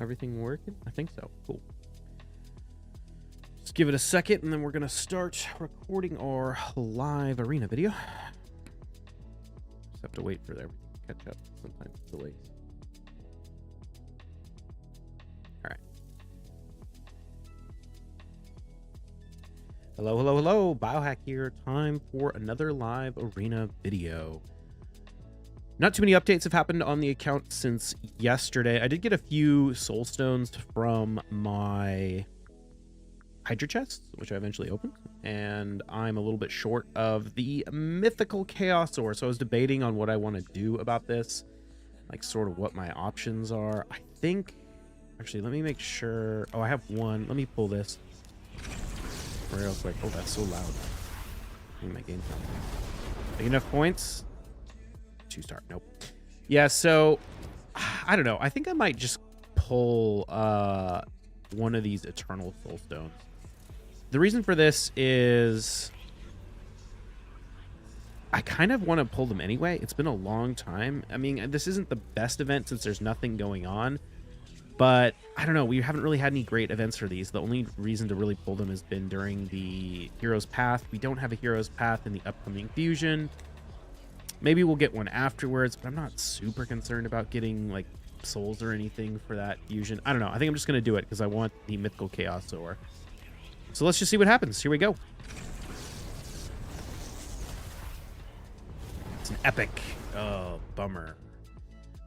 Everything working? I think so. Cool. Just give it a second, and then we're going to start recording our live arena video. Just have to wait for everything to catch up. Sometimes it delays. All right. Hello, hello, hello. Biohack here. Time for another live arena video. Not too many updates have happened on the account since yesterday. I did get a few soul stones from my Hydra chests, which I eventually opened, and I'm a little bit short of the mythical chaos ore. So I was debating on what I want to do about this, like sort of what my options are. I think, actually, let me make sure. Oh, I have one. Let me pull this real quick. Oh, that's so loud. My game count. Big enough points. 2-star. Nope. Yeah, so I don't know. I think I might just pull one of these eternal soul stones. The reason for this is I kind of want to pull them anyway. It's been a long time. I mean, this isn't the best event since there's nothing going on, but I don't know. We haven't really had any great events for these. The only reason to really pull them has been during the Hero's Path. We don't have a Hero's Path in the upcoming fusion. Maybe we'll get one afterwards, but I'm not super concerned about getting like souls or anything for that fusion. I don't know. I think I'm just going to do it because I want the mythical chaos ore. So let's just see what happens. Here we go. It's an epic. Oh, bummer.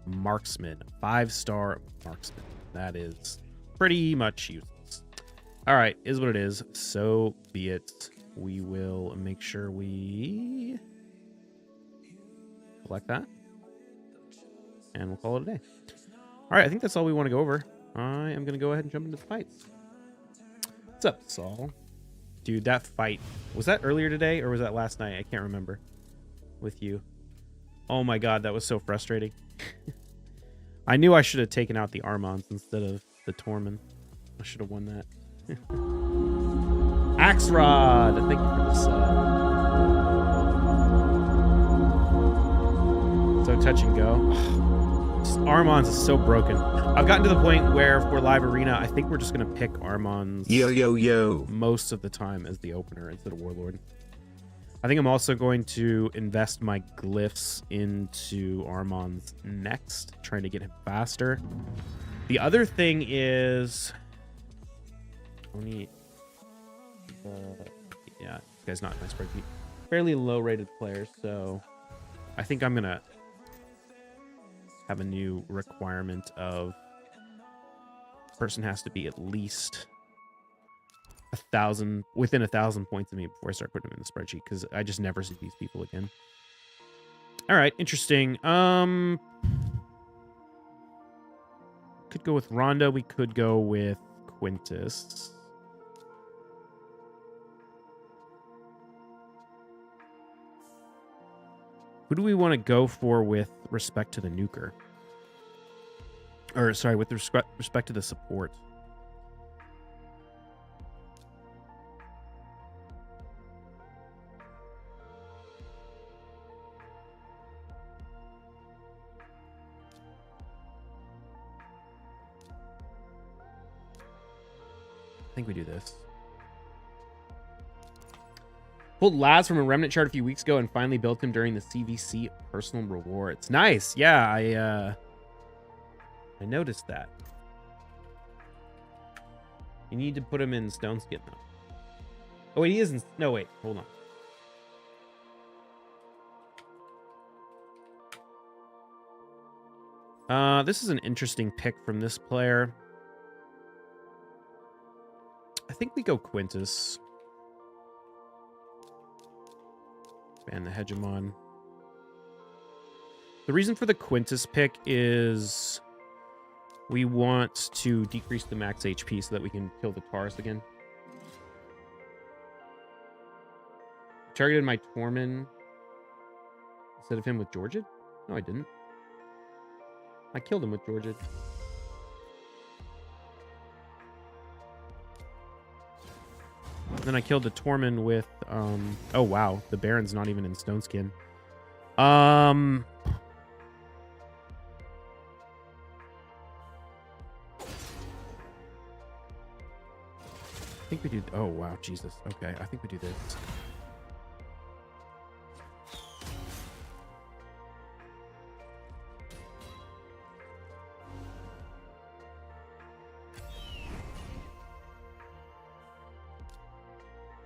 Marksman. 5-star marksman. That is pretty much useless. All right. Is what it is. So be it. We will make sure we collect that, and we'll call it a day. All right, I think that's all we want to go over. I am going to go ahead and jump into the fights. What's up, Saul? Dude, that fight, was that earlier today or was that last night? I can't remember with you. Oh my god, that was so frustrating. I knew I should have taken out the Armons instead of the Tormen. I should have won that. Axrod, thank you for the sub. So touch and go. Armons is so broken. I've gotten to the point where for live arena, I think we're just going to pick Armons most of the time as the opener instead of Warlord. I think I'm also going to invest my glyphs into Armons next, trying to get him faster. The other thing is... yeah, this guy's not in my spreadsheet. Fairly low-rated player, so I think I'm going to have a new requirement of person has to be at least 1,000, within 1,000 points of me before I start putting them in the spreadsheet, because I just never see these people again. All right, interesting. Could go with Rhonda. We could go with Quintus. Who do we want to go for with respect to the nuker? Or, sorry, with respect to the support. I think we do this. Pulled Laz from a remnant chart a few weeks ago and finally built him during the CVC personal rewards. Nice. Yeah, I noticed that. You need to put him in stone skin though. Oh wait, he isn't. No, wait, hold on. This is an interesting pick from this player. I think we go Quintus. Ban the Hegemon. The reason for the Quintus pick is we want to decrease the max HP so that we can kill the Taurus again. Targeted my Tormen instead of him with Georgid? No, I didn't. I killed him with Georgid. Then I killed the Tormen with, oh wow, the Baron's not even in stone skin. think we do. Oh, wow. Jesus. Okay. I think we do this.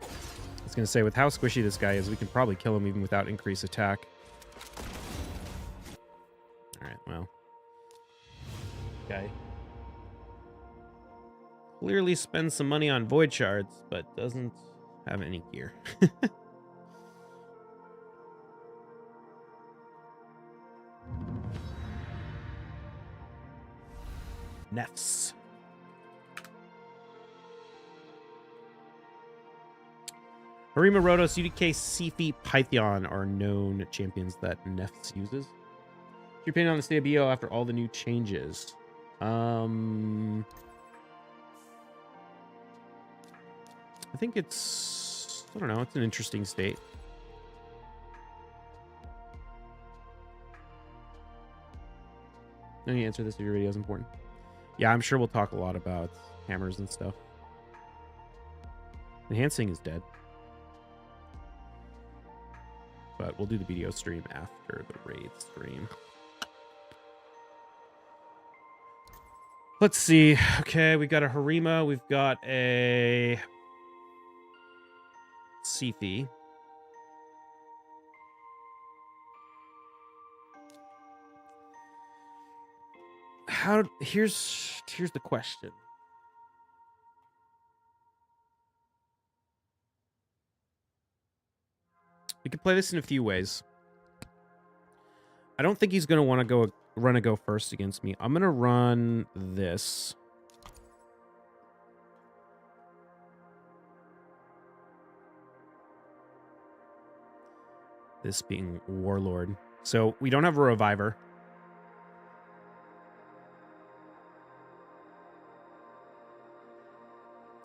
I was going to say, with how squishy this guy is, we can probably kill him even without increased attack. All right. Well. Okay. Clearly spends some money on void shards, but doesn't have any gear. Nefs. Harima, Rotos, UDK, Sifi, Python are known champions that Nefs uses. What's your opinion on the state of BDO after all the new changes? I think it's, I don't know, it's an interesting state. Any answer this if your video is important. Yeah, I'm sure we'll talk a lot about hammers and stuff. Enhancing is dead. But we'll do the BDO stream after the raid stream. Let's see. Okay, we've got a Harima. We've got a Sifi. Here's the question. We could play this in a few ways. I don't think he's going to want to run a go first against me. I'm going to run this. This being Warlord. So we don't have a Reviver.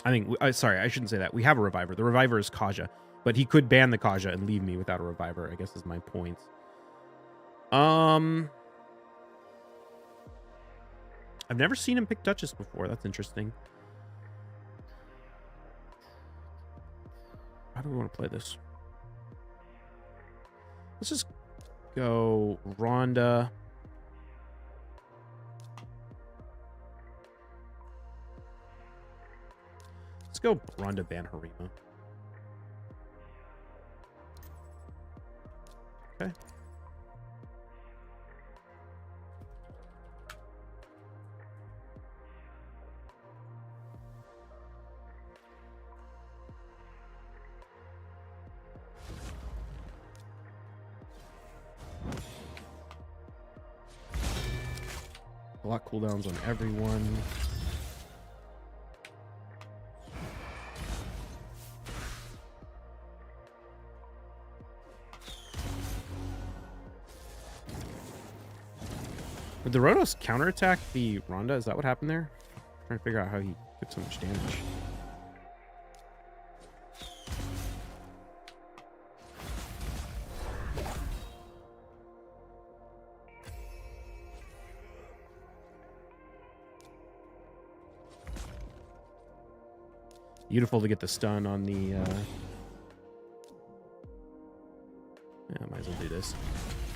I think, sorry, I shouldn't say that. We have a Reviver. The Reviver is Kaja. But he could ban the Kaja and leave me without a Reviver, I guess is my point. I've never seen him pick Duchess before. That's interesting. How do we want to play this? Let's just go Rhonda. Let's go Rhonda ban Harima. Okay. Block cooldowns on everyone. Would the Rotos counterattack the Rhonda? Is that what happened there? I'm trying to figure out how he did so much damage. Beautiful to get the stun on the... Yeah, might as well do this.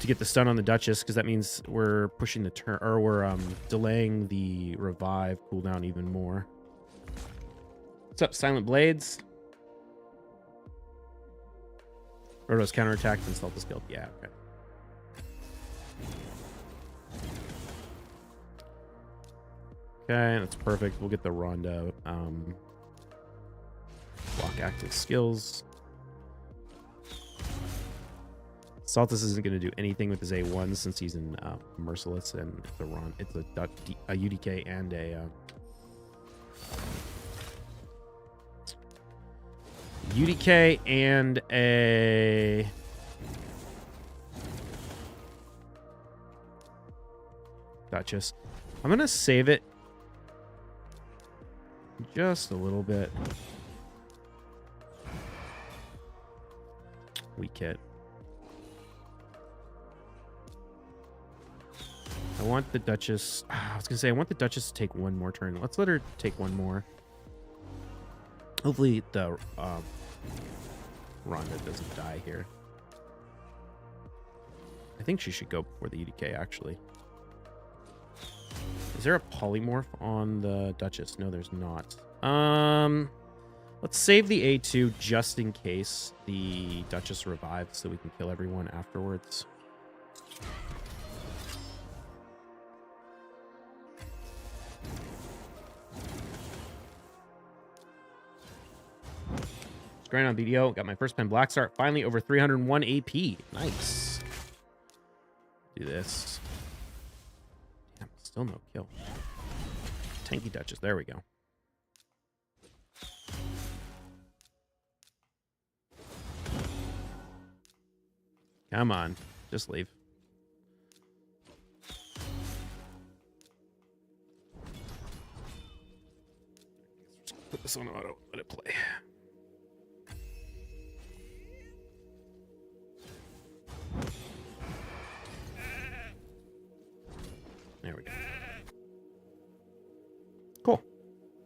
To get the stun on the Duchess, because that means we're pushing the turn, or we're delaying the revive cooldown even more. What's up, Silent Blades? Rotos counterattacked and Stealth is killed. Yeah, okay. Okay, that's perfect. We'll get the Rhonda block active skills. Saltus isn't going to do anything with his A1 since he's in Merciless, and it's a UDK and a UDK and a Duchess. I'm going to save it just a little bit. Weak hit. I want the Duchess... I was going to say, I want the Duchess to take one more turn. Let's let her take one more. Hopefully the Rhonda doesn't die here. I think she should go before the EDK, actually. Is there a polymorph on the Duchess? No, there's not. Let's save the A2 just in case the Duchess revives so we can kill everyone afterwards. Grind on BDO. Got my first pen Black Start. Finally over 301 AP. Nice. Do this. Damn, still no kill. Tanky Duchess. There we go. Come on. Just leave. Put this on auto. Let it play. There we go. Cool.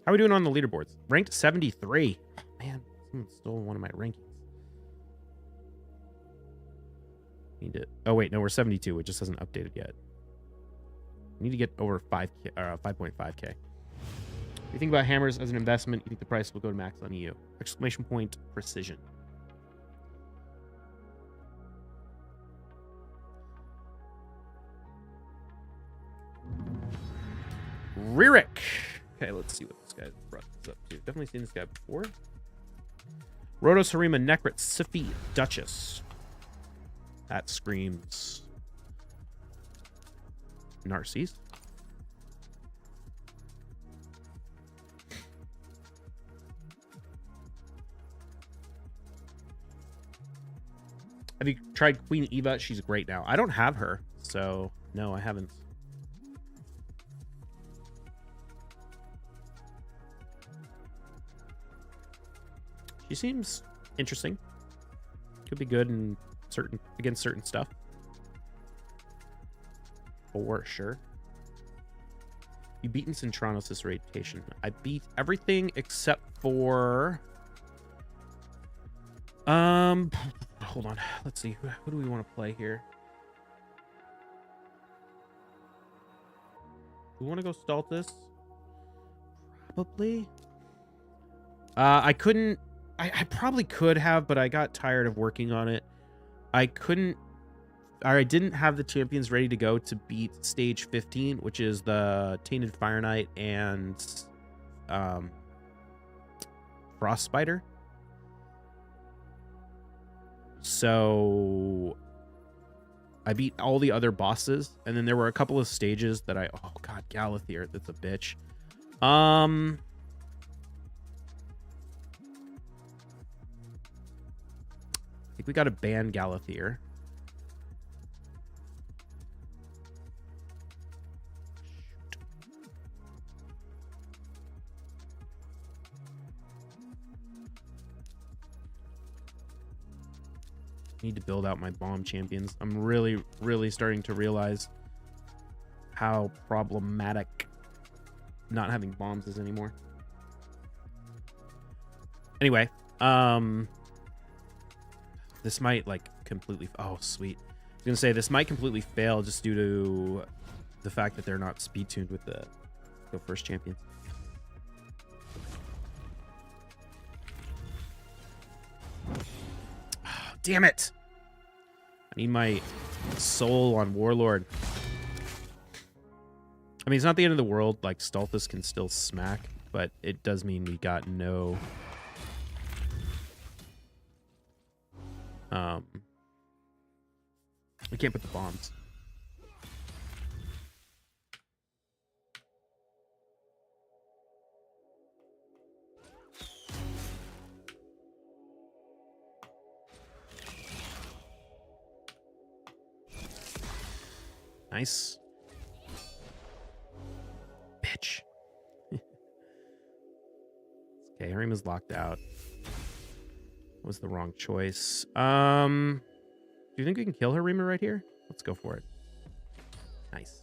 How are we doing on the leaderboards? Ranked 73. Oh, man, someone stole one of my rankings. Need to. Oh wait, no, we're 72. It just hasn't updated yet. We need to get over 5K, 5.5K. You think about hammers as an investment? You think the price will go to max on EU? Exclamation point precision. Ririk. Okay, let's see what this guy brought this up to. Definitely seen this guy before. Rotos, Harima, Necrit, Sifi, Duchess. That screams Narcisse. Have you tried Queen Eva? She's great now. I don't have her, so no, I haven't. She seems interesting. Could be good in against certain stuff. For sure. You beaten Centranos this rotation. I beat everything except for hold on. Let's see. Who do we want to play here? We want to go Stultus? Probably. I couldn't. I probably could have, but I got tired of working on it. I didn't have the champions ready to go to beat stage 15, which is the Tainted Fire Knight and Frost Spider. So I beat all the other bosses, and then there were a couple of stages that oh god, Galathier, that's a bitch. I think we got to ban Galathier. Need to build out my bomb champions. I'm really starting to realize how problematic not having bombs is anymore. Anyway, this might like completely. Oh, sweet. I was gonna say this might completely fail just due to the fact that they're not speed tuned with the Go First champions. Oh, damn it! I need my soul on Warlord. I mean, it's not the end of the world. Like Stultus can still smack, but it does mean we got no. We can't put the bombs. Nice. Bitch. Okay, Harima's locked out. Was the wrong choice. Do you think we can kill Harima right here? Let's go for it. Nice.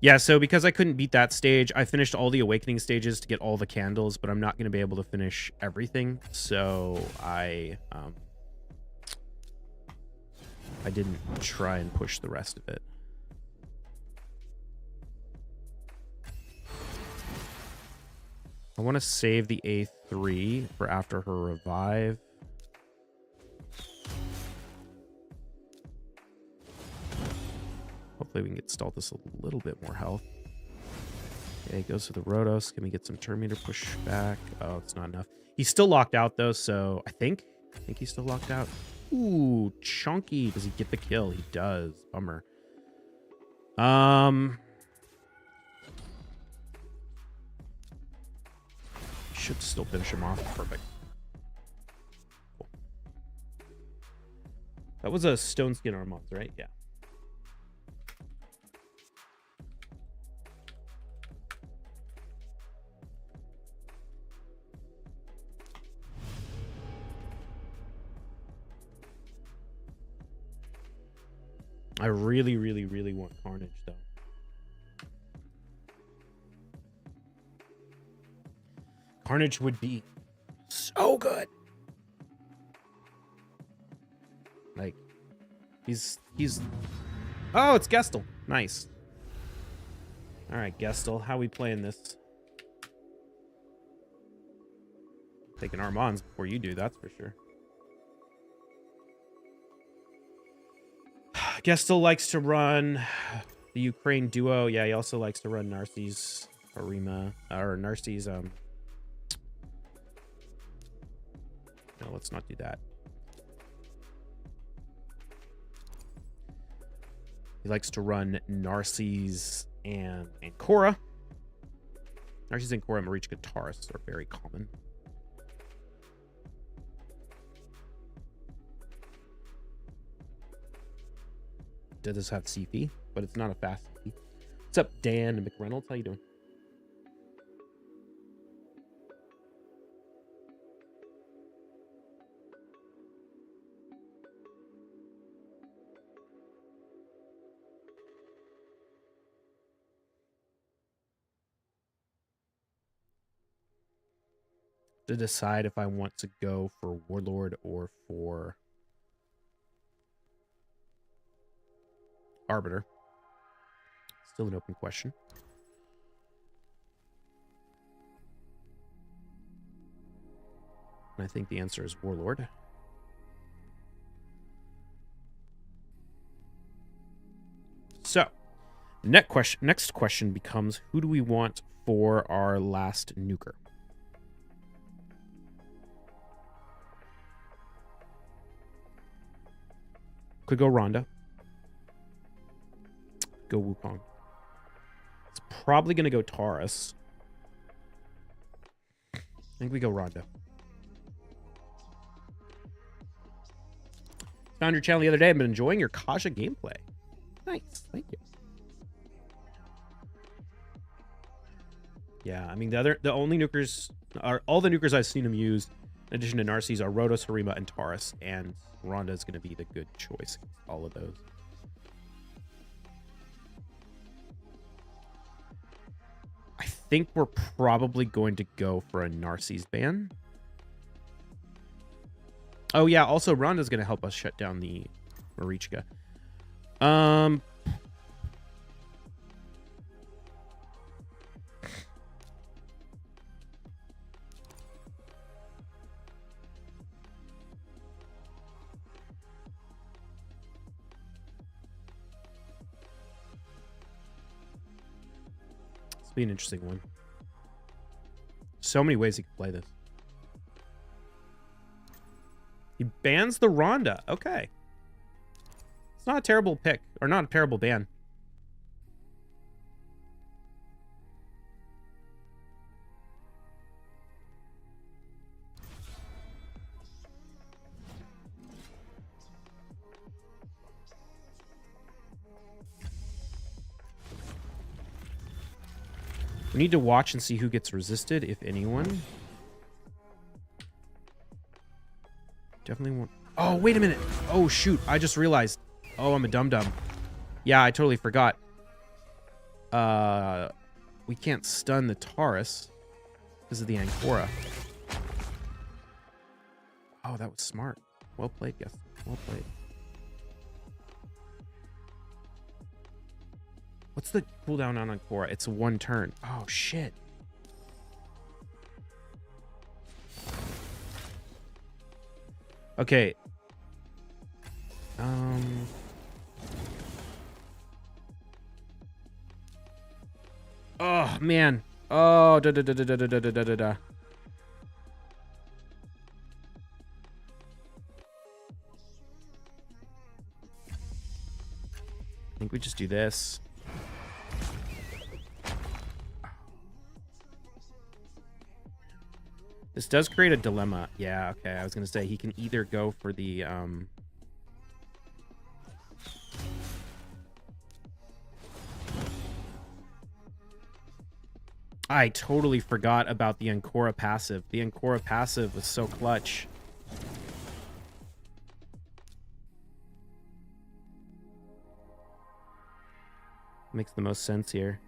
Yeah, so because I couldn't beat that stage, I finished all the awakening stages to get all the candles, but I'm not going to be able to finish everything, so I didn't try and push the rest of it. I want to save the A3 for after her revive. Hopefully we can get Stultus a little bit more health. Okay, goes to the Rhodos. Can we get some turn meter push back? Oh, it's not enough. He's still locked out though, so I think he's still locked out. Ooh, chunky. Does he get the kill? He does. Bummer. Should still finish him off. Perfect. Cool. That was a Stone Skin Armand, right? Yeah. I really, really, really want Carnage, though. Carnage would be so good. Like, he's... Oh, it's Gestel. Nice. All right, Gestel, how we playing this? Taking Armands before you do, that's for sure. Gestel likes to run the Ukraine duo. Yeah, he also likes to run Narcisse Arima, or Narcisse, no, let's not do that. He likes to run Narcisse and Cora. Narcisse and Cora Marichka Taurus are very common. Does this have CP? But it's not a fast CP. What's up, Dan and McReynolds? How you doing? To decide if I want to go for Warlord or for Arbiter. Still an open question. And I think the answer is Warlord. So, next question becomes, who do we want for our last nuker? Could go Rhonda. Go Wukong. It's probably going to go Taurus. I think we go Rhonda. Found your channel the other day. I've been enjoying your Kaja gameplay. Nice. Thank you. Yeah, I mean, the only nukers are all the nukers I've seen him use, in addition to Narcisse, are Rhodos, Harima, and Taurus, and Rhonda is going to be the good choice. All of those. I think we're probably going to go for a Narcisse ban. Oh yeah, also Rhonda's going to help us shut down the Marichka. This will be an interesting one. So many ways he could play this. He bans the Rhonda. Okay. It's not a terrible pick. Or not a terrible ban. We need to watch and see who gets resisted, if anyone. Definitely want... Oh, wait a minute. Oh, shoot. I just realized. Oh, I'm a dum-dum. Yeah, I totally forgot. we can't stun the Taurus because of the Ancora. Oh, that was smart. Well played, guys. Well played. What's the cooldown on Ancora? It's 1 turn. Oh, shit. Okay. Oh, man. Oh, da da da da da da da da da da. I think we just do this. This does create a dilemma. Yeah, okay. I was going to say he can either go for the I totally forgot about the Ancora passive. The Ancora passive was so clutch. Makes the most sense here.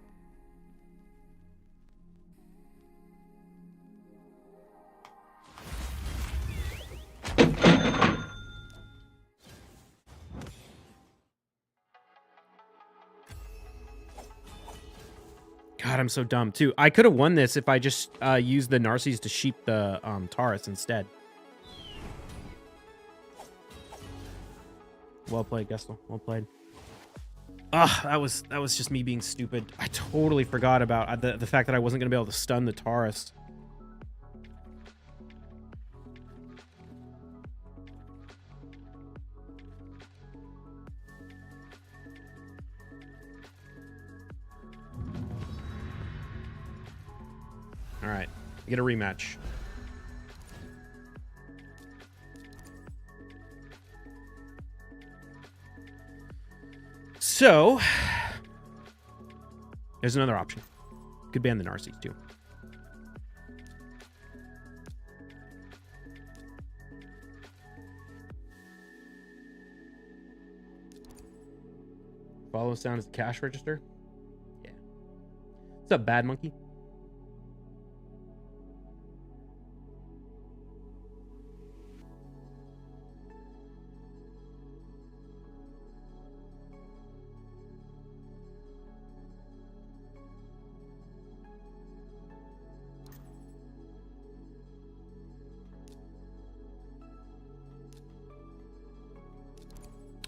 God, I'm so dumb, too. I could have won this if I just used the Narcies to sheep the Taurus instead. Well played, Gestel. Well played. Ugh, that was just me being stupid. I totally forgot about the fact that I wasn't going to be able to stun the Taurus. All right, get a rematch. So, there's another option. Could ban the Narcies too. Follow sound as the cash register. Yeah. What's up, Bad Monkey?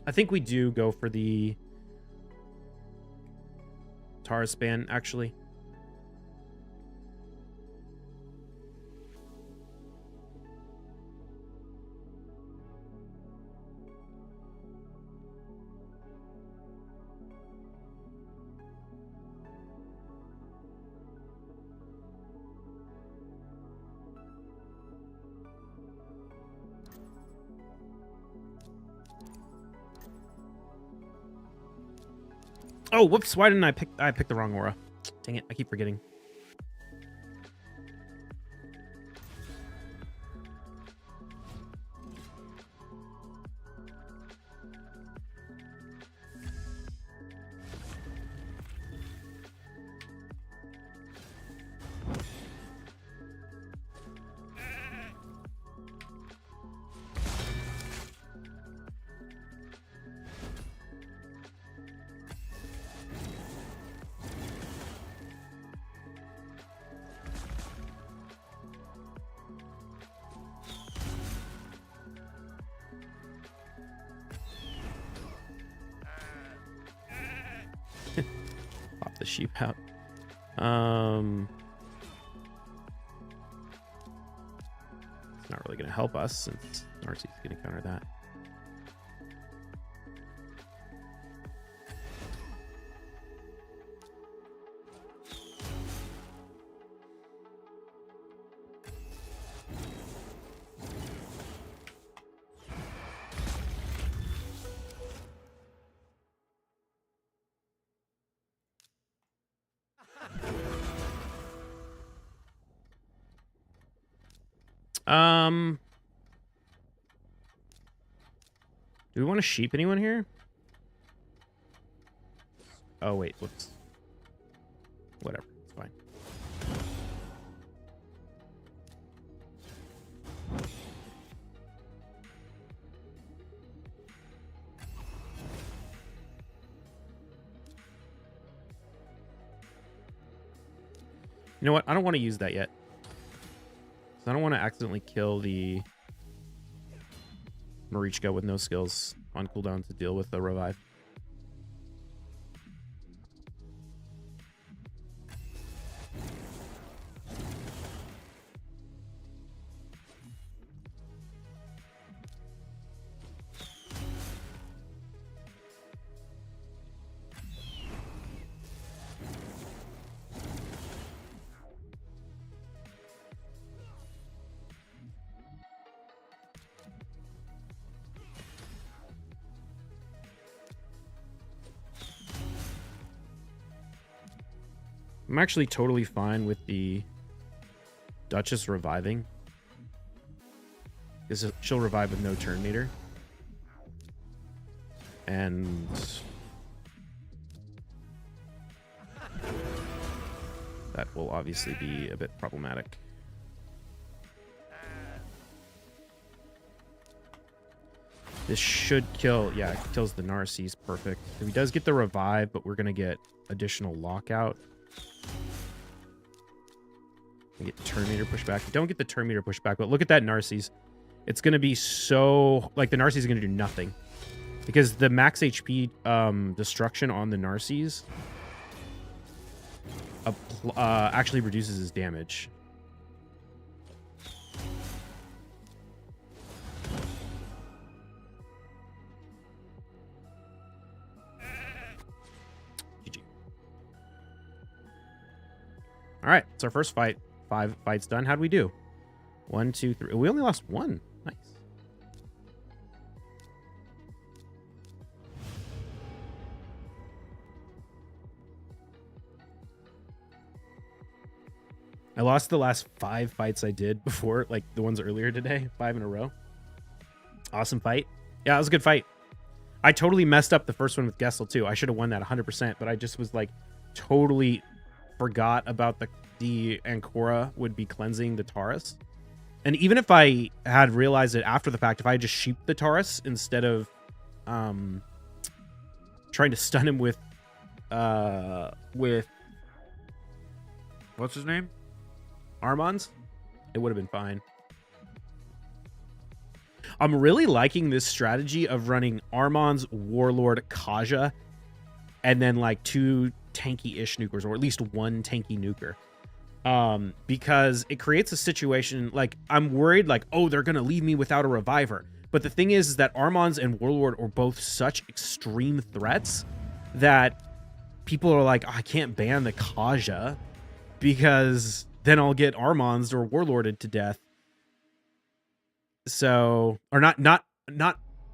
I think we do go for the Taurus ban, actually. Oh, whoops. Why didn't I pick the wrong aura? Dang it. I keep forgetting. Pop the sheep out. It's not really going to help us since Narcy's going to counter that. Do we want to sheep anyone here? Oh, wait. Whoops. whatever. It's fine. You know what? I don't want to use that yet. So I don't want to accidentally kill the Marichka with no skills on cooldown to deal with the revive. I'm actually totally fine with the Duchess reviving. Because she'll revive with no turn meter. And that will obviously be a bit problematic. This should kill. Yeah, it kills the Narcisse. Perfect. He does get the revive, but we're going to get additional lockout. We get turn meter pushback. We don't get the turn meter pushback, but look at that Narcisse. It's going to be so... Like, the Narcisse is going to do nothing. Because the max HP destruction on the Narcisse actually reduces his damage. GG. All right, it's our first fight. 5 fights done. How'd we do? 1, 2, 3. We only lost 1. Nice. I lost the last 5 fights I did before, like the ones earlier today, 5 in a row. Awesome fight. Yeah, it was a good fight. I totally messed up the first one with Gessel too. I should have won that 100%, but I just was like totally forgot about the Ancora would be cleansing the Taurus. And even if I had realized it after the fact, if I had just sheeped the Taurus instead of trying to stun him with what's his name? Armand's, it would have been fine. I'm really liking this strategy of running Armand's, Warlord, Kaja, and then like 2 tanky-ish nukers, or at least 1 tanky nuker. Because it creates a situation, like, I'm worried, like, oh, they're going to leave me without a reviver. But the thing is that Armand's and Warlord are both such extreme threats that people are like, oh, I can't ban the Kaja because then I'll get Armand's or Warlorded to death. So, or not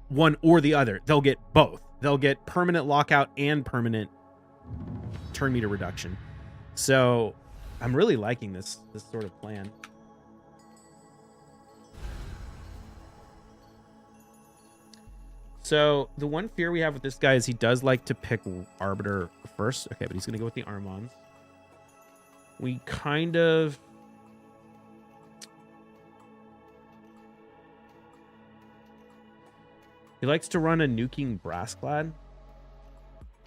one or the other. They'll get both. They'll get permanent lockout and permanent turn meter reduction. So I'm really liking this sort of plan. So the one fear we have with this guy is he does like to pick Arbiter first. Okay, but he's going to go with the Armands. We kind of... He likes to run a nuking Brassclad,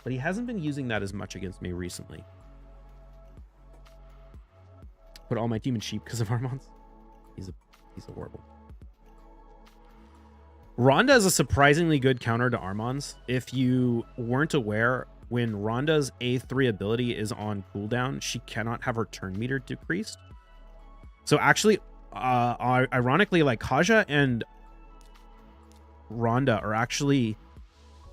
but he hasn't been using that as much against me recently. Put all my team in sheep because of Armand's. He's a horrible. Rhonda is a surprisingly good counter to Armand's. If you weren't aware, when Rhonda's A3 ability is on cooldown, she cannot have her turn meter decreased. So actually, ironically, like Kaja and Rhonda are actually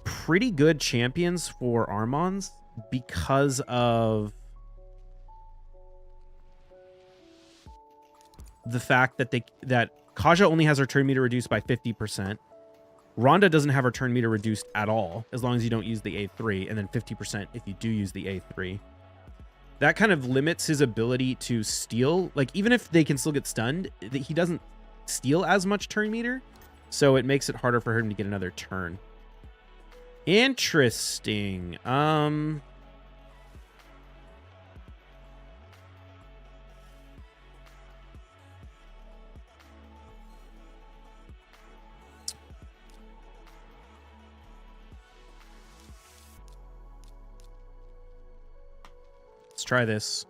pretty good champions for Armand's because of the fact that Kaja only has her turn meter reduced by 50%. Rhonda doesn't have her turn meter reduced at all, as long as you don't use the A3, and then 50% if you do use the A3. That kind of limits his ability to steal. Like, even if they can still get stunned, he doesn't steal as much turn meter, so it makes it harder for him to get another turn. Interesting. try this.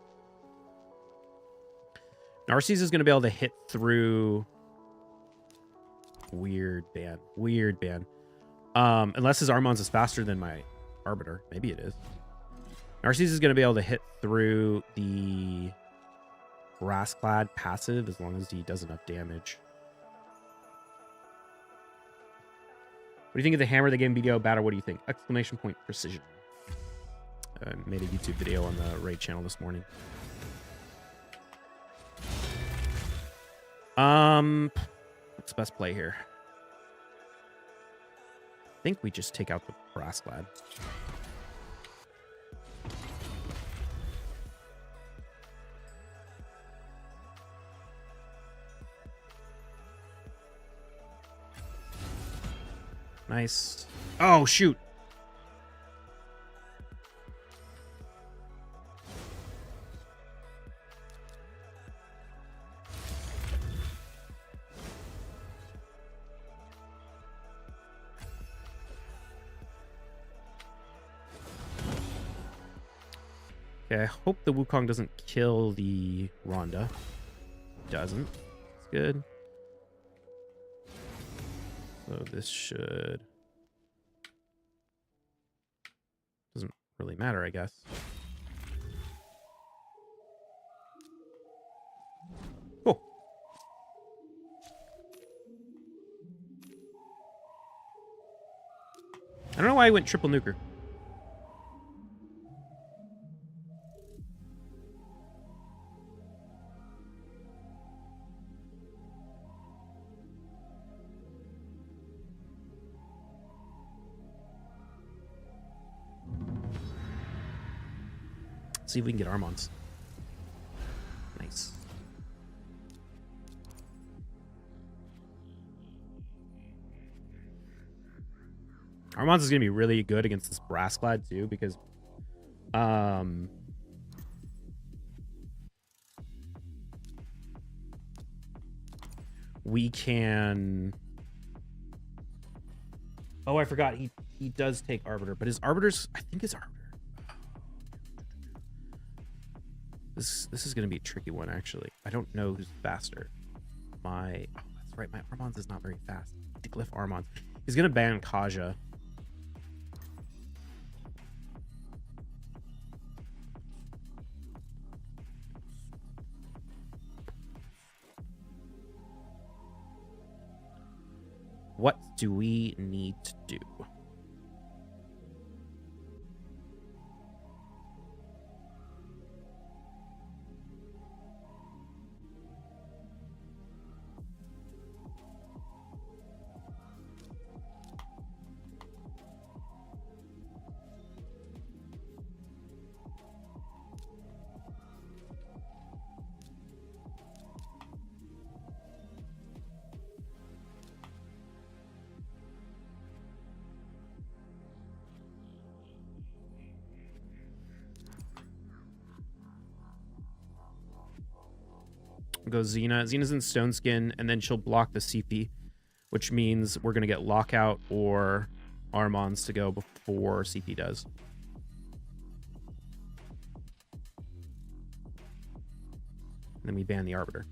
Narcisse is going to be able to hit through... Weird ban. Weird ban. Unless his Armons is faster than my Arbiter. Maybe it is. Narcisse is going to be able to hit through the Grassclad passive as long as he does enough damage. What do you think of the hammer they gave in BDO battle? What do you think? Exclamation point precision. I made a YouTube video on the raid channel this morning. What's the best play here? I think we just take out the Grassclad. Nice. Oh, shoot. Okay, I hope the Wukong doesn't kill the Rhonda. Doesn't. It's good. So this should... Doesn't really matter, I guess. Cool. I don't know why I went triple nuker. See if we can get Armons. Nice. Armons is going to be really good against this Grassclad too, because we can... Oh, I forgot. He does take Arbiter, but his Arbiter's... I think his Arbiter... This is going to be a tricky one, actually. I don't know who's faster. Oh, that's right. My Armons is not very fast. To glyph Armons. He's going to ban Kaja. What do we need to do? Go Xena. Xena's in Stone Skin, and then she'll block the CP, which means we're going to get Lockout or Armons to go before CP does. And then we ban the Arbiter.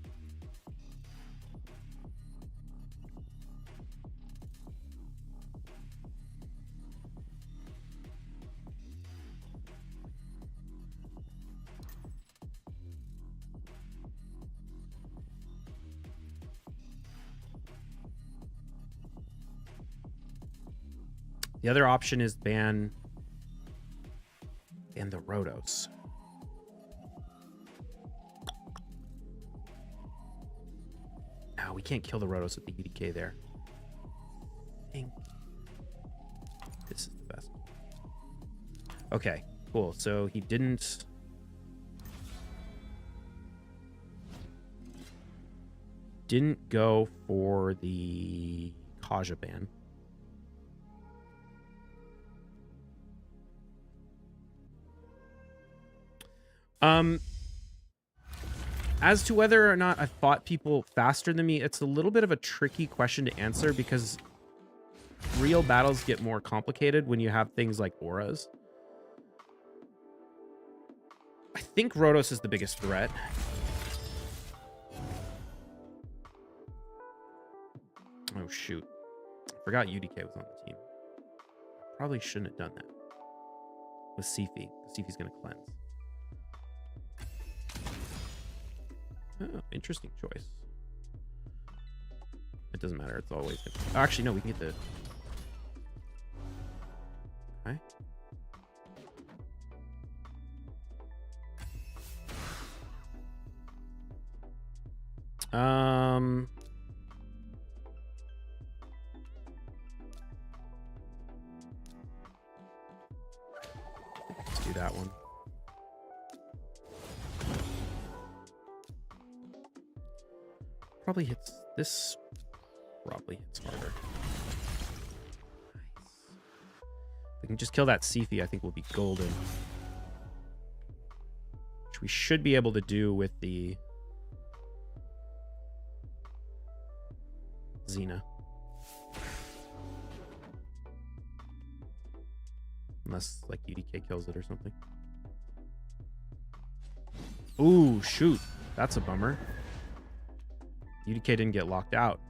The other option is ban the Rotos. No, we can't kill the Rotos with the EDK there. I think this is the best. Okay, cool. So he didn't go for the Kaja ban. As to whether or not I fought people faster than me, it's a little bit of a tricky question to answer because real battles get more complicated when you have things like auras. I think Rhodos is the biggest threat. Oh, shoot. I forgot UDK was on the team. Probably shouldn't have done that. With Sifi. Sifi's going to cleanse. Oh, interesting choice. It doesn't matter. It's always good. Actually, no, we can get the... Okay. Let's do that one. Probably hits this. Probably hits harder. Nice. If we can just kill that Sifi, I think we'll be golden. Which we should be able to do with the Xena. Unless, like, UDK kills it or something. Ooh, shoot. That's a bummer. UDK didn't get locked out.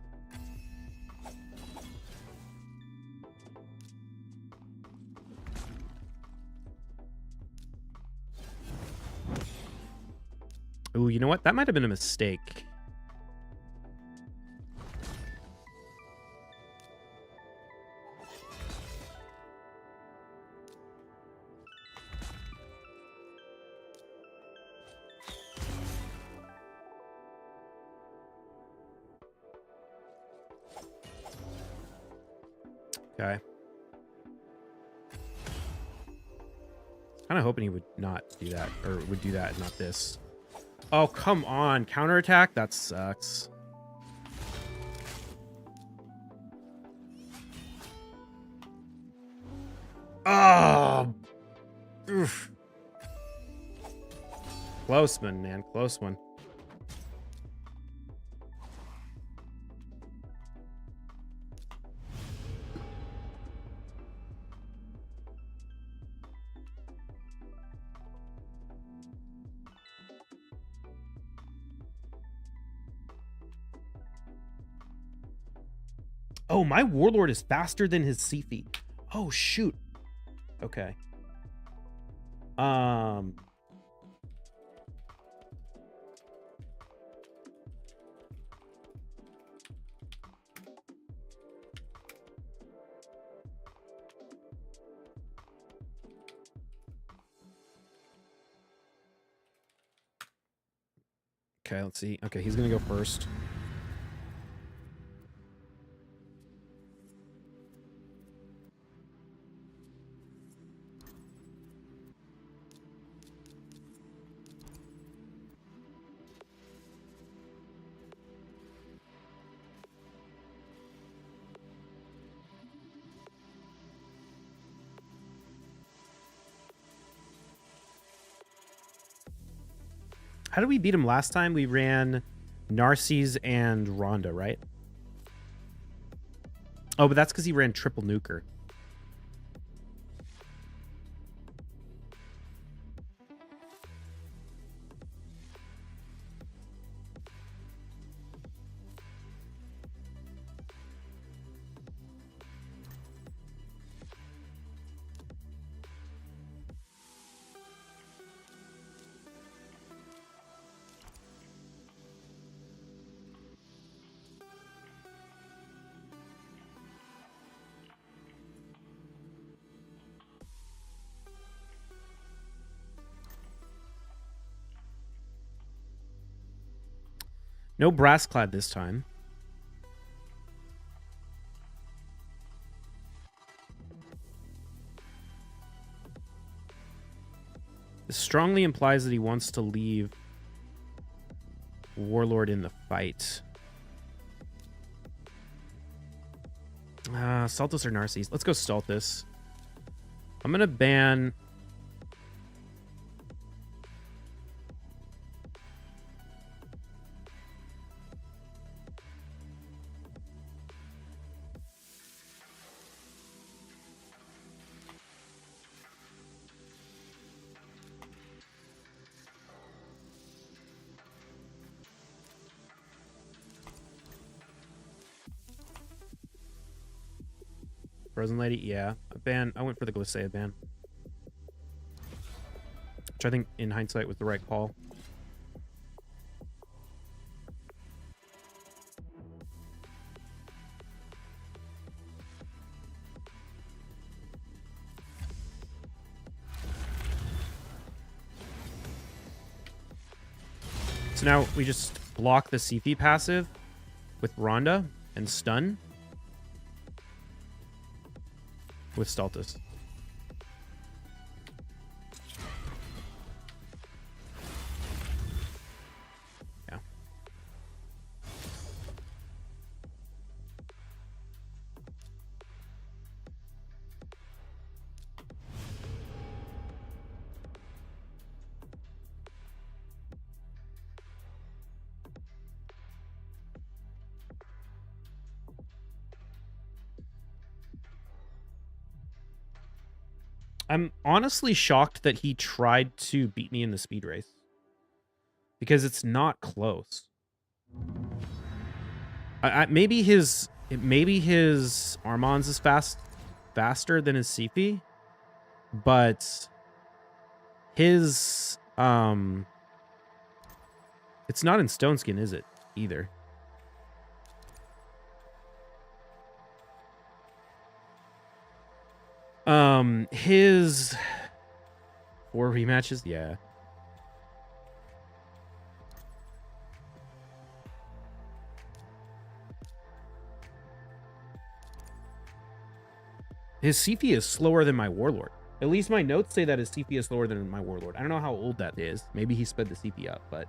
Ooh, you know what? That might have been a mistake. Okay. Kind of hoping he would not do that, or would do that and not this. Oh, come on. Counterattack? That sucks. Oh. Oof. Close one, man. Close one. Oh, my Warlord is faster than his Sifi. Oh, shoot. Okay. Okay, let's see. Okay, he's gonna go first. How did we beat him last time? We ran Narcisse and Rhonda, right? Oh, but that's because he ran triple nuker. No brass clad this time. This strongly implies that he wants to leave Warlord in the fight. Saltus or Narcisse? Let's go Stultus. I'm going to ban... Frozen Lady, yeah. I went for the Glisea ban. Which I think, in hindsight, was the right call. So now we just block the CP passive with Rhonda and stun with Stultus. Yeah. I'm honestly shocked that he tried to beat me in the speed race. Because it's not close. Maybe his Armons is faster than his CP, but his it's not in Stone Skin, is it? Either. His 4 rematches, yeah. His CP is slower than my Warlord. At least my notes say that his CP is slower than my Warlord. I don't know how old that is. Maybe he sped the CP up, but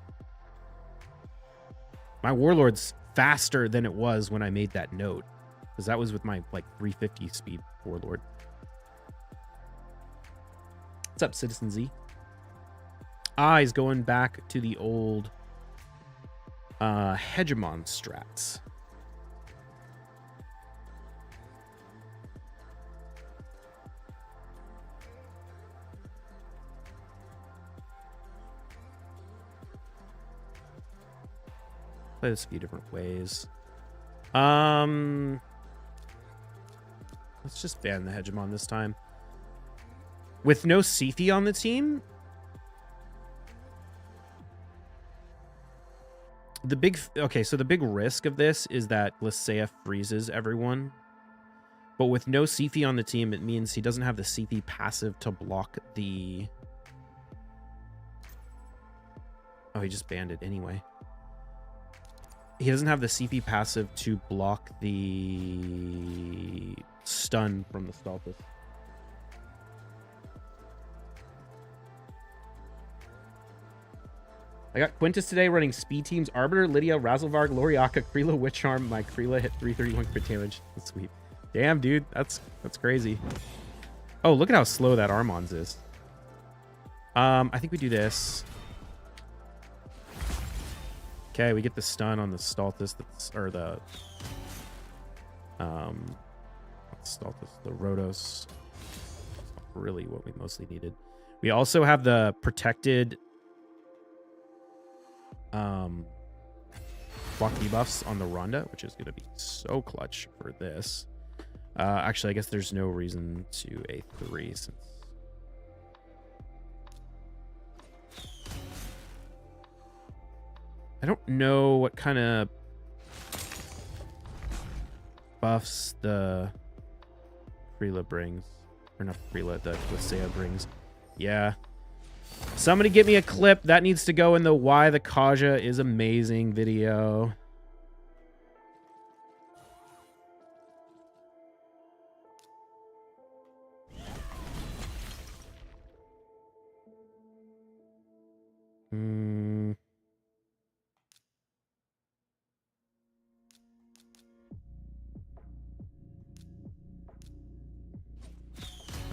my Warlord's faster than it was when I made that note. Because that was with my, like, 350 speed Warlord. What's up, Citizen Z? He's going back to the old Hegemon strats. Play this a few different ways. Let's just ban the Hegemon this time. With no Siphi on the team, the big risk of this is that Glisea freezes everyone. But with no Siphi on the team, it means he doesn't have the Siphi passive to block the... Oh, he just banned it anyway. He doesn't have the CP passive to block the stun from the Stultus. I got Quintus today running speed teams: Arbiter, Lydia, Razzlevarg, Loriaka, Kreela, Witcharm. My Kreela hit 331 crit damage. That's sweet. Damn, dude. That's crazy. Oh, look at how slow that Armons is. I think we do this. Okay, we get the stun on the Stultus, or the Stultus, the Rhodos. That's not really what we mostly needed. We also have the protected block debuffs on the Rhonda, which is going to be so clutch for this. Actually, I guess there's no reason to A3 since I don't know what kind of buffs the Kreela brings. Or not Kreela, the Glisea brings. Yeah. Somebody get me a clip. That needs to go in the Why the Kaja is Amazing video.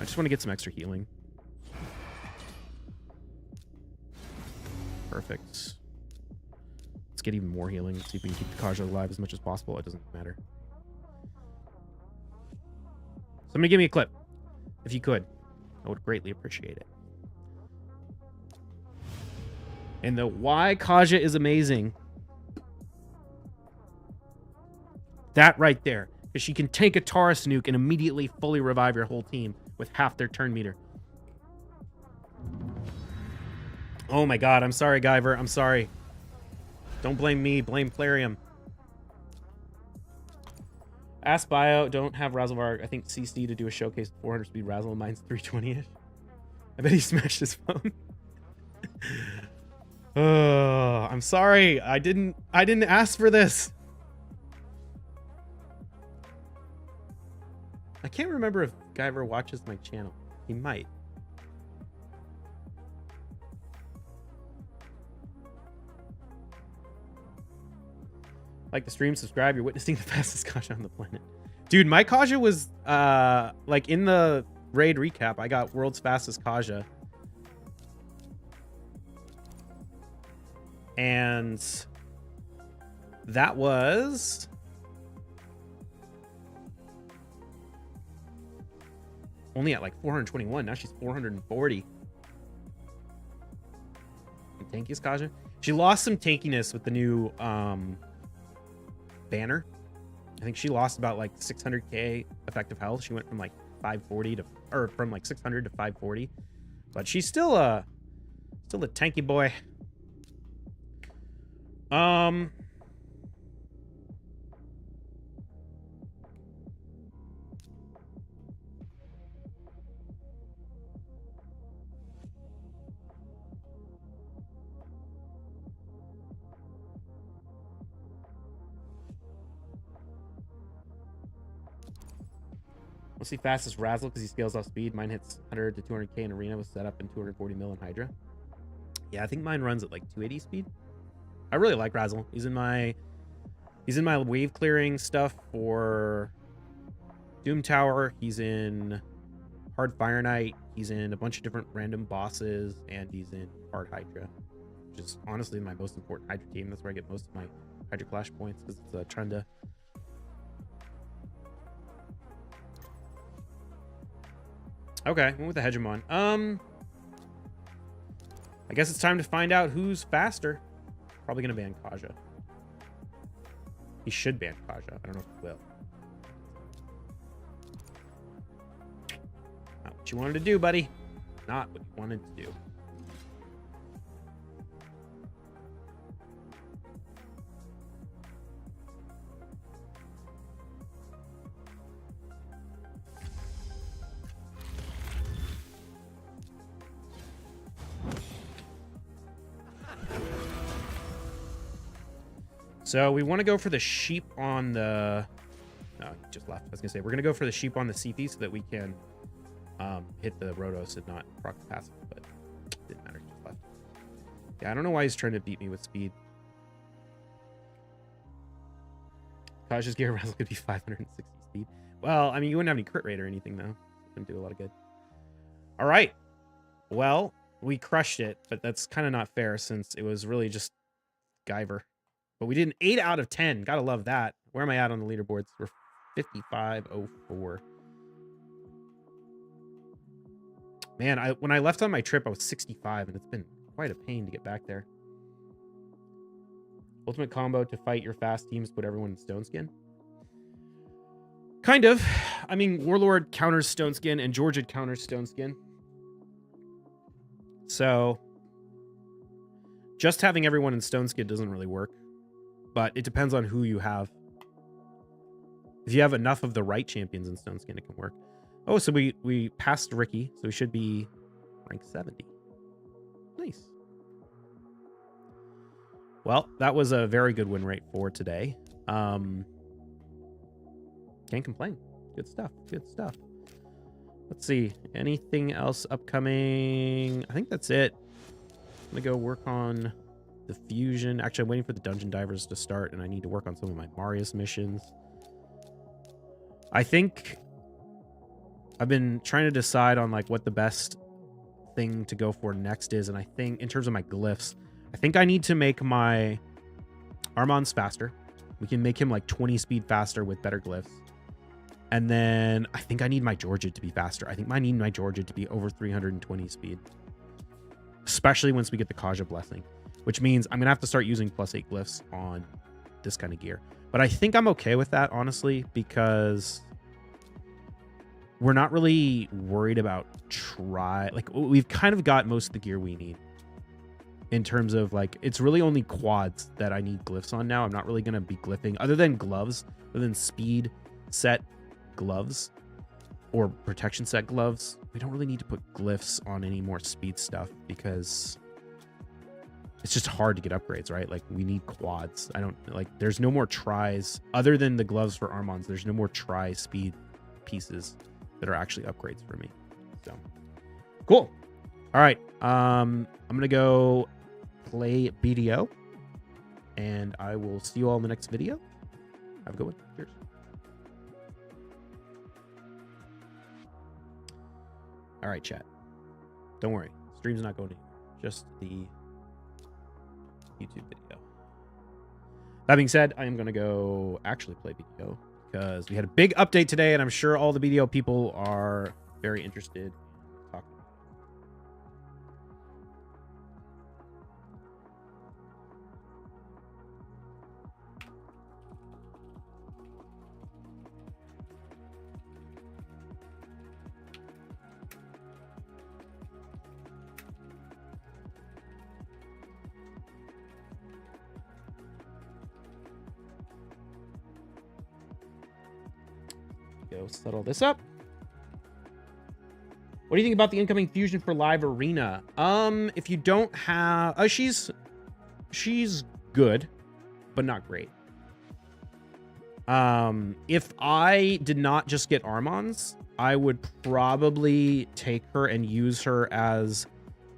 I just want to get some extra healing. Perfect. Let's get even more healing. See if we can keep the Kaja alive as much as possible. It doesn't matter. Somebody give me a clip. If you could. I would greatly appreciate it. And the Why Kaja is Amazing. That right there. Because she can tank a Taurus nuke and immediately fully revive your whole team with half their turn meter. Oh my god, I'm sorry, Guyver. I'm sorry. Don't blame me. Blame Plarium. Ask Bio. Don't have Razzlevarg. I think CC to do a showcase with 400 speed Razzle. Mine's 320-ish. I bet he smashed his phone. Oh, I'm sorry. I didn't ask for this. I can't remember if Guyver watches my channel. He might. Like the stream, subscribe. You're witnessing the fastest Kaja on the planet. Dude, my Kaja was like in the raid recap. I got world's fastest Kaja. And that was only at like 421. Now she's 440. And tankiest Kaja. She lost some tankiness with the new banner. I think she lost about like 600k effective health. She went from like 540 to, or from like 600 to 540. But she's still a tanky boy. What's the fastest Razzle because he scales off speed? Mine hits 100 to 200k in arena with setup and 240 mil in Hydra. Yeah, I think mine runs at like 280 speed. I really like Razzle. He's in my wave clearing stuff for Doom Tower. He's in Hard Fire Knight. He's in a bunch of different random bosses, and he's in Hard Hydra, which is honestly my most important Hydra team. That's where I get most of my Hydra Clash points because it's trying to. Okay, went with the Hegemon. I guess it's time to find out who's faster. Probably gonna ban Kaja. He should ban Kaja. I don't know if he will. Not what you wanted to do, buddy. Not what you wanted to do. So we want to go for the sheep on the... No, he just left. I was going to say, we're going to go for the sheep on the CP so that we can hit the Rotos and not proc the passive, but didn't matter. He just left. Yeah, I don't know why he's trying to beat me with speed. Kaja's gear Razzle could be 560 speed. Well, I mean, you wouldn't have any crit rate or anything, though. Wouldn't do a lot of good. All right. Well, we crushed it, but that's kind of not fair since it was really just Guyver. But we did an 8 out of 10. Gotta love that. Where am I at on the leaderboards? We're 5504. Man, when I left on my trip, I was 65, and it's been quite a pain to get back there. Ultimate combo to fight your fast teams, put everyone in Stone Skin. Kind of. I mean, Warlord counters Stone Skin, and Georgia counters Stone Skin. So, just having everyone in Stone Skin doesn't really work. But it depends on who you have. If you have enough of the right champions in Stone Skin, it can work. Oh, so we passed Ricky, so we should be rank 70. Nice. Well, that was a very good win rate for today. Can't complain. Good stuff. Good stuff. Let's see. Anything else upcoming? I think that's it. I'm going to go work on the fusion. Actually, I'm waiting for the dungeon divers to start, and I need to work on some of my Marius missions. I think I've been trying to decide on like what the best thing to go for next is, and I think in terms of my glyphs, I think I need to make my Armons faster. We can make him like 20 speed faster with better glyphs. And then I think I need my Georgia to be faster. I think I need my Georgia to be over 320 speed. Especially once we get the Kaja blessing. Which means I'm going to have to start using +8 glyphs on this kind of gear. But I think I'm okay with that, honestly, because we're not really worried about like, we've kind of got most of the gear we need in terms of, like, it's really only quads that I need glyphs on now. I'm not really going to be glyphing other than gloves, other than speed set gloves or protection set gloves. We don't really need to put glyphs on any more speed stuff because it's just hard to get upgrades, right? Like, we need quads. There's no more tries other than the gloves for Armons. There's no more try speed pieces that are actually upgrades for me. So cool. All right. I'm going to go play BDO and I will see you all in the next video. Have a good one. Cheers. All right, chat. Don't worry. Stream's not going anywhere. Just the YouTube video. That being said, I am going to go actually play BDO because we had a big update today and I'm sure all the BDO people are very interested in talking. Go settle this up. What do you think about the incoming fusion for live arena? If you don't have, she's good, but not great. If I did not just get Armons, I would probably take her and use her as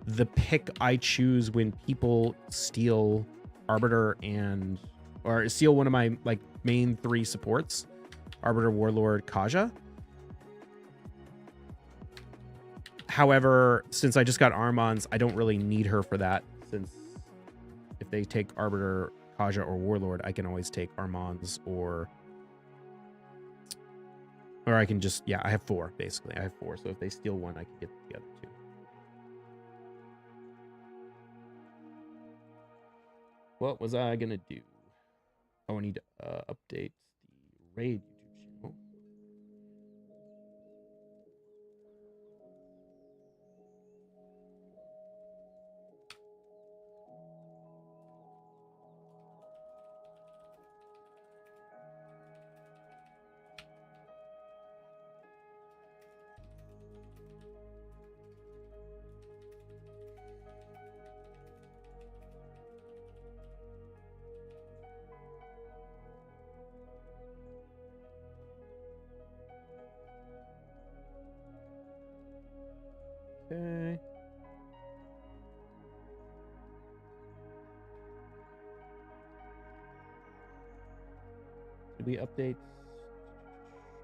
the pick I choose when people steal Arbiter or steal one of my, like, main 3 supports. Arbiter, Warlord, Kaja. However, since I just got Armons, I don't really need her for that, since if they take Arbiter, Kaja, or Warlord, I can always take Armons or I can just, yeah, I have 4, basically. I have 4, so if they steal one, I can get the other 2. What was I gonna do? Oh, I need to update the raid YouTube channel. Okay. Did we update?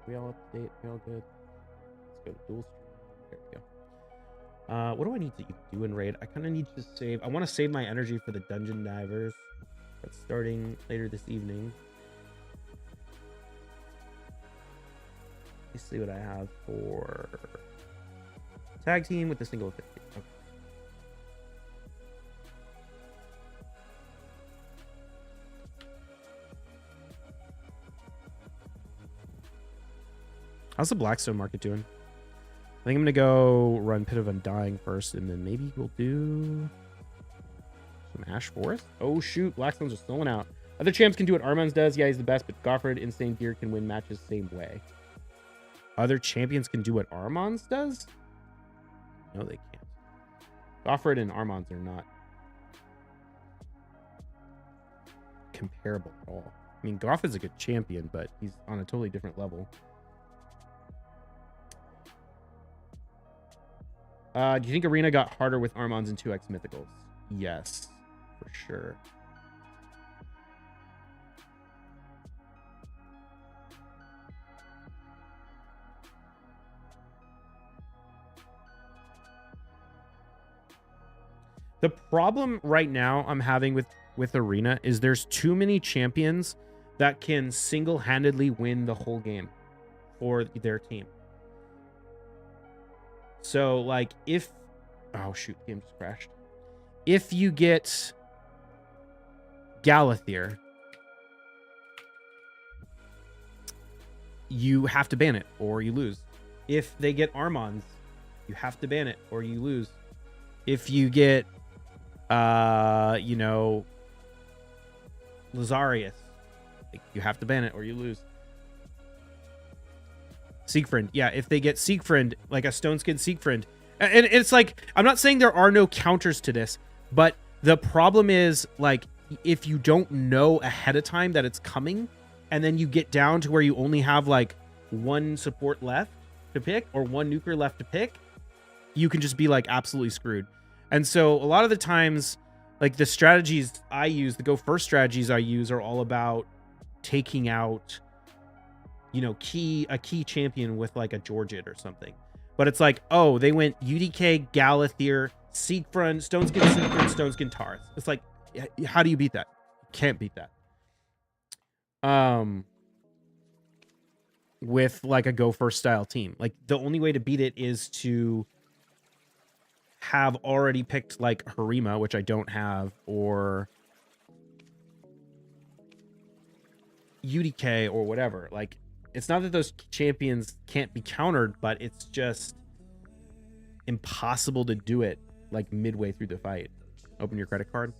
We all update? We all good? Let's go to dual stream. There we go. What do I need to do in raid? I kind of need to save. I want to save my energy for the dungeon divers. That's starting later this evening. Let's see what I have for tag team with the single 50. Okay. How's the Blackstone market doing? I think I'm gonna go run Pit of Undying first, and then maybe we'll do some Ash Forest. Oh shoot, Blackstone's just throwing out. Other champs can do what Armons does. Yeah, he's the best, but Goffred, Insane Gear can win matches the same way. Other champions can do what Armons does? No, they can't. Goffred and Armons are not comparable at all. I mean, Goffred's a good champion, but he's on a totally different level. Do you think Arena got harder with Armons and 2x Mythicals? Yes, for sure. The problem right now I'm having with Arena is there's too many champions that can single-handedly win the whole game for their team. So, like, if... Oh, shoot. The game just crashed. If you get Galathyr, you have to ban it or you lose. If they get Armons, you have to ban it or you lose. If you get, you know, Lazarius, like, you have to ban it or you lose. Siegfried, yeah, if they get Siegfried, like a Stone Skin Siegfried, and it's like, I'm not saying there are no counters to this, but the problem is, like, if you don't know ahead of time that it's coming, and then you get down to where you only have like one support left to pick or one nuker left to pick, you can just be like absolutely screwed. And so a lot of the times, like the strategies I use, the go first strategies I use are all about taking out, you know, a key champion with like a Georgid or something. But it's like, oh, they went UDK, Galathier, Siegfried, Stoneskin Siegfried, Stoneskin Taurus. It's like, how do you beat that? You can't beat that. With like a go first style team. Like the only way to beat it is to have already picked like Harima, which I don't have, or UDK or whatever. Like, it's not that those champions can't be countered, but it's just impossible to do it like midway through the fight. Open your credit card.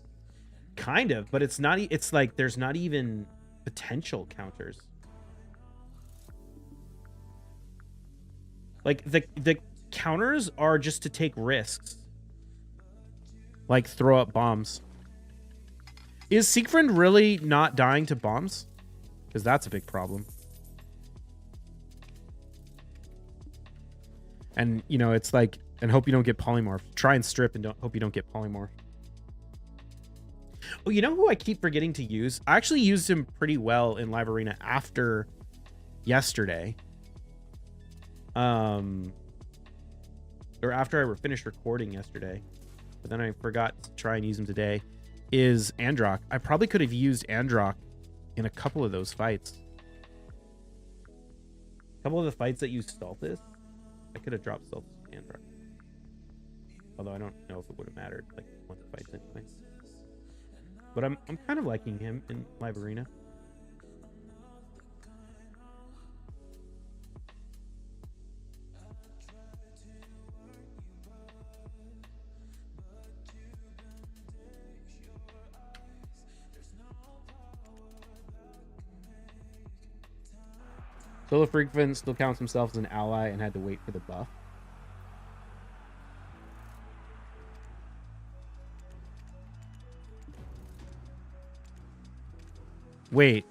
Kind of, but it's not. It's like there's not even potential counters. Like the counters are just to take risks, like throw up bombs. Is Siegfried really not dying to bombs? Because that's a big problem. And you know, it's like, and hope you don't get polymorphed. Try and strip and hope you don't get polymorphed. Oh, you know who I keep forgetting to use? I actually used him pretty well in Live Arena after yesterday. Or after I finished recording yesterday, but then I forgot to try and use him today, is Androck. I probably could have used Androck in a couple of those fights. A couple of the fights that used Stultus, I could have dropped Stultus with Androck. Although I don't know if it would have mattered, like, one of the fights anyway. But I'm kind of liking him in Live Arena. Solo Freakfin still counts himself as an ally and had to wait for the buff. Wait,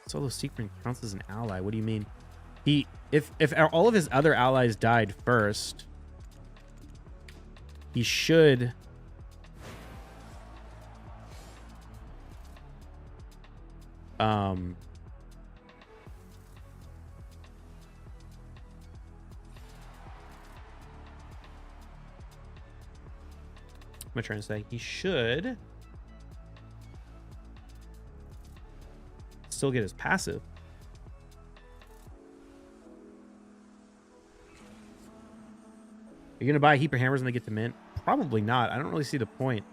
Solo Secret counts as an ally. What do you mean? If all of his other allies died first, he should. What am I trying to say? He should still get his passive. Are you gonna buy a heap of hammers when they get to mint? Probably not. I don't really see the point.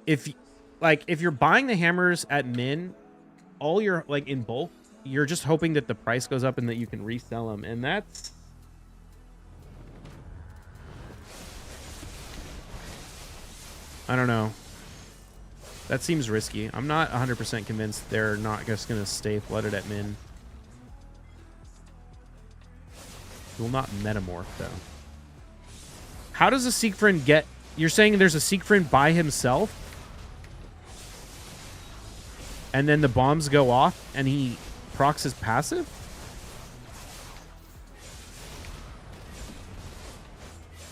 If you're buying the hammers at min, all you're like in bulk, you're just hoping that the price goes up and that you can resell them, and that's I don't know. That seems risky. I'm not 100% convinced they're not just going to stay flooded at min. He will not metamorph, though. How does a Siegfried get... You're saying there's a Siegfried by himself? And then the bombs go off and he procs his passive?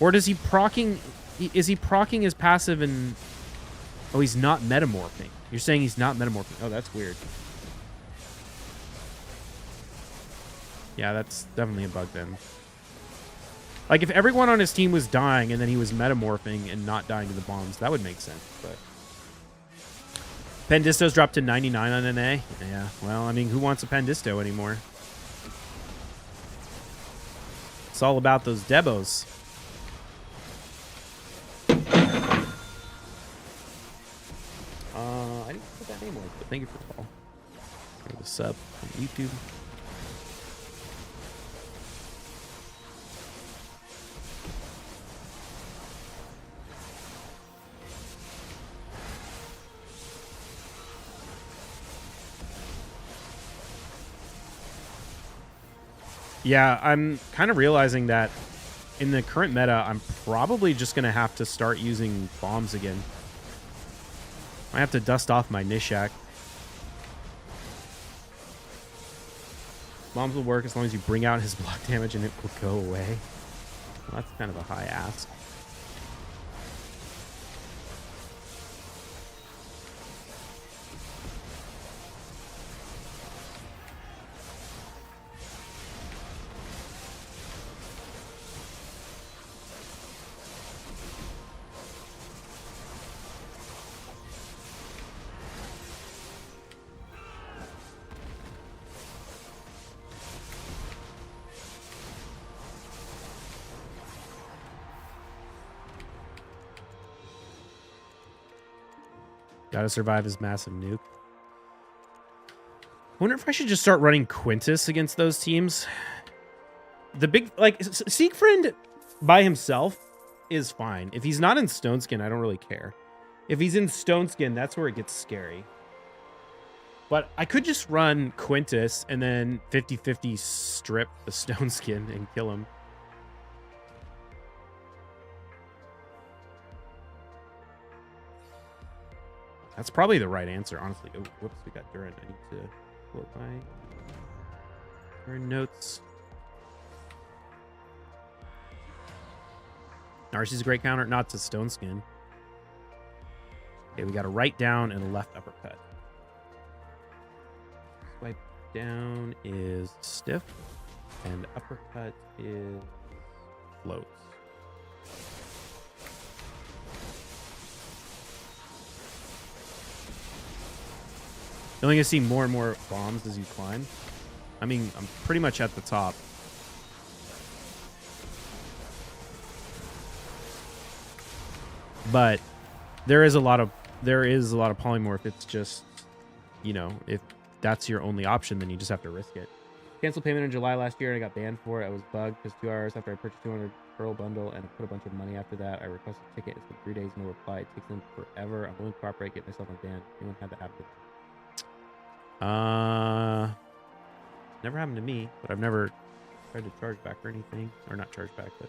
Or does he procking... Is he procking his passive and... Oh, he's not metamorphing. You're saying he's not metamorphing. Oh, that's weird. Yeah, that's definitely a bug then. Like, if everyone on his team was dying and then he was metamorphing and not dying to the bombs, that would make sense, but... Pendisto's dropped to 99 on NA? Yeah, well, I mean, who wants a Pendisto anymore? It's all about those Debos. I didn't put that name on, but thank you for the call. For the sub on YouTube. Yeah, I'm kind of realizing that in the current meta, I'm probably just going to have to start using bombs again. I have to dust off my Nishak. Bombs will work as long as you bring out his block damage and it will go away. Well, that's kind of a high ask. Gotta survive his massive nuke. I wonder if I should just start running Quintus against those teams. The big, like, Siegfried by himself is fine. If he's not in Stoneskin, I don't really care. If he's in Stoneskin, that's where it gets scary. But I could just run Quintus and then 50-50 strip the Stoneskin and kill him. That's probably the right answer, honestly. Oh, whoops, we got Durin. I need to pull up my Durin notes. Narcy's a great counter, not to Stoneskin. Okay, we got a right down and a left uppercut. Swipe down is stiff, and uppercut is floats. You're only gonna see more and more bombs as you climb. I mean, I'm pretty much at the top. But there is a lot of polymorph. It's just, you know, if that's your only option, then you just have to risk it. Canceled payment in July last year and I got banned for it. I was bugged because 2 hours after I purchased 200 Pearl bundle and put a bunch of money after that. I requested a ticket. It's been 3 days, no reply. It takes them forever. I'm willing to cooperate, get myself unbanned. Anyone had that happen? Never happened to me, but I've never tried to charge back or anything. Or not charge back, but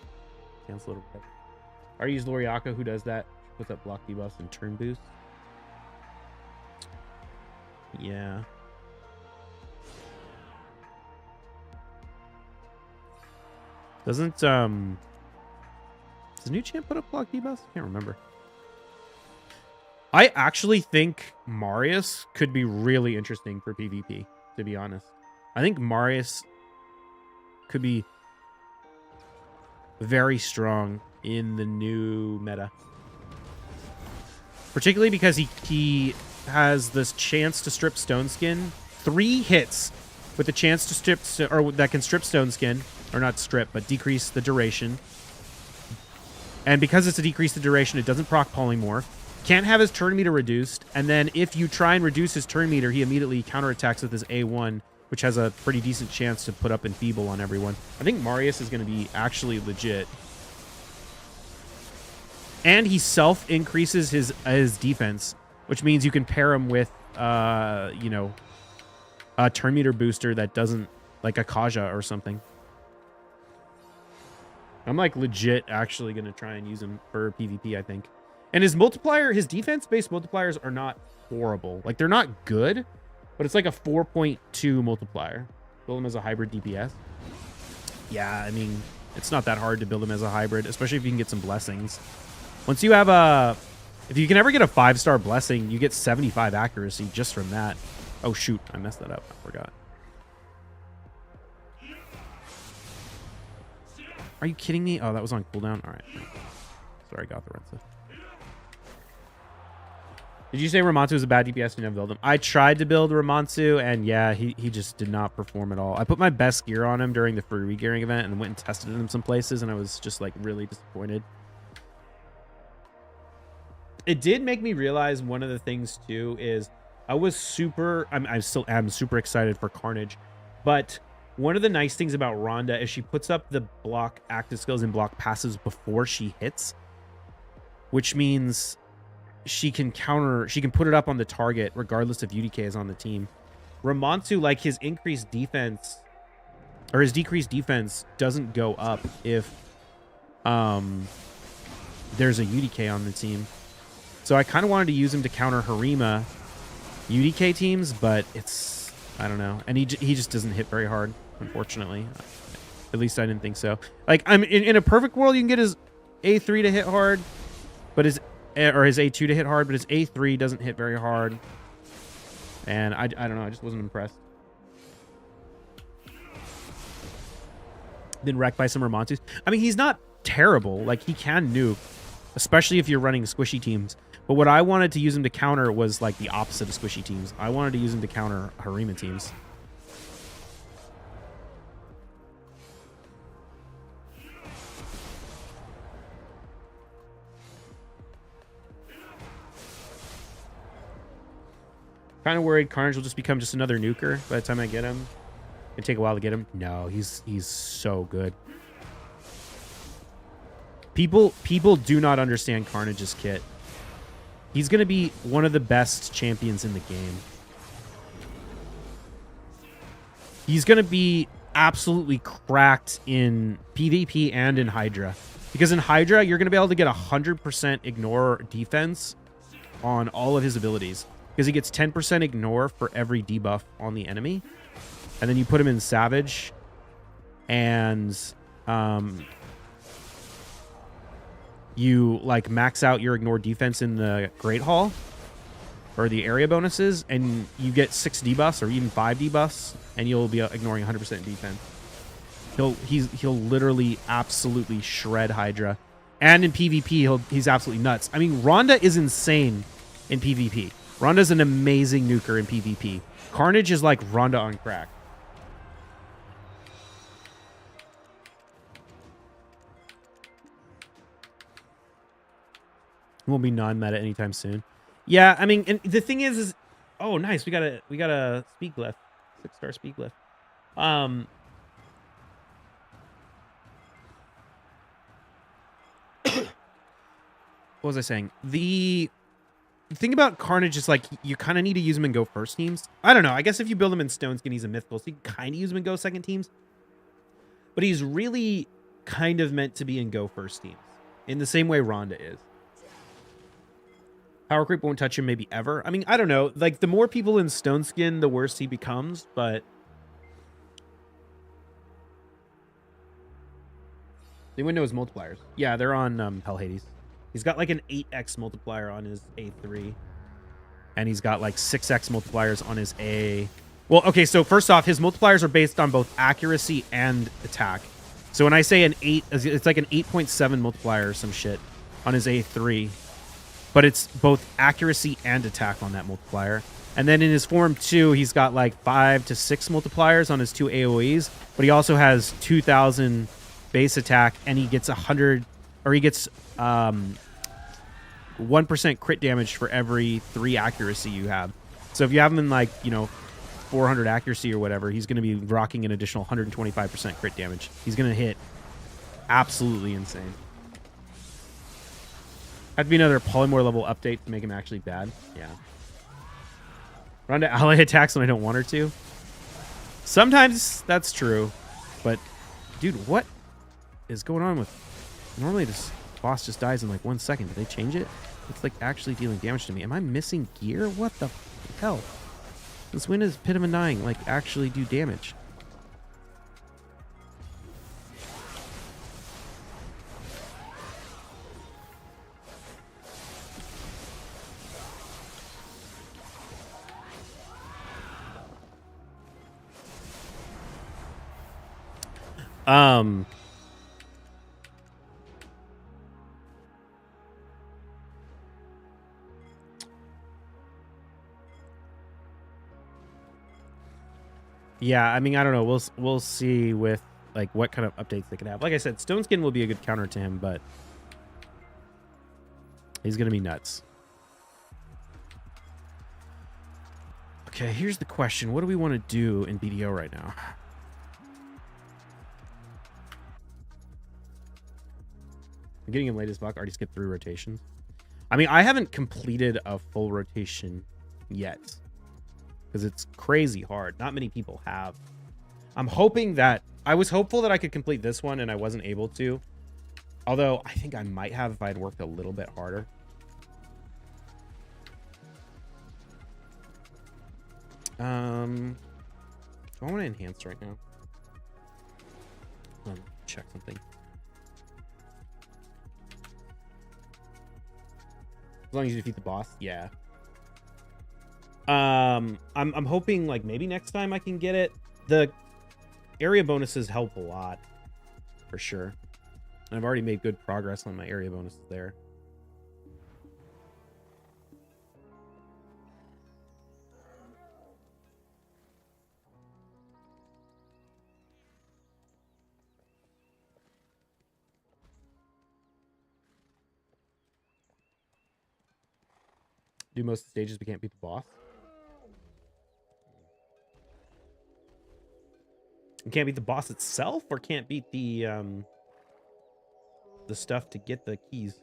cancel it. I already use Loriaka, who does that. Puts up block debuffs and turn boost. Yeah. Doesn't, does the new champ put up block debuffs? I can't remember. I actually think Marius could be really interesting for PvP, to be honest. I think Marius could be very strong in the new meta. Particularly because he has this chance to strip Stoneskin. 3 hits with the chance to strip, or that can strip Stoneskin, or not strip, but decrease the duration. And because it's a decrease the duration, it doesn't proc polymorph. Can't have his turn meter reduced, and then if you try and reduce his turn meter, he immediately counterattacks with his A1, which has a pretty decent chance to put up Enfeeble on everyone. I think Marius is going to be actually legit. And he self-increases his defense, which means you can pair him with, you know, a turn meter booster that doesn't, like a Kaja or something. I'm, like, legit actually going to try and use him for PvP, I think. And his multiplier, his defense-based multipliers are not horrible. Like, they're not good, but it's like a 4.2 multiplier. Build him as a hybrid DPS. Yeah, I mean, it's not that hard to build him as a hybrid, especially if you can get some blessings. Once you have a... If you can ever get a 5-star blessing, you get 75 accuracy just from that. Oh, shoot. I messed that up. I forgot. Are you kidding me? Oh, that was on cooldown? All right. Sorry, I got the Rensa. Did you say Ramonsu was a bad DPS? You never build him. I tried to build Ramonsu, and yeah, he just did not perform at all. I put my best gear on him during the free re-gearing event and went and tested him some places, and I was just, like, really disappointed. It did make me realize one of the things, too, is I was super... I still am super excited for Carnage, but one of the nice things about Rhonda is she puts up the block active skills and block passes before she hits, which means... she can put it up on the target regardless if UDK is on the team. Ramonsu, like, his increased defense or his decreased defense doesn't go up if there's a UDK on the team. So I kind of wanted to use him to counter Harima UDK teams, but it's, I don't know. And he just doesn't hit very hard, unfortunately. At least I didn't think so. Like, I'm in a perfect world, you can get his A3 to hit hard, but his A2 to hit hard, but his A3 doesn't hit very hard. And I don't know, I just wasn't impressed. Been wrecked by some Ramontus. I mean, he's not terrible. Like, he can nuke, especially if you're running squishy teams. But what I wanted to use him to counter was like the opposite of squishy teams. I wanted to use him to counter Harima teams. Kind of worried Carnage will just become just another nuker by the time I get him. It'd take a while to get him. No, he's so good. People do not understand Carnage's kit. He's going to be one of the best champions in the game. He's going to be absolutely cracked in PvP and in Hydra. Because in Hydra, you're going to be able to get 100% ignore defense on all of his abilities. Because he gets 10% ignore for every debuff on the enemy. And then you put him in Savage. And you like max out your ignore defense in the Great Hall. Or the area bonuses. And you get 6 debuffs or even 5 debuffs. And you'll be ignoring 100% defense. He'll literally absolutely shred Hydra. And in PvP, he's absolutely nuts. I mean, Rhonda is insane in PvP. Rhonda's an amazing nuker in PvP. Carnage is like Rhonda on crack. Won't be non-meta anytime soon. Yeah, I mean, and the thing is oh, nice. We got a speed glyph. 6-star speed glyph. What was I saying? The thing about Carnage is, like, you kind of need to use him in go first teams. I don't know. I guess if you build him in Stone Skin, he's a mythical, so you can kind of use him in go second teams. But he's really kind of meant to be in go first teams, in the same way Rhonda is. Power creep won't touch him maybe ever. I mean, I don't know. Like, the more people in Stone Skin, the worse he becomes, but... Anyone know his multipliers? Yeah, they're on Hell Hades. He's got like an 8x multiplier on his A3. And he's got like 6x multipliers on his A... Well, okay, so first off, his multipliers are based on both accuracy and attack. So when I say an 8, it's like an 8.7 multiplier or some shit on his A3. But it's both accuracy and attack on that multiplier. And then in his Form 2, he's got like 5 to 6 multipliers on his 2 AoEs. But he also has 2,000 base attack, and he gets 100... Or he gets 1% crit damage for every 3 accuracy you have. So if you have him in, like, you know, 400 accuracy or whatever, he's going to be rocking an additional 125% crit damage. He's going to hit absolutely insane. Have to be another polymorph level update to make him actually bad. Yeah. Rhonda ally attacks when I don't want her to. Sometimes that's true. But, dude, what is going on with... Normally this boss just dies in like 1 second. Did they change it? It's like actually dealing damage to me. Am I missing gear? What the hell? Since when does Pit of Undying like actually do damage? Yeah, I mean, I don't know. We'll see with like what kind of updates they can have. Like I said, Stone Skin will be a good counter to him, but he's gonna be nuts. Okay, here's the question: what do we want to do in BDO right now? I'm getting him late as fuck. Already skipped 3 rotations. I mean, I haven't completed a full rotation yet. Because it's crazy hard. Not many people have. I'm hoping that... I was hopeful that I could complete this one, and I wasn't able to. Although, I think I might have if I had worked a little bit harder. Do I want to enhance right now? Hold on, check something. As long as you defeat the boss, yeah. I'm hoping like maybe next time I can get it. The area bonuses help a lot, for sure. And I've already made good progress on my area bonuses there. Do most of the stages, we can't beat the boss. We can't beat the boss itself, or can't beat the stuff to get the keys.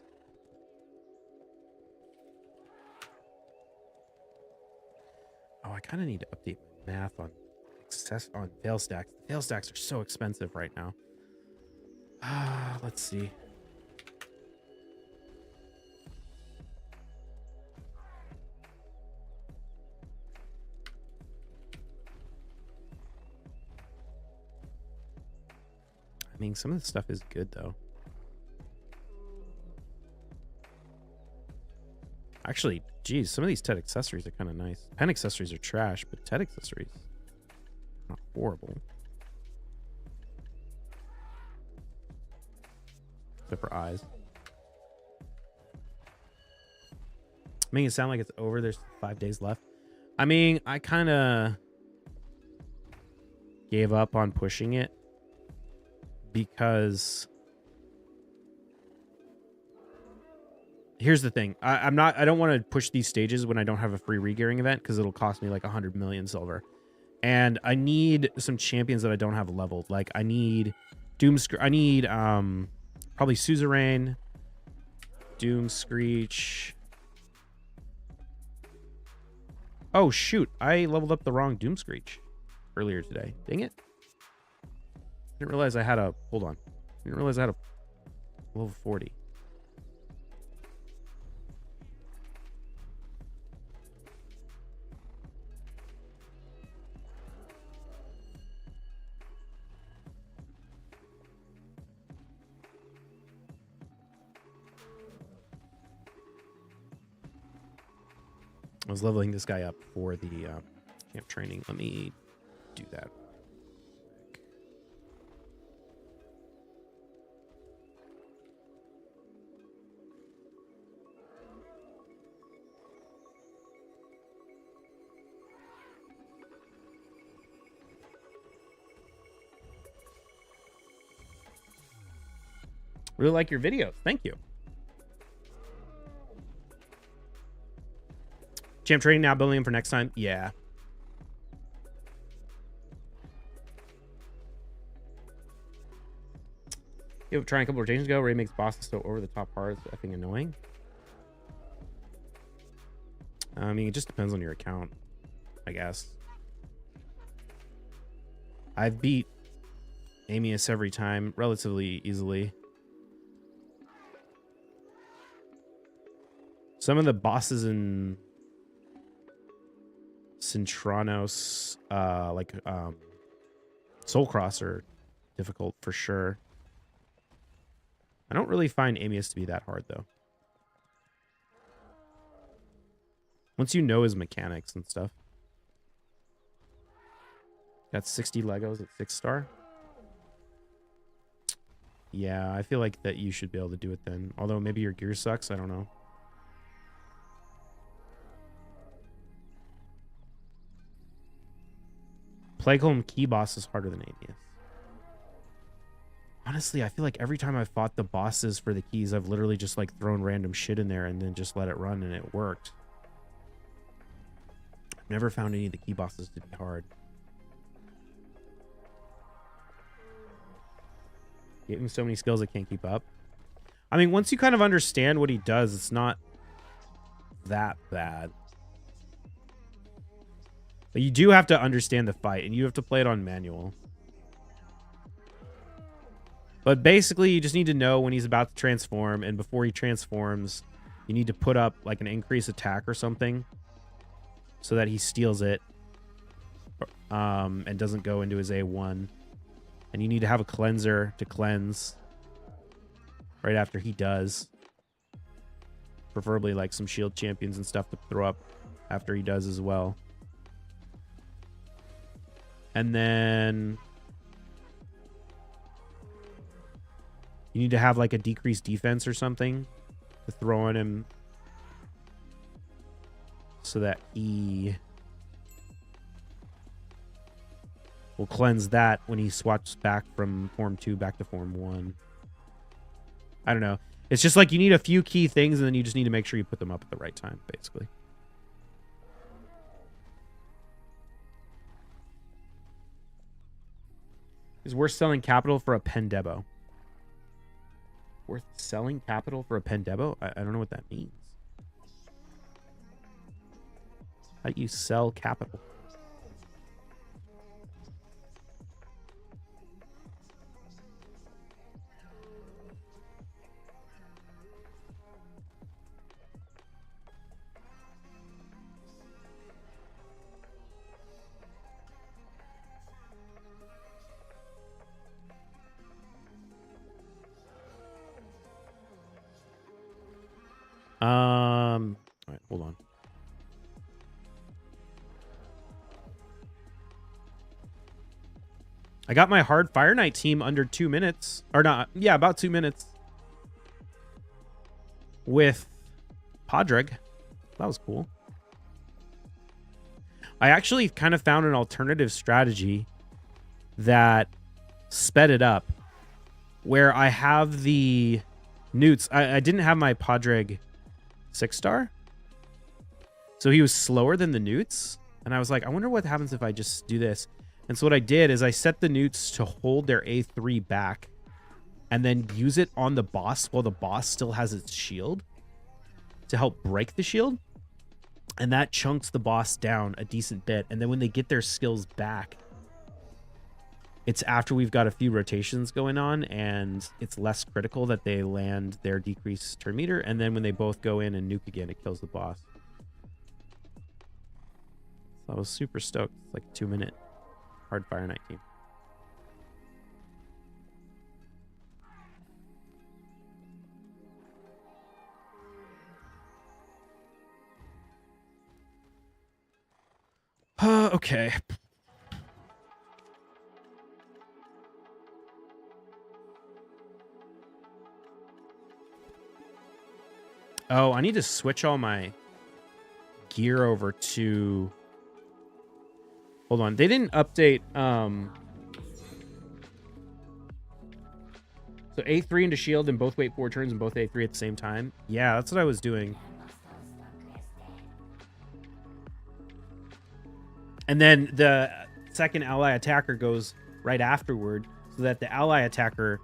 Oh, I kind of need to update my math on fail stacks. Fail stacks are so expensive right now. Let's see. I mean, some of the stuff is good, though. Actually, geez, some of these TED accessories are kind of nice. Pen accessories are trash, but TED accessories, not horrible. Except for eyes. Making it sound like it's over. There's 5 days left. I mean, I kind of gave up on pushing it because here's the thing. I don't want to push these stages when I don't have a free regearing event, because it'll cost me like 100 million silver. And I need some champions that I don't have leveled. Like I need I need probably Suzerain, Doom Screech. Oh shoot, I leveled up the wrong Doom Screech earlier today. Dang it. I didn't realize I had a hold on. I didn't realize I had a level 40. I was leveling this guy up for the camp training. Let me do that. Really like your videos. Thank you. Champ training now, building them for next time. Yeah. Trying a couple rotations ago, Ray makes bosses so over the top hard. It's effing annoying. I mean, it just depends on your account, I guess. I've beat Amius every time relatively easily. Some of the bosses in Cintranos, like Soulcross, are difficult for sure. I don't really find Amius to be that hard, though. Once you know his mechanics and stuff. Got 60 Legos at 6-star. Yeah, I feel like that you should be able to do it then. Although maybe your gear sucks, I don't know. Plagueholm key boss is harder than Amius. Honestly, I feel like every time I've fought the bosses for the keys, I've literally just like thrown random shit in there and then just let it run and it worked. I've never found any of the key bosses to be hard. Gave him so many skills I can't keep up. I mean, once you kind of understand what he does, it's not that bad. But you do have to understand the fight, and you have to play it on manual. But basically, you just need to know when he's about to transform, and before he transforms, you need to put up like an increased attack or something so that he steals it and doesn't go into his A1. And you need to have a cleanser to cleanse right after he does. Preferably like some shield champions and stuff to throw up after he does as well. And then you need to have like a decreased defense or something to throw on him so that he will cleanse that when he swaps back from Form 2 back to Form 1. I don't know. It's just like you need a few key things, and then you just need to make sure you put them up at the right time, basically. Is worth selling capital for a Pendebo. Worth selling capital for a Pendebo? I don't know what that means. How do you sell capital? All right, hold on. I got my hard Fire Knight team under 2 minutes. Or not, yeah, about 2 minutes. With Podrick. That was cool. I actually kind of found an alternative strategy that sped it up. Where I have the Newts. I didn't have my Podrick 6-star. So he was slower than the Newts. And I was like, I wonder what happens if I just do this. And so what I did is I set the Newts to hold their A3 back and then use it on the boss while the boss still has its shield to help break the shield. And that chunks the boss down a decent bit. And then when they get their skills back, it's after we've got a few rotations going on, and it's less critical that they land their decreased turn meter. And then when they both go in and nuke again, it kills the boss. So I was super stoked. It's like a 2-minute hard Fire Knight team. Okay. Oh, I need to switch all my gear over to... Hold on. They didn't update... So A3 into shield and both wait 4 turns and both A3 at the same time. Yeah, that's what I was doing. And then the second ally attacker goes right afterward so that the ally attacker...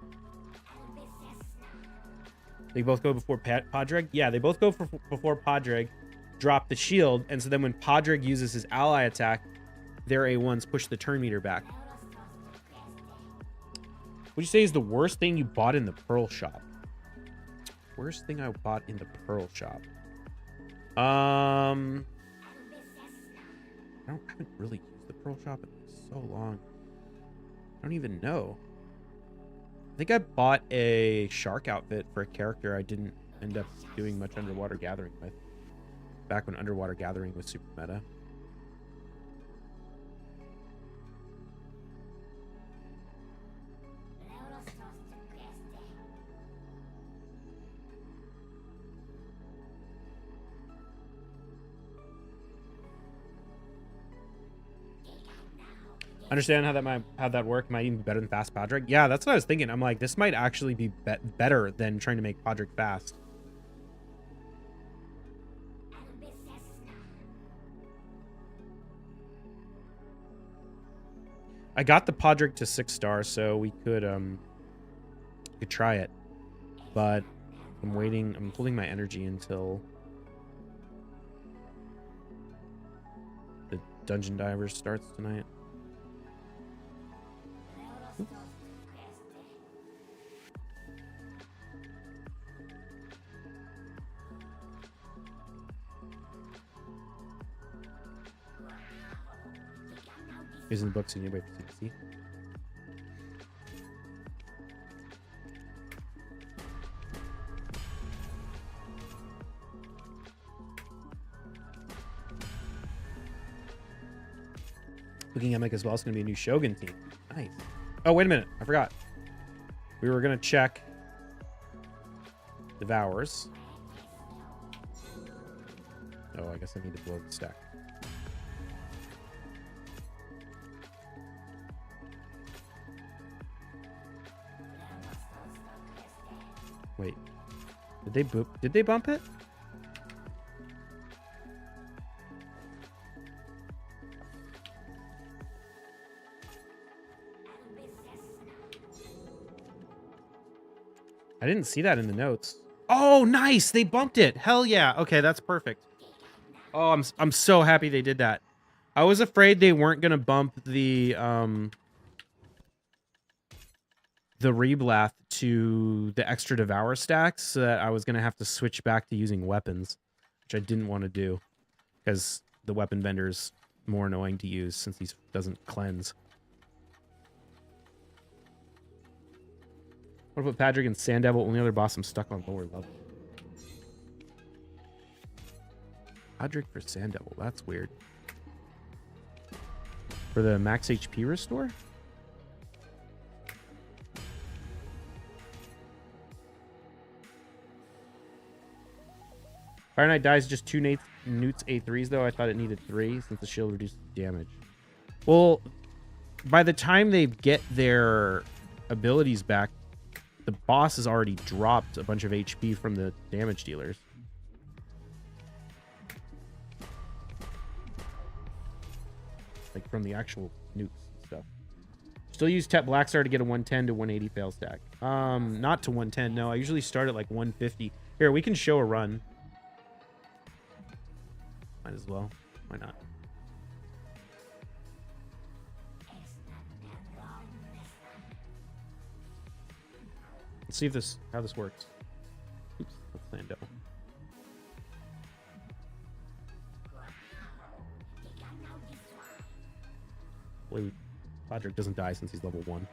They both go before Podrick? Yeah, they both go before Podrick, drop the shield, and so then when Podrick uses his ally attack, their A1s push the turn meter back. Would you say is the worst thing you bought in the Pearl Shop? Worst thing I bought in the Pearl Shop? I haven't really used the Pearl Shop in so long. I don't even know. I think I bought a shark outfit for a character I didn't end up doing much underwater gathering with. Back when underwater gathering was super meta. Understand how that worked might even be better than fast Podrick. Yeah, that's what I was thinking. I'm like, this might actually be better than trying to make Podrick fast. I got the Podrick to 6-star, so we could try it. But I'm waiting. I'm holding my energy until the Dungeon Divers starts tonight. Is in the books anyway for CDC. Looking at Mike as well, it's going to be a new Shogun team. Nice. Oh, wait a minute. I forgot. We were going to check Devours. Oh, I guess I need to blow the stack. Wait. Did they bump it? I didn't see that in the notes. Oh, nice. They bumped it. Hell yeah. Okay, that's perfect. Oh, I'm so happy they did that. I was afraid they weren't going to bump the Reblath to the extra Devour stacks, so that I was going to have to switch back to using weapons, which I didn't want to do because the weapon vendor's more annoying to use since he doesn't cleanse. What about Patrick and Sanddevil? Only other boss I'm stuck on lower level. Patrick for Sanddevil. That's weird. For the max HP restore? Fire Knight dies just 2 Newts A3s, though. I thought it needed 3 since the shield reduces damage. Well, by the time they get their abilities back, the boss has already dropped a bunch of HP from the damage dealers. Like from the actual nukes and stuff. Still use Tet Blackstar to get a 110 to 180 fail stack. Not to 110, no. I usually start at like 150. Here, we can show a run. Might as well. Why not? Let's see if how this works. Oops, let's land down. Hopefully Patrick doesn't die since he's level 1.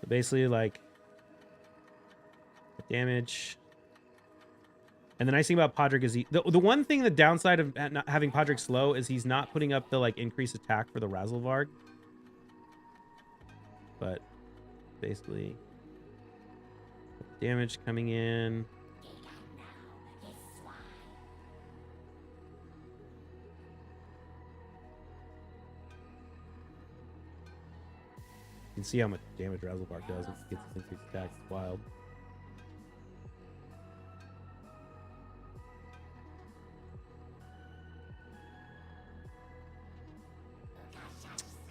So basically, like, damage. And the nice thing about Podrick is the one thing, the downside of not having Podrick slow is he's not putting up the like increased attack for the Razzlevarg. But basically, damage coming in. You can see how much damage Razzlevarg does if he gets his increased attack. It's wild.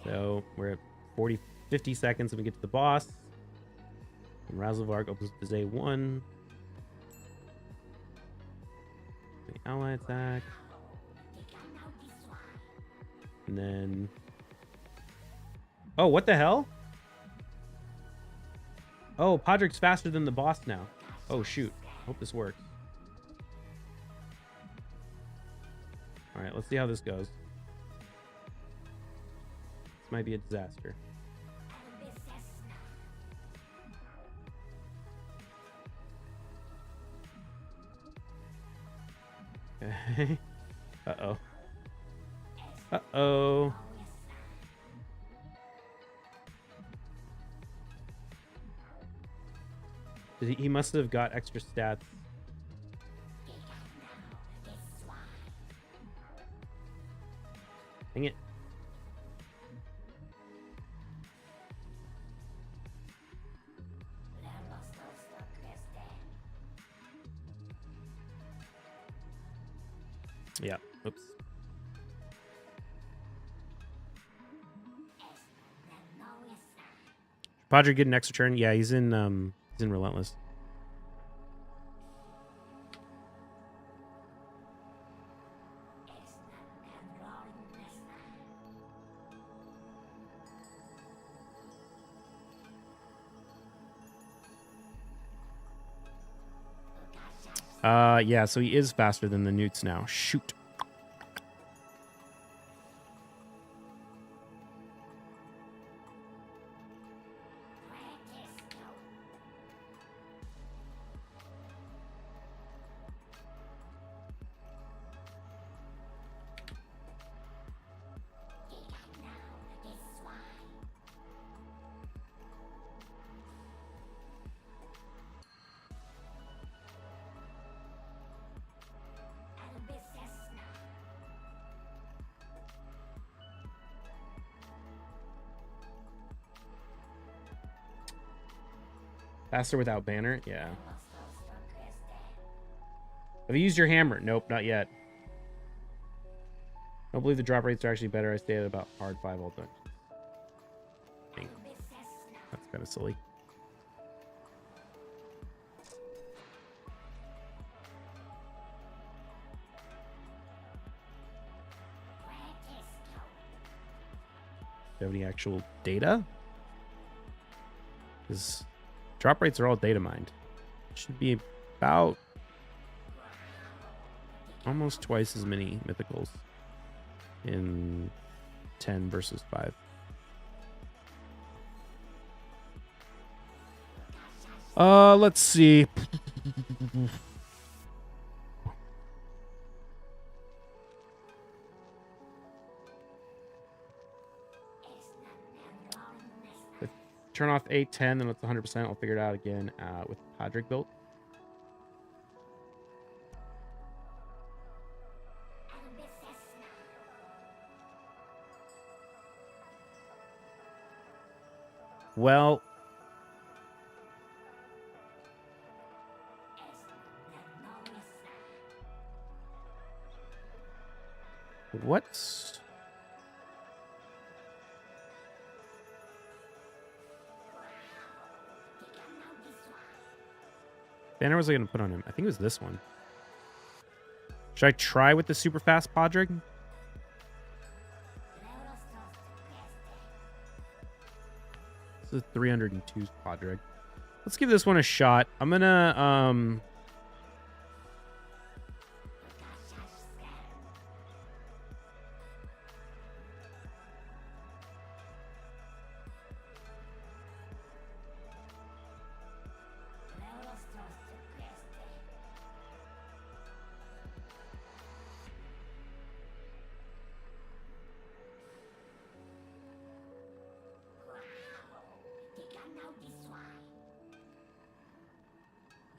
So we're at 50 seconds and we get to the boss. And Razzlevarg opens his A1. The ally attack. And then... Oh, what the hell? Oh, Podrick's faster than the boss now. Oh, shoot. Hope this works. Alright, let's see how this goes. This might be a disaster. Okay. Uh-oh. Uh-oh. He must have got extra stats. Dang it. Yeah, oops. Podrick get an extra turn. Yeah, he's in Relentless. Yeah, so he is faster than the newts now. Shoot. Faster without banner? Yeah. Have you used your hammer? Nope, not yet. I don't believe the drop rates are actually better. I stay at about hard 5 all time. That's kind of silly. Do you have any actual data? Because drop rates are all data mined. Should be about almost twice as many mythicals in 10 versus 5. Let's see. Turn off 810, then it's 100%. I'll figure it out again with Podrick built. Well, what's... banner was I going to put on him? I think it was this one. Should I try with the super fast Podrick? This is 302 Podrick. Let's give this one a shot. I'm gonna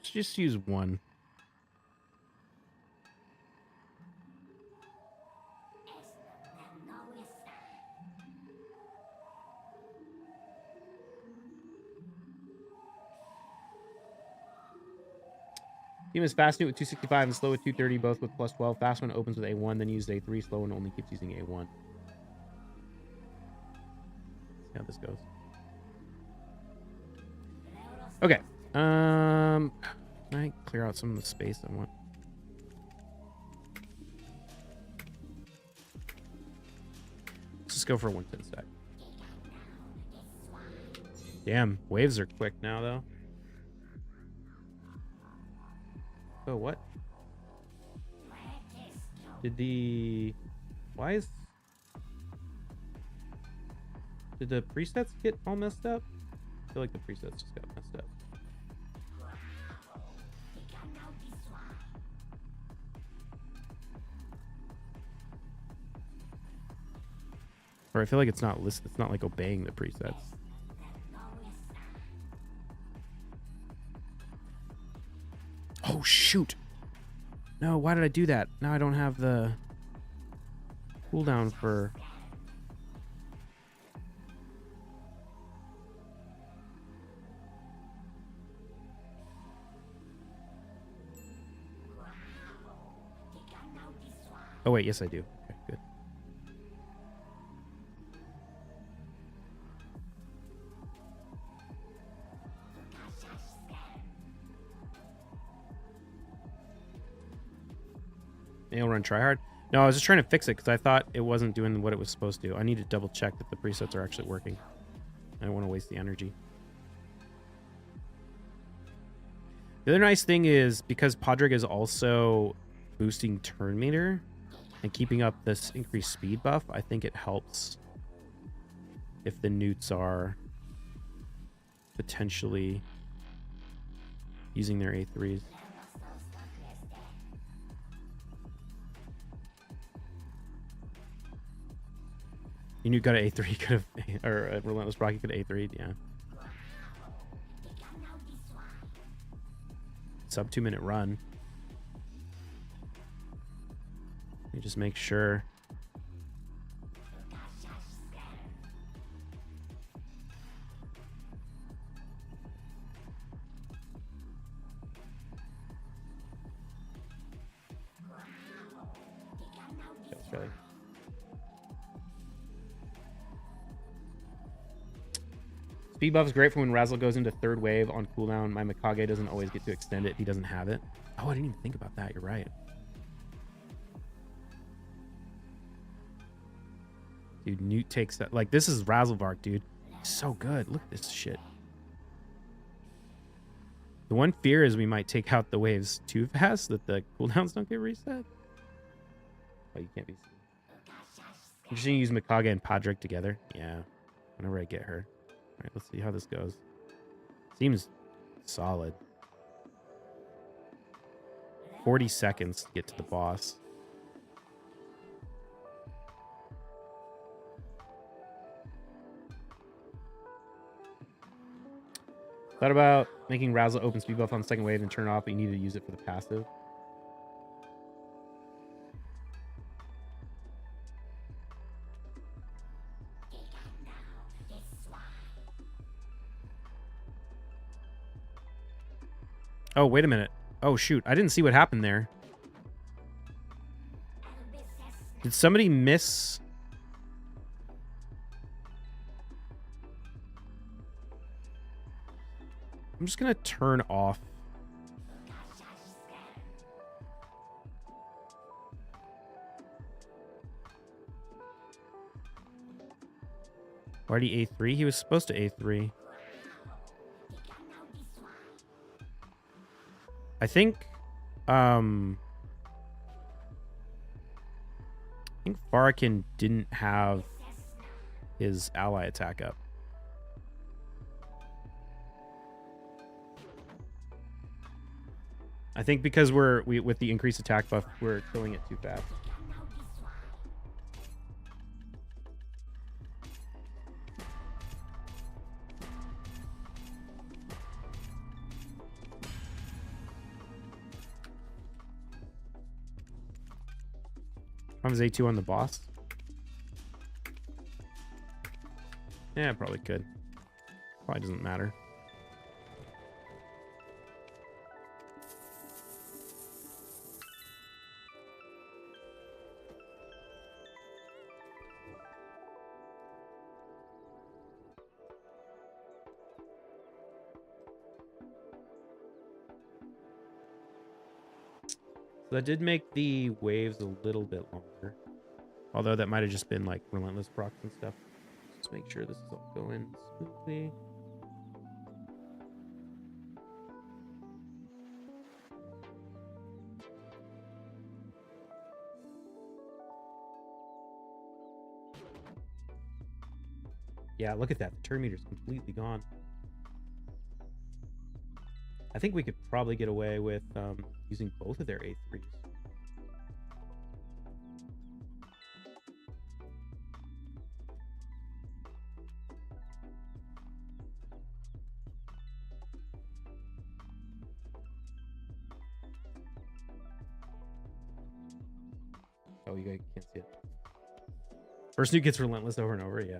just use one. Team is fast with 265 and slow with 230, both with plus 12. Fast one opens with A1, then uses A3. Slow one only keeps using A1. See how this goes. Okay. Can I clear out some of the space I want? Let's just go for a 110 stack. Damn, waves are quick now, though. Oh, what? Did the... Why is... Did the presets get all messed up? I feel like the presets just got messed up. Or I feel like it's not listed. It's not like obeying the presets. Oh, shoot. No, why did I do that? Now I don't have the cooldown for... Oh, wait. Yes, I do. Okay, good. Nail run try hard. No, I was just trying to fix it because I thought it wasn't doing what it was supposed to. I need to double check that the presets are actually working. I don't want to waste the energy. The other nice thing is because Podrick is also boosting turn meter and keeping up this increased speed buff, I think it helps if the newts are potentially using their A3s. You knew got an A3, could have, or a Relentless Rocky could have A3'd, yeah. Sub 2-minute run. You just make sure. That's really. Speed buff is great for when Razzle goes into third wave on cooldown. My Mikage doesn't always get to extend it if he doesn't have it. Oh, I didn't even think about that. You're right. Dude, Newt takes that. Like, this is Razzlevark, dude. He's so good. Look at this shit. The one fear is we might take out the waves too fast, that the cooldowns don't get reset. Oh, you can't be seen. I'm just going to use Mikage and Podrick together. Yeah, whenever I get her. All right, let's see how this goes. Seems solid. 40 seconds to get to the boss. Thought about making Razzle open speed buff on the second wave and turn it off, but you need to use it for the passive. Oh, wait a minute. Oh, shoot. I didn't see what happened there. Did somebody miss? I'm just going to turn off. Already A3? He was supposed to A3. I think Farrakhan didn't have his ally attack up. I think because we with the increased attack buff, we're killing it too fast. Comes A2 on the boss. Yeah, probably could. Probably doesn't matter. So that did make the waves a little bit longer. Although that might have just been like relentless procs and stuff. Just make sure this is all going smoothly. Yeah, look at that. The turn meter's completely gone. I think we could probably get away with using both of their A3s. Oh, you guys can't see it. First nuke gets relentless over and over, yeah.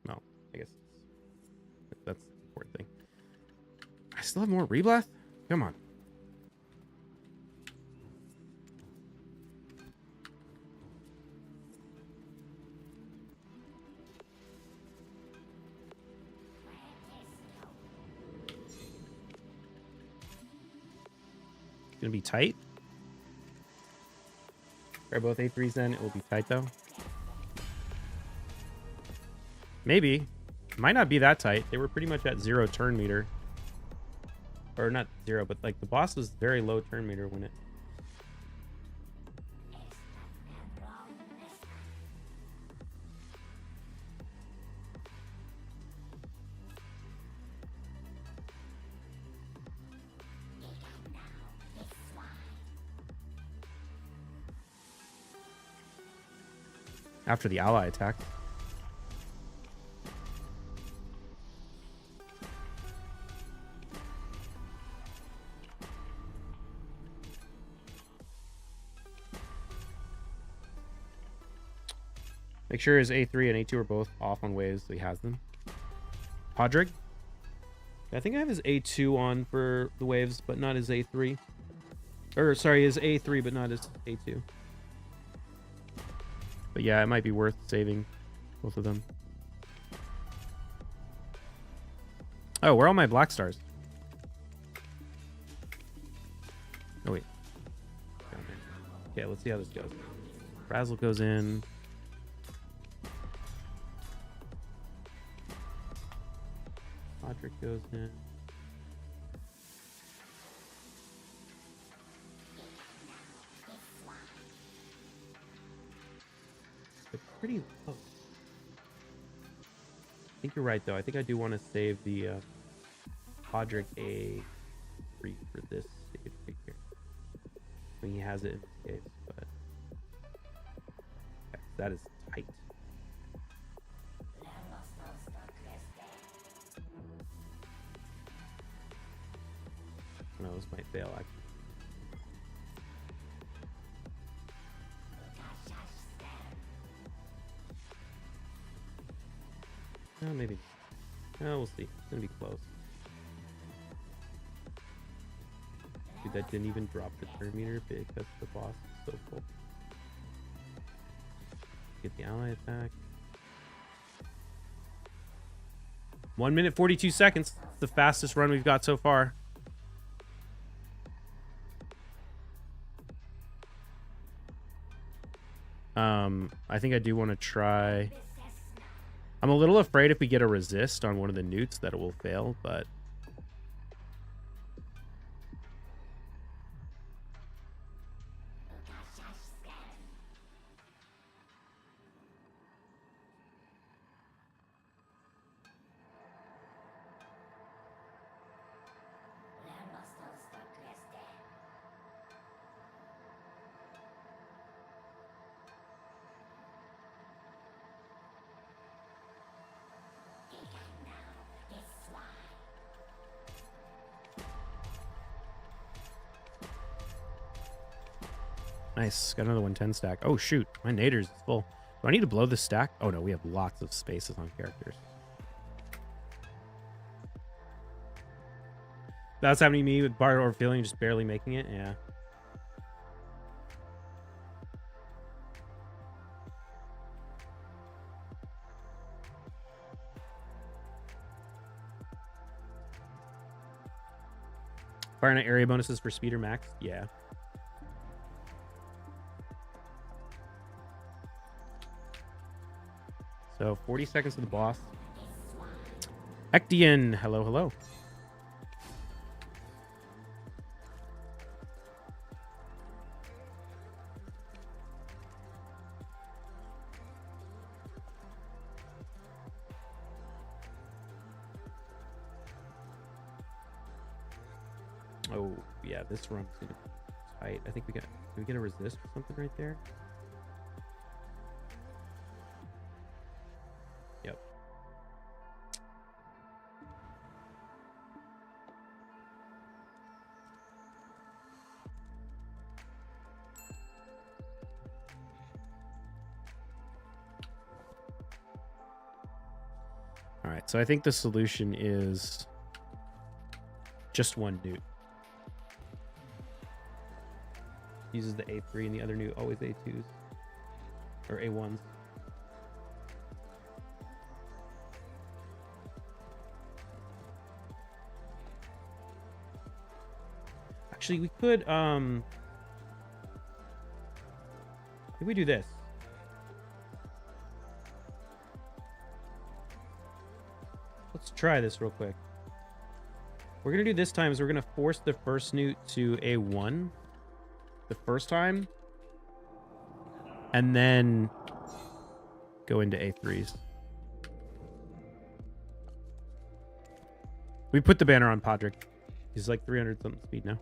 No, I guess that's the important thing. I still have more reblast? Come on. gonna be tight. Try both A3s then. It will be tight though. Maybe. Might not be that tight. They were pretty much at 0 turn meter. Or not 0, but like the boss was very low turn meter when it... After the ally attack. Make sure his A3 and A2 are both off on waves, so he has them. Podrick. I think I have his A2 on for the waves, but not his A3. Or, sorry, his A3, but not his A2. But yeah, it might be worth saving both of them. Oh, where are all my black stars? Oh, wait. Okay, let's see how this goes. Frazzle goes in. Podrick goes in. They're pretty low. I think you're right, though. I think I do want to save the Podrick A3 for this stage right here. I mean, he has it in this case, but okay, that is tight. No, this might fail, actually. Oh, maybe. Oh, we'll see. It's gonna be close. Dude, that didn't even drop the turn meter because the boss is so full. Get the ally attack. 1 minute 42 seconds. It's the fastest run we've got so far. I think I do want to try. I'm a little afraid if we get a resist on one of the newts that it will fail, but nice. Got another 110 stack. Oh, shoot. My naders is full. Do I need to blow this stack? Oh, no. We have lots of spaces on characters. That's happening to me with Bar or Feeling, just barely making it. Yeah. Fire Night area bonuses for speed or max? Yeah. So 40 seconds to the boss. Ectian, hello, hello. Oh yeah, this run's gonna be tight. I think we got. Did we get a resist or something right there? Yep. All right, so I think the solution is just one newt. Uses the A3 and the other newt always A2s or A1s. Actually, we could, if we do this. Let's try this real quick. We're going to do this time is we're going to force the first newt to A1 the first time. And then go into A3s. We put the banner on Podrick. He's like 300 something speed now.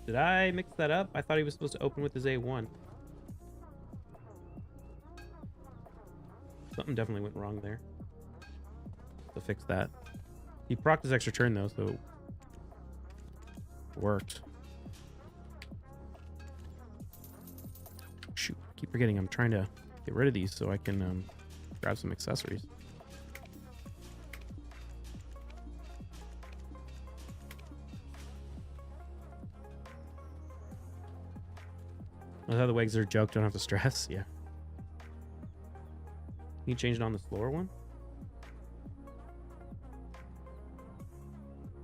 Did I mix that up? I thought he was supposed to open with his A1. Something definitely went wrong there. So fix that. He procced his extra turn though, so it worked. Shoot, I keep forgetting I'm trying to get rid of these so I can grab some accessories. That's how the Wags are a joke, don't have to stress. Yeah. Can you change it on the slower one?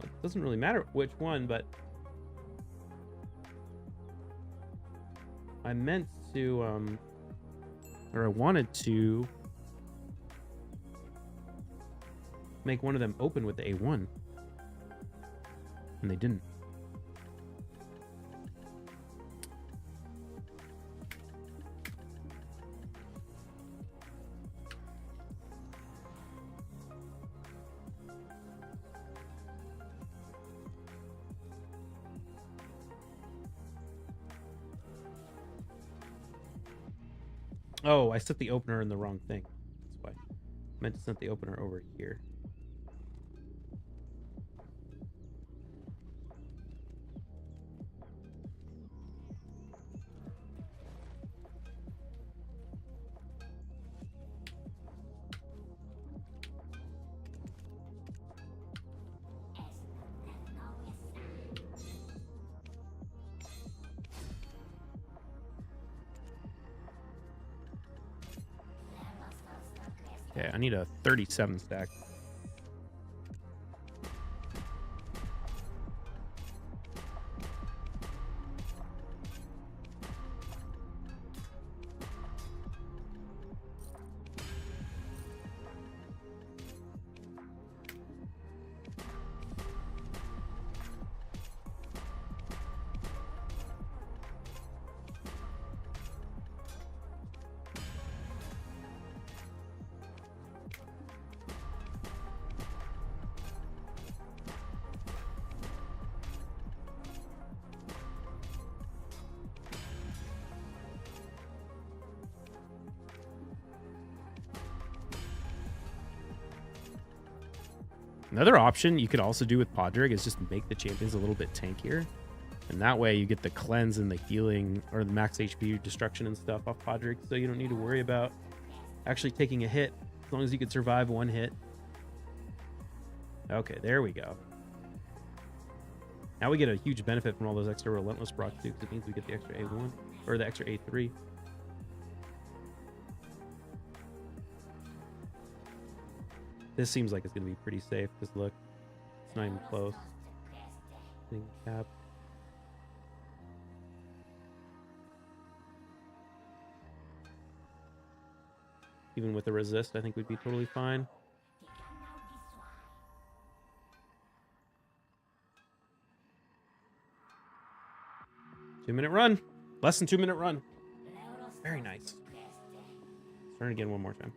It doesn't really matter which one, but I meant to, or I wanted to make one of them open with the A1. And they didn't. Oh, I set the opener in the wrong thing. That's why. I meant to set the opener over here. Okay, I need a 37 stack. Another option you could also do with Podrick is just make the champions a little bit tankier. And that way you get the cleanse and the healing or the max HP destruction and stuff off Podrick. So you don't need to worry about actually taking a hit as long as you can survive one hit. Okay, there we go. Now we get a huge benefit from all those extra relentless procs too, because it means we get the extra A1 or the extra A3. This seems like it's going to be pretty safe because look, it's not even close. Cap. Even with a resist, I think we'd be totally fine. 2-minute run. Less than 2-minute run. Very nice. Turn again one more time.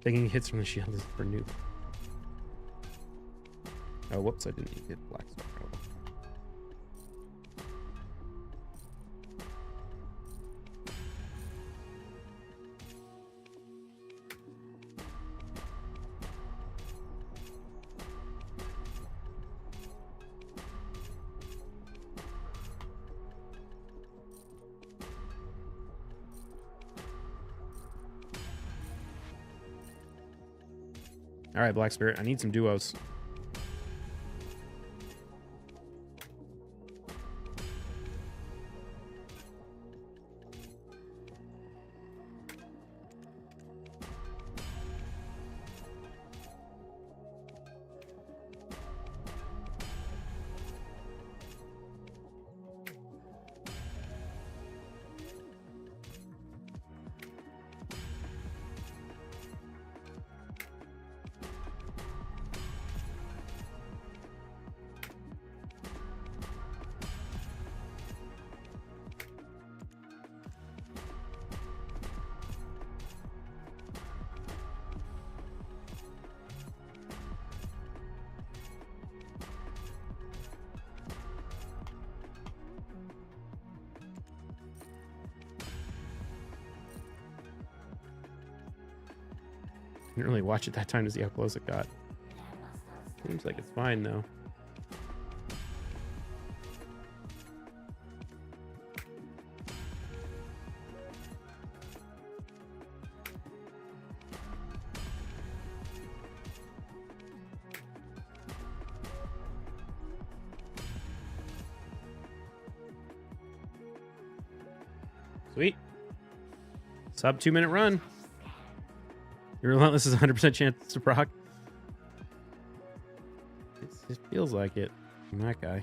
Taking hits from the shield is for noob. Oh, whoops, I didn't need to hit black star. Oh, well. All right, Black Spirit, I need some duos. Didn't really watch it that time to see how close it got. Seems like it's fine though. Sweet. Sub 2-minute run. Your Relentless is 100% chance to proc. It feels like it from that guy.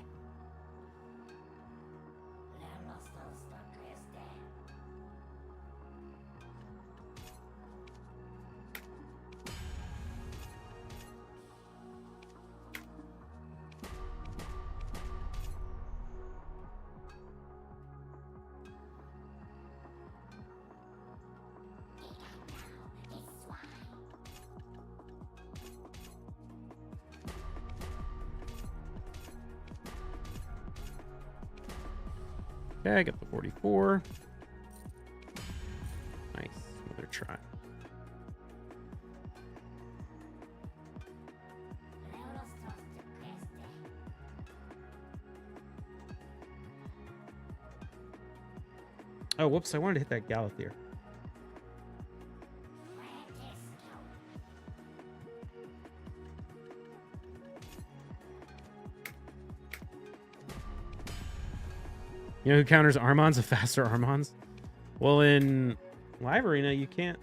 Okay, I got the 44. Nice. Another try. Oh, whoops. I wanted to hit that Galathier. You know who counters Armons of faster Armons? Well, in Live Arena, you can't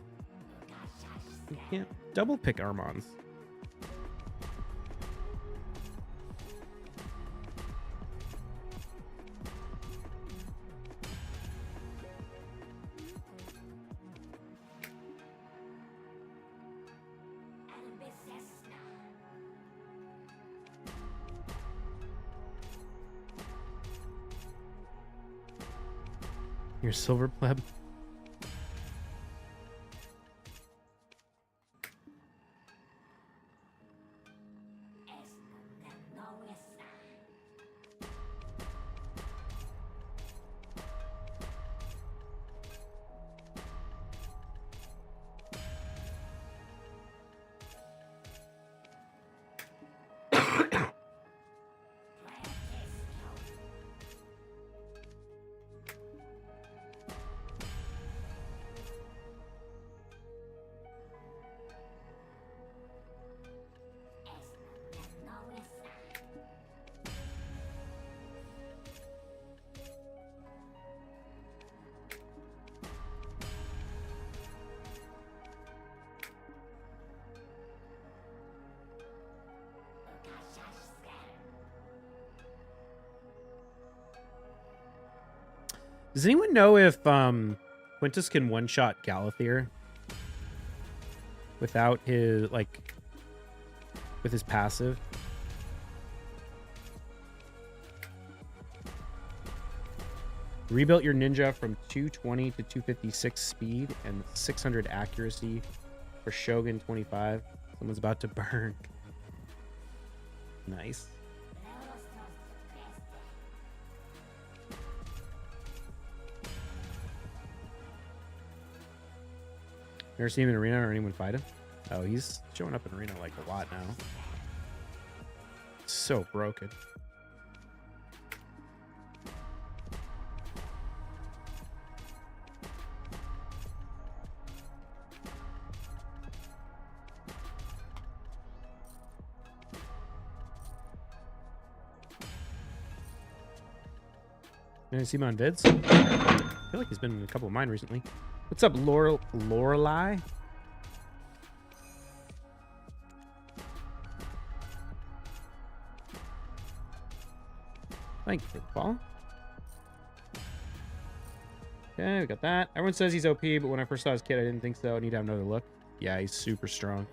double pick Armons. Your silver pleb. Does anyone know if Quintus can one-shot Galathier without his, like, with his passive? Rebuilt your ninja from 220 to 256 speed and 600 accuracy for Shogun 25. Someone's about to burn. Nice. Never seen him in arena or anyone fight him? Oh, he's showing up in arena like a lot now. So broken. Did I see him on vids? I feel like he's been in a couple of mine recently. What's up, Lorelei? Thank you for the follow. Okay, we got that. Everyone says he's OP, but when I first saw his kit, I didn't think so. I need to have another look. Yeah, he's super strong.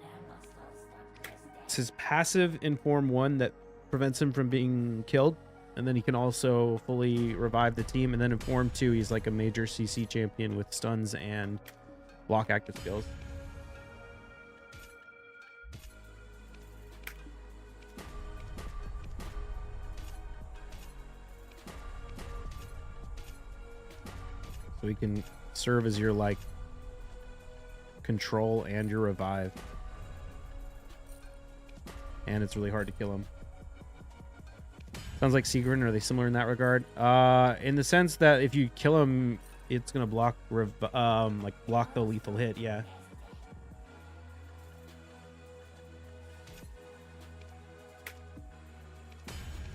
It's his passive in Form 1 that prevents him from being killed. And then he can also fully revive the team. And then in Form 2, he's like a major CC champion with stuns and block active skills. So he can serve as your, like, control and your revive. And it's really hard to kill him. Sounds like Sigrun. Are they similar in that regard? In the sense that if you kill him, it's gonna block block the lethal hit. Yeah.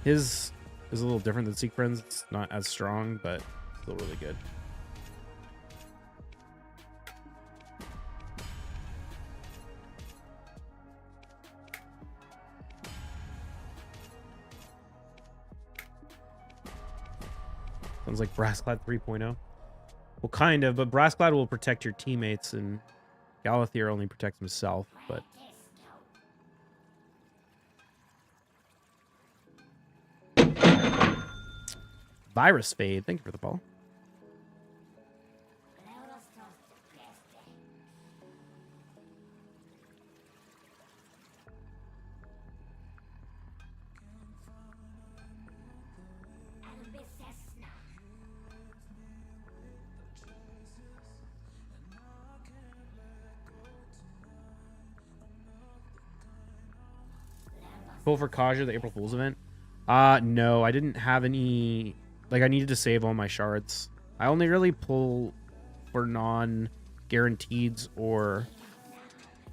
His is a little different than Siegfried's. It's not as strong, but still really good. Sounds like Brassclad 3.0. Well, kind of, but Brassclad will protect your teammates, and Galathier only protects himself, but... Virus Fade, thank you for the follow. Pull for Kaja, the April Fool's event? No, I didn't have any... Like, I needed to save all my shards. I only really pull for non-guaranteeds or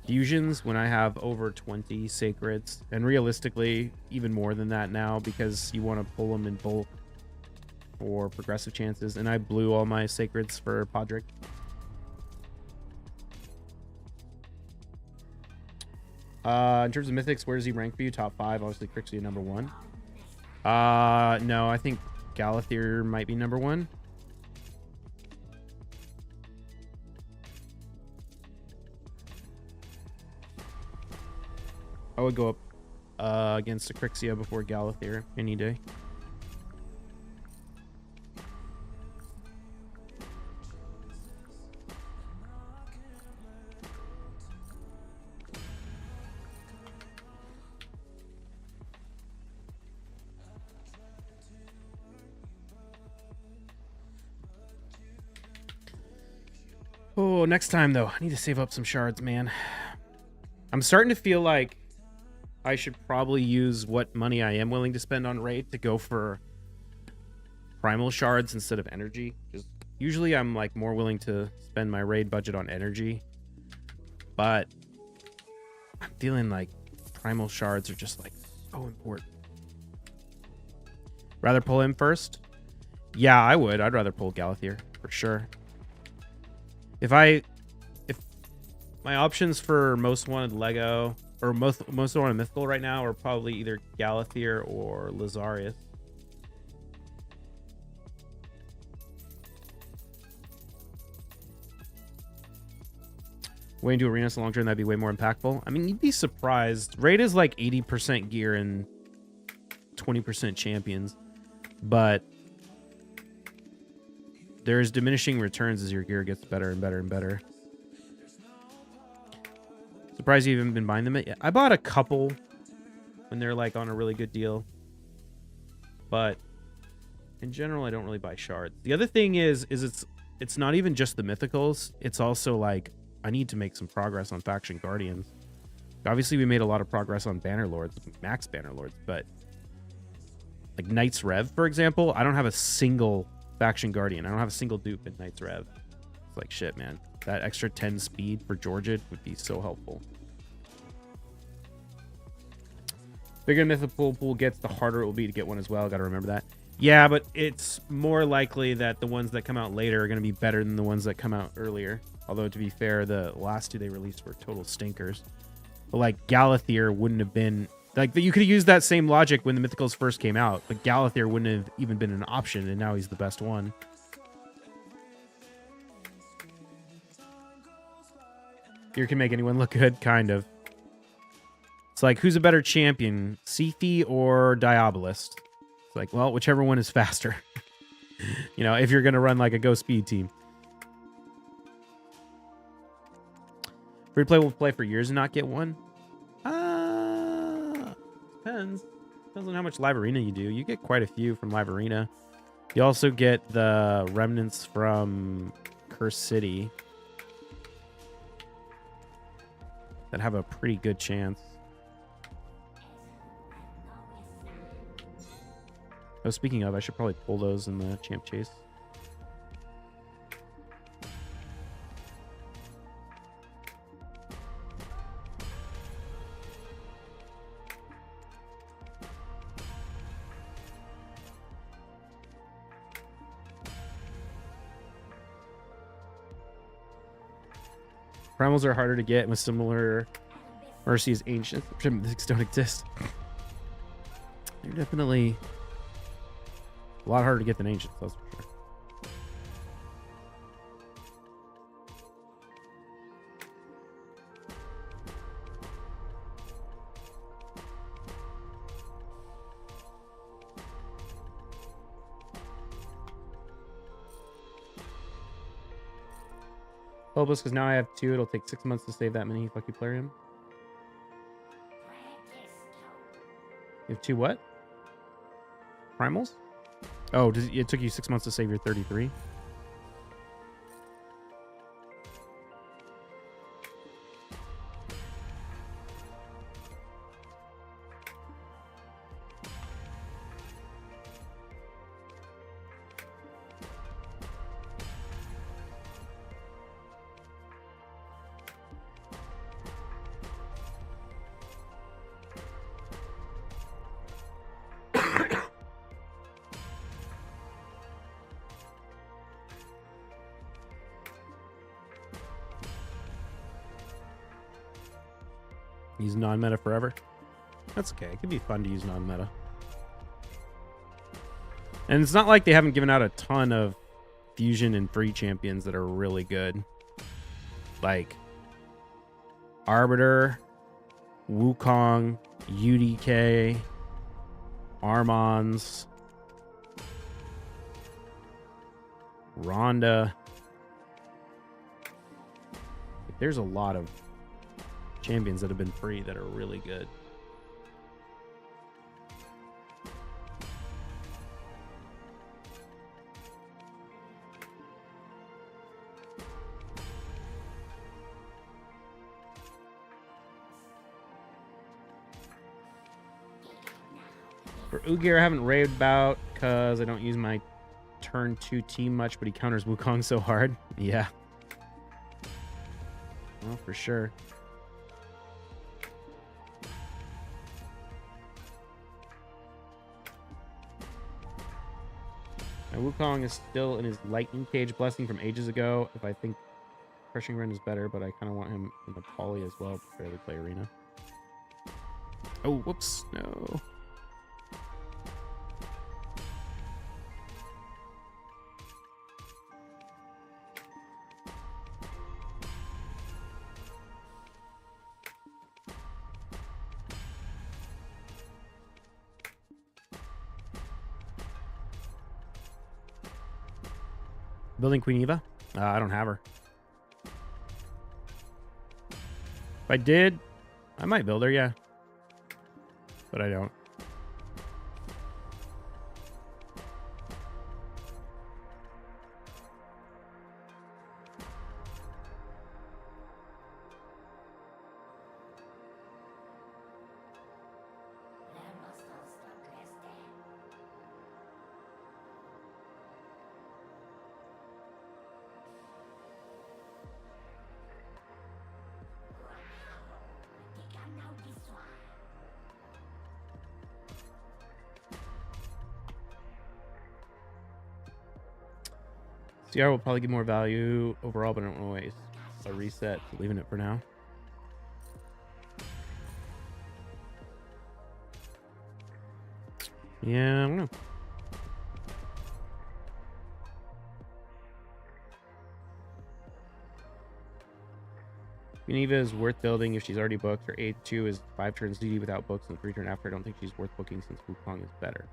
fusions when I have over 20 sacreds. And realistically, even more than that now, because you want to pull them in bulk for progressive chances. And I blew all my sacreds for Podrick. In terms of mythics, where does he rank for you? Top 5, obviously Crixia number 1. No, I think Galathier might be number 1. I would go up against a Crixia before Galathier any day. Oh, next time, though. I need to save up some shards, man. I'm starting to feel like I should probably use what money I am willing to spend on raid to go for primal shards instead of energy. Because usually I'm like more willing to spend my raid budget on energy. But I'm feeling like primal shards are just like so important. Rather pull him first? Yeah, I would. I'd rather pull Galathier for sure. If my options for most wanted Lego or most wanted mythical right now are probably either Galathier or Lazarius. Way into arena so long term, that'd be way more impactful. I mean, you'd be surprised. Raid is like 80% gear and 20% champions, but there's diminishing returns as your gear gets better and better and better. Surprised you haven't been buying them yet. I bought a couple when they're like on a really good deal, but in general, I don't really buy shards. The other thing is it's not even just the mythicals. It's also like I need to make some progress on faction guardians. Obviously, we made a lot of progress on banner lords, max banner lords, but like Knights Rev, for example, I don't have a single faction guardian. I don't have a single dupe in Knights Rev. It's like shit, man. That extra 10 speed for Georgia would be so helpful. Bigger the mythical pool gets, the harder it will be to get one as well. Got to remember that. Yeah, but it's more likely that the ones that come out later are going to be better than the ones that come out earlier. Although, to be fair, the last two they released were total stinkers. But, like, Galathier wouldn't have been... Like, you could have used that same logic when the Mythicals first came out, but Galathier wouldn't have even been an option, and now he's the best one. Gear can make anyone look good, kind of. It's like, who's a better champion, Sifi or Diabolist? It's like, well, whichever one is faster. You know, if you're going to run, like, a Go Speed team. Free to play will play for years and not get one? Depends. Depends on how much Live Arena you do. You get quite a few from Live Arena. You also get the remnants from Curse City that have a pretty good chance. Oh, speaking of, I should probably pull those in the champ chase. Primals are harder to get with similar mercy as ancient. Mythics don't exist. They're definitely a lot harder to get than ancients, that's for sure. Phobos, because now I have 2. It'll take 6 months to save that many. Fuck you, Plarium. You have 2 what? Primals? Oh, it took you 6 months to save your 33? Use non-meta forever. That's okay. It could be fun to use non-meta. And it's not like they haven't given out a ton of fusion and free champions that are really good. Like Arbiter, Wukong, UDK, Armons, Rhonda. There's a lot of champions that have been free that are really good. For Ugir, I haven't raved about because I don't use my turn 2 team much, but he counters Wukong so hard. Yeah. Well, for sure. Now, Wukong is still in his Lightning Cage blessing from ages ago. If I think Crushing Rend is better, but I kind of want him in the Poly as well to fairly play Arena. Oh, whoops. No. Building Queen Eva? I don't have her. If I did, I might build her, yeah. But I don't. CR will probably give more value overall, but I don't want to waste a reset. Leaving it for now. Yeah, I don't know. Queen Eva is worth building if she's already booked. Her A2 is 5 turns DD without books and 3 turn after. I don't think she's worth booking since Wukong is better.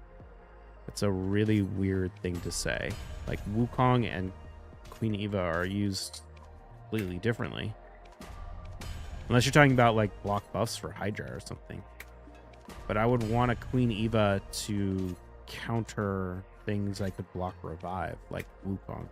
That's a really weird thing to say. Like, Wukong and Queen Eva are used completely differently. Unless you're talking about, like, block buffs for Hydra or something. But I would want a Queen Eva to counter things I could block revive, like Wukong.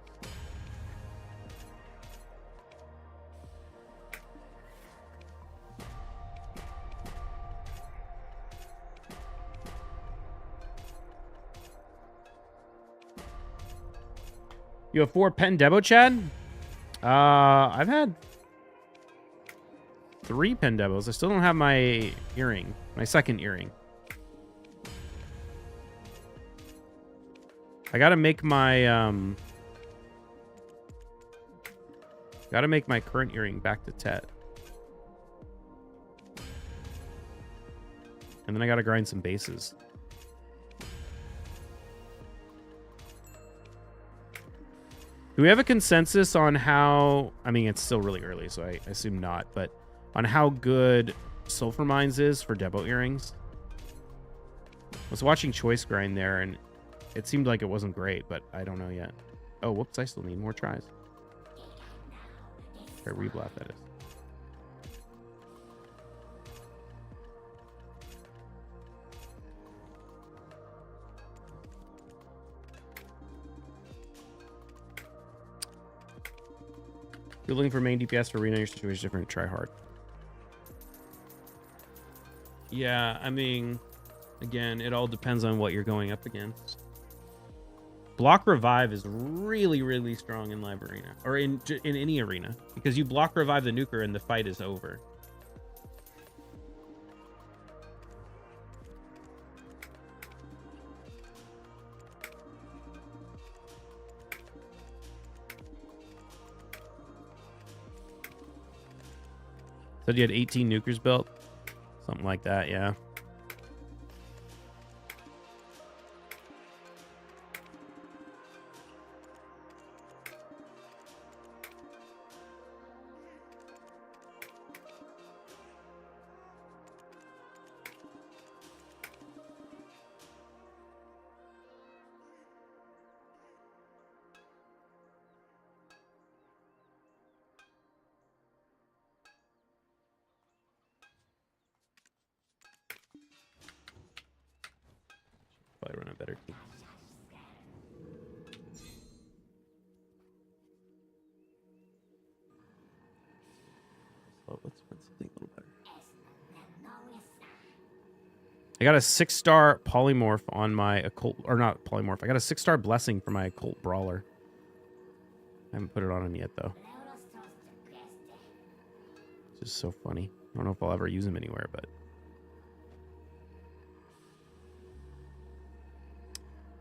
You have 4 pen Debo, Chad? I've had 3 pen Debos. I still don't have my earring, my second earring. I gotta make my current earring back to Tet. And then I gotta grind some bases. Do we have a consensus on how... I mean, it's still really early, so I assume not, but on how good Sulfur Mines is for Debo earrings? I was watching Choice grind there, and it seemed like it wasn't great, but I don't know yet. Oh, whoops, I still need more tries. Or reblath, that is. If you're looking for main DPS for Arena, your situation is different. Try hard. Yeah, I mean, again, it all depends on what you're going up against. Block Revive is really, really strong in Live Arena. Or in any arena. Because you block Revive the nuker and the fight is over. Said you had 18 nukers built? Something like that, yeah. Probably run a better team. So let's run something a little better. I got a 6-star polymorph on my occult, or not polymorph. I got a 6-star blessing for my occult brawler. I haven't put it on him yet though. It's just so funny. I don't know if I'll ever use him anywhere, but.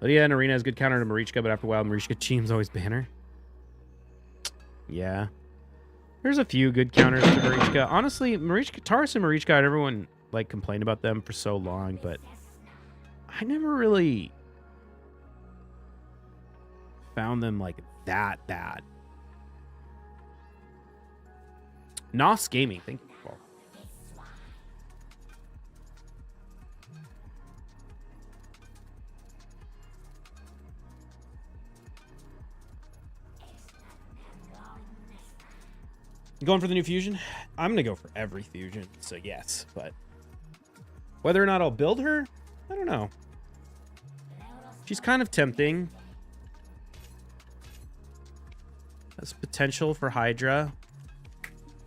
Lydia and Arena has good counter to Marichka, but after a while, Marichka teams always banner. Yeah. There's a few good counters to Marichka. Honestly, Marichka, Taurus and Marichka, everyone like complained about them for so long, but I never really found them like that bad. Nos Gaming, thank you, Paul. Going for the new fusion? I'm going to go for every fusion, so yes. But whether or not I'll build her, I don't know. She's kind of tempting. Has potential for Hydra.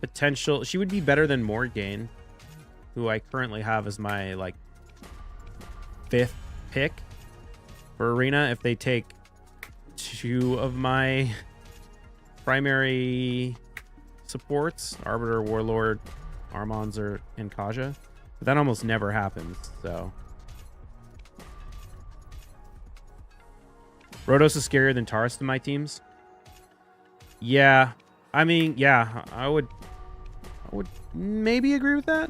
Potential. She would be better than Morgane, who I currently have as my, like, 5th pick for Arena. If they take 2 of my primary supports, Arbiter, Warlord, Armons, and Kaja. But that almost never happens, so. Rotos is scarier than Taurus to my teams. Yeah. I mean, yeah, I would maybe agree with that.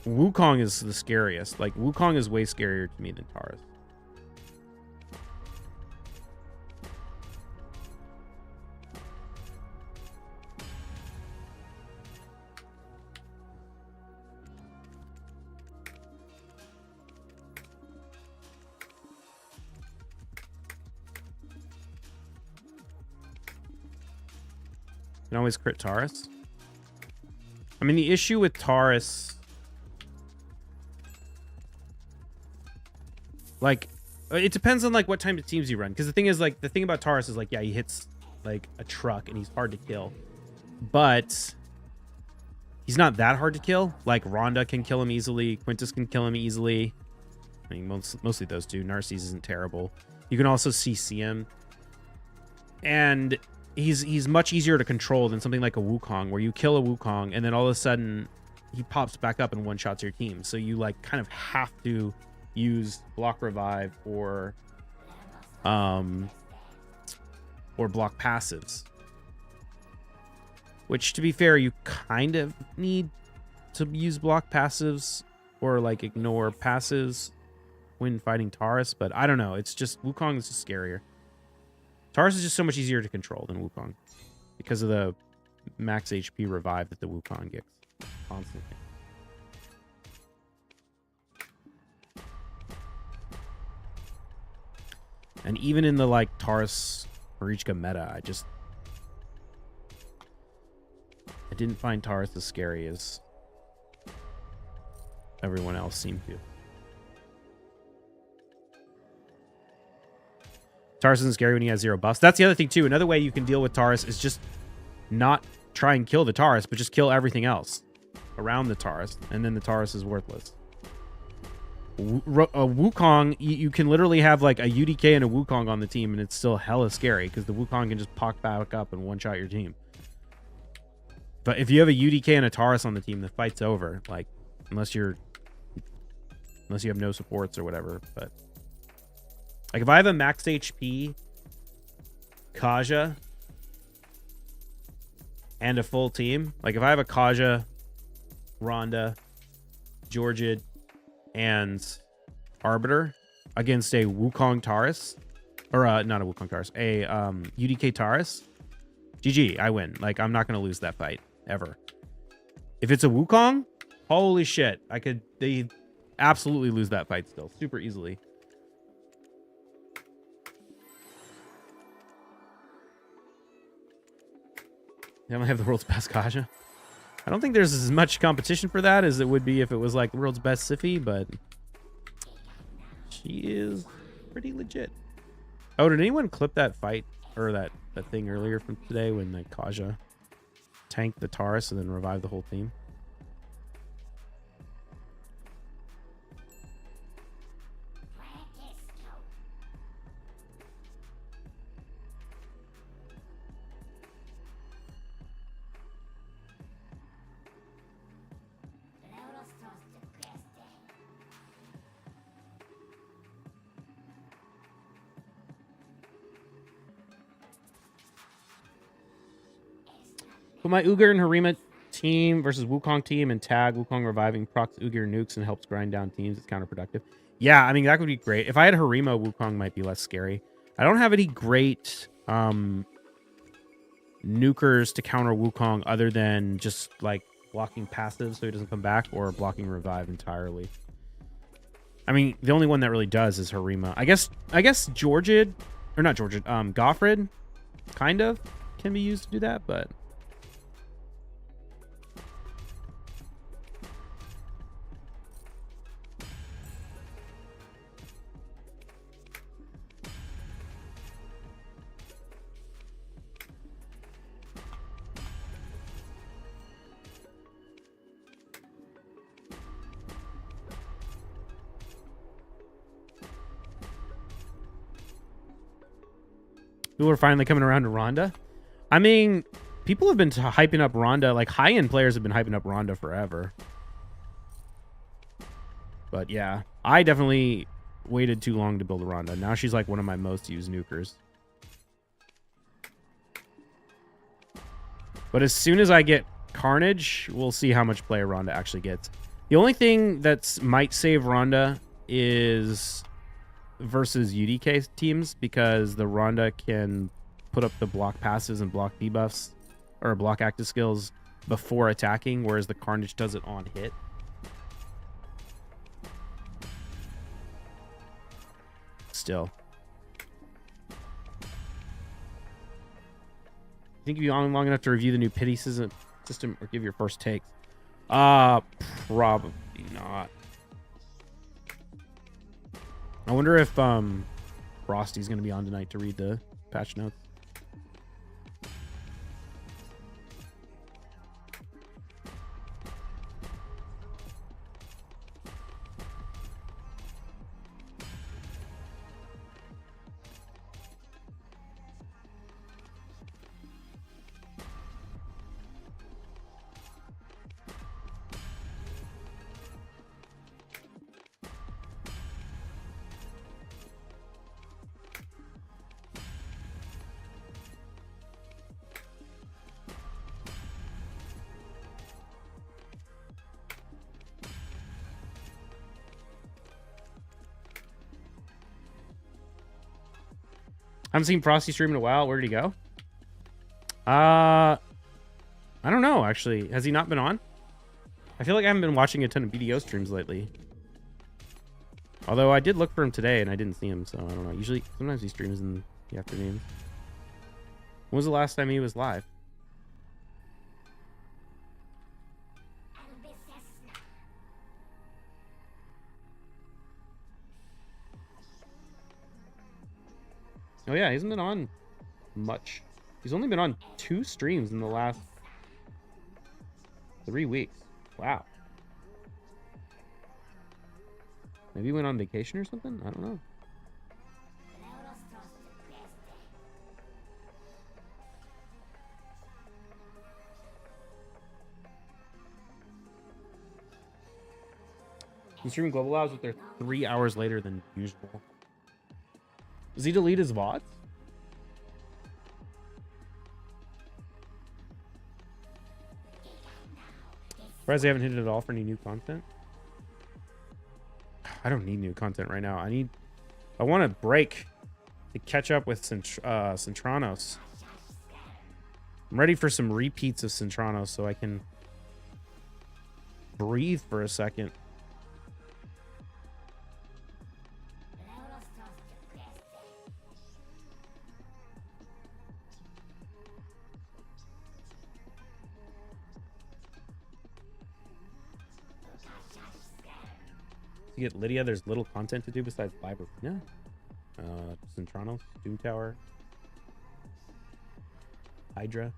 Wukong is the scariest. Like, Wukong is way scarier to me than Taurus. You can always crit Taurus. I mean, the issue with Taurus, like, it depends on, like, what type of teams you run. Because the thing is, like, the thing about Taurus is, like, yeah, he hits, like, a truck and he's hard to kill. But he's not that hard to kill. Like, Rhonda can kill him easily. Quintus can kill him easily. I mean, mostly those two. Narcisse isn't terrible. You can also CC him. And he's much easier to control than something like a Wukong, where you kill a Wukong and then all of a sudden he pops back up and one-shots your team. So you, like, kind of have to use block revive or block passives. Which, to be fair, you kind of need to use block passives or, like, ignore passives when fighting Taurus, but I don't know. It's just, Wukong is just scarier. Taurus is just so much easier to control than Wukong because of the max HP revive that the Wukong gets constantly. And even in the, like, Taurus Marichka meta, I didn't find Taurus as scary as everyone else seemed to. Taurus isn't scary when he has 0 buffs. That's the other thing, too. Another way you can deal with Taurus is just not try and kill the Taurus, but just kill everything else around the Taurus, and then the Taurus is worthless. A Wukong, you can literally have, like, a UDK and a Wukong on the team, and it's still hella scary, because the Wukong can just pop back up and one-shot your team. But if you have a UDK and a Taurus on the team, the fight's over. Like, unless you have no supports or whatever, but... Like, if I have a max HP Kaja and a full team, like, if I have a Kaja, Rhonda, Georgid, and Arbiter against a Wukong Taurus, or not a Wukong Taurus, a UDK Taurus, GG, I win. Like, I'm not going to lose that fight, ever. If it's a Wukong, holy shit, they absolutely lose that fight still, super easily. They only have the world's best Kaja. I don't think there's as much competition for that as it would be if it was, like, the world's best Siphi, but she is pretty legit. Oh, did anyone clip that fight or that thing earlier from today when, like, Kaja tanked the Taurus and then revived the whole team? Put my Uger and Harima team versus Wukong team and tag Wukong reviving procs Uger nukes and helps grind down teams. It's counterproductive. Yeah, I mean, that would be great. If I had Harima, Wukong might be less scary. I don't have any great nukers to counter Wukong other than just, like, blocking passive so he doesn't come back or blocking revive entirely. I mean, the only one that really does is Harima. I guess Georgid or not Georgia, Goffred, kind of can be used to do that, but people are finally coming around to Ronda. I mean, people have been hyping up Ronda. Like, high-end players have been hyping up Ronda forever. But yeah, I definitely waited too long to build a Ronda. Now she's like one of my most used nukers. But as soon as I get Carnage, we'll see how much play Ronda actually gets. The only thing that might save Ronda is versus UDK teams, because the Ronda can put up the block passes and block debuffs or block active skills before attacking, whereas the Carnage does it on hit. Still, I think you'll be on long enough to review the new pity system or give your first takes. Probably not. I wonder if Frosty's going to be on tonight to read the patch notes. I haven't seen Frosty stream in a while. Where did he go? I don't know, actually. Has he not been on? I feel like I haven't been watching a ton of BDO streams lately. Although I did look for him today and I didn't see him, so I don't know. Usually, sometimes he streams in the afternoon. When was the last time he was live? Oh yeah, he hasn't been on much. He's only been on 2 streams in the last 3 weeks. Wow. Maybe he went on vacation or something? I don't know. He's streaming Global Labs, but they're 3 hours later than usual. Does he delete his VODs? Surprised they haven't hit it at all for any new content. I don't need new content right now. I want a break to catch up with Centranos. I'm ready for some repeats of Centranos so I can breathe for a second. To get Lydia, there's little content to do besides live arena. Centranos, Doom Tower, Hydra.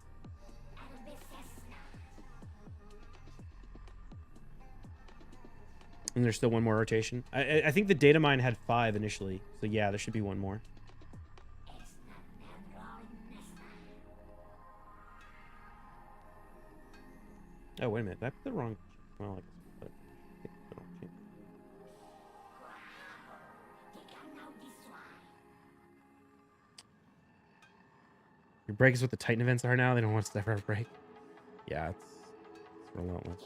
And there's still one more rotation. I think the data mine had 5 initially, so yeah, there should be one more. Oh, wait a minute. Did I put the wrong... Well, I guess I put the wrong change. Your break is what the Titan events are now. They don't want us to ever have a break. Yeah, it's relentless.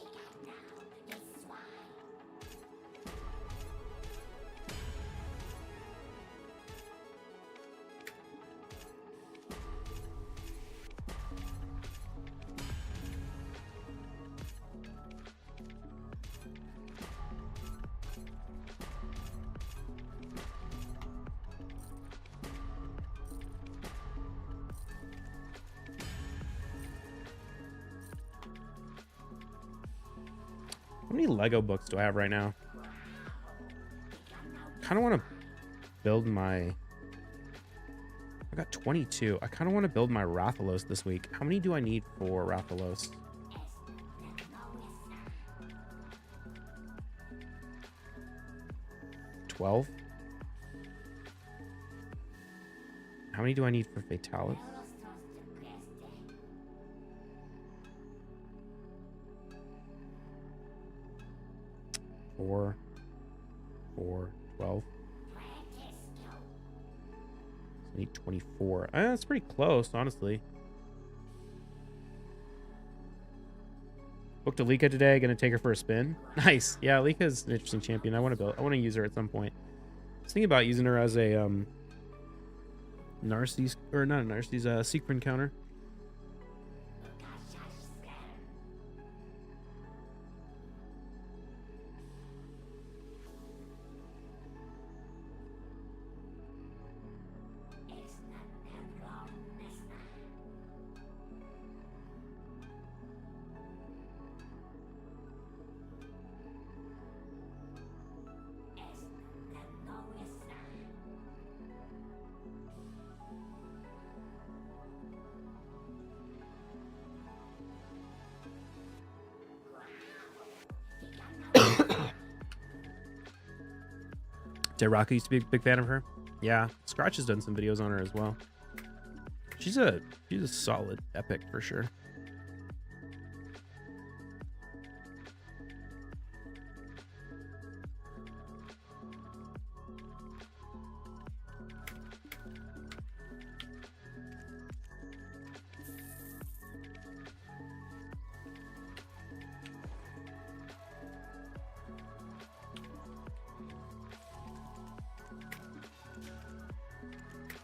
How many Lego books do I have right now? Kind of want to build my... I got 22. I kind of want to build my Rathalos this week. How many do I need for Rathalos? 12. How many do I need for Fatalis? 4, 12. I need 24. That's pretty close, honestly. Booked Alika today. Gonna take her for a spin. Nice. Yeah, Alika's an interesting champion. I want to use her at some point. I was thinking about using her as a Narcissus, or not a Narcissus, Sequin counter. Rocky used to be a big fan of her. Yeah, Scratch has done some videos on her as well. She's a solid epic for sure.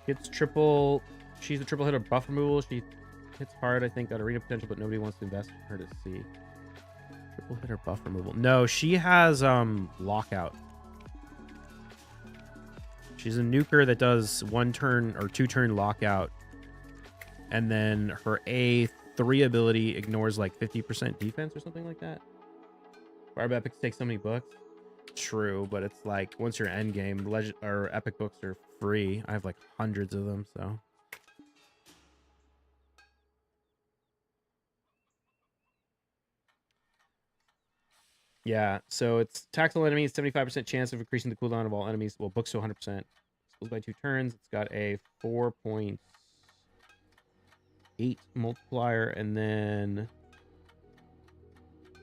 Hits triple. She's a triple hitter buff removal. She hits hard, I think, got arena potential, but nobody wants to invest in her to see. Triple hitter buff removal. No, she has lockout. She's a nuker that does 1 turn or 2 turn lockout. And then her A3 ability ignores like 50% defense or something like that. Barb Epics take so many books. True, but it's like once you're end game, legend or epic books are free. I have like hundreds of them, so yeah. So it's taxable enemies, 75% chance of increasing the cooldown of all enemies. Well, books to 100%. Skills by 2 turns. It's got a 4.8 multiplier, and then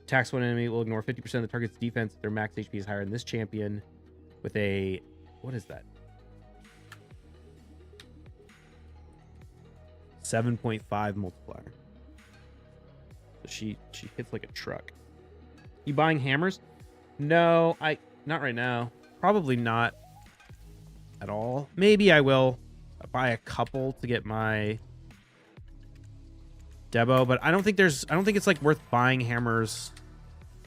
tax one enemy will ignore 50% of the target's defense if their max HP is higher than this champion with a, what is that? 7.5 multiplier. So she hits like a truck. You buying hammers? No, not right now. Probably not at all. Maybe I will buy a couple to get my Debo, but I don't think it's like worth buying hammers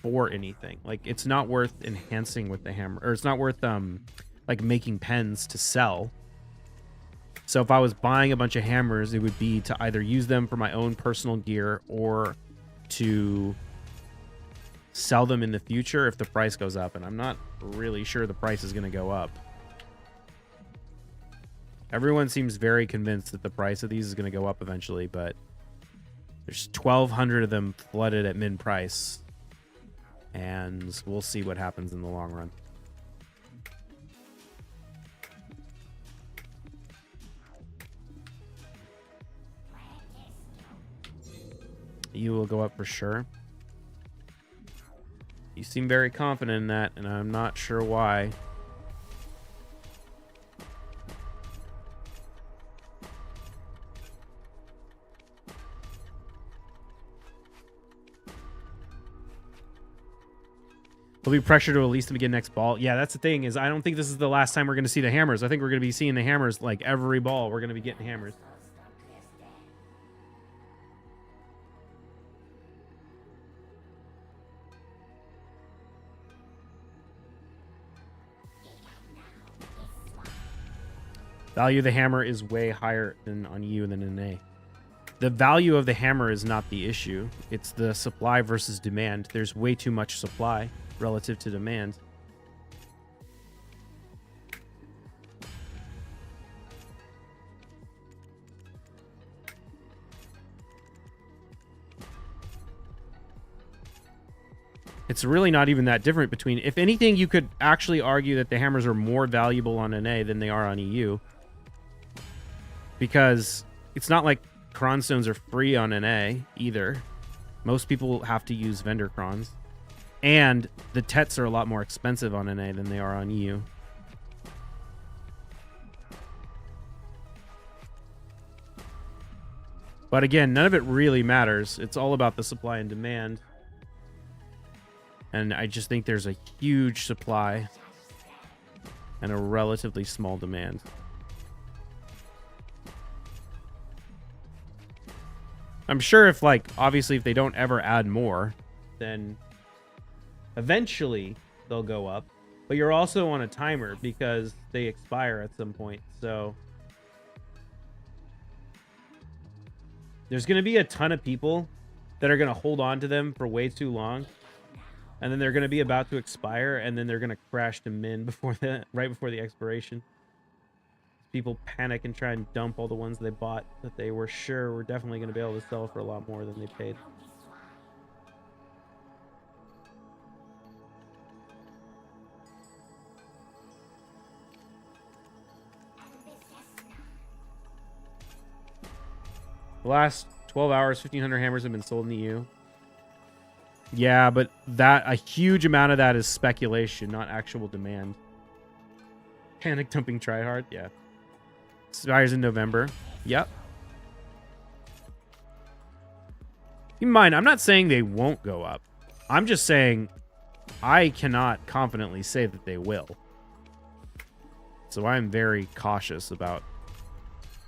for anything. Like it's not worth enhancing with the hammer, or it's not worth like making pens to sell. So if I was buying a bunch of hammers, it would be to either use them for my own personal gear or to sell them in the future if the price goes up, and I'm not really sure the price is going to go up. Everyone seems very convinced that the price of these is going to go up eventually, but there's 1,200 of them flooded at min price, and we'll see what happens in the long run. You will go up for sure. You seem very confident in that, and I'm not sure why. There'll be pressure to release them again next ball. Yeah, that's the thing, is I don't think this is the last time we're going to see the hammers. I think we're going to be seeing the hammers like every ball. We're going to be getting hammers. Value of the hammer is way higher than on you than an A. The value of the hammer is not the issue. It's the supply versus demand. There's way too much supply relative to demand. It's really not even that different between... If anything, you could actually argue that the hammers are more valuable on NA than they are on EU. Because it's not like cron stones are free on NA either. Most people have to use vendor crons. And the tets are a lot more expensive on NA than they are on EU. But again, none of it really matters. It's all about the supply and demand. And I just think there's a huge supply and a relatively small demand. I'm sure if, like, obviously if they don't ever add more, then eventually they'll go up. But you're also on a timer because they expire at some point. So there's going to be a ton of people that are going to hold on to them for way too long. And then they're going to be about to expire, and then they're going to crash to min before right before the expiration. People panic and try and dump all the ones they bought that they were sure were definitely going to be able to sell for a lot more than they paid. The last 12 hours, 1,500 hammers have been sold in the EU. Yeah, but a huge amount of that is speculation, not actual demand. Panic dumping tryhard, yeah. Expires in November. Yep. Keep in mind, I'm not saying they won't go up. I'm just saying I cannot confidently say that they will. So I'm very cautious about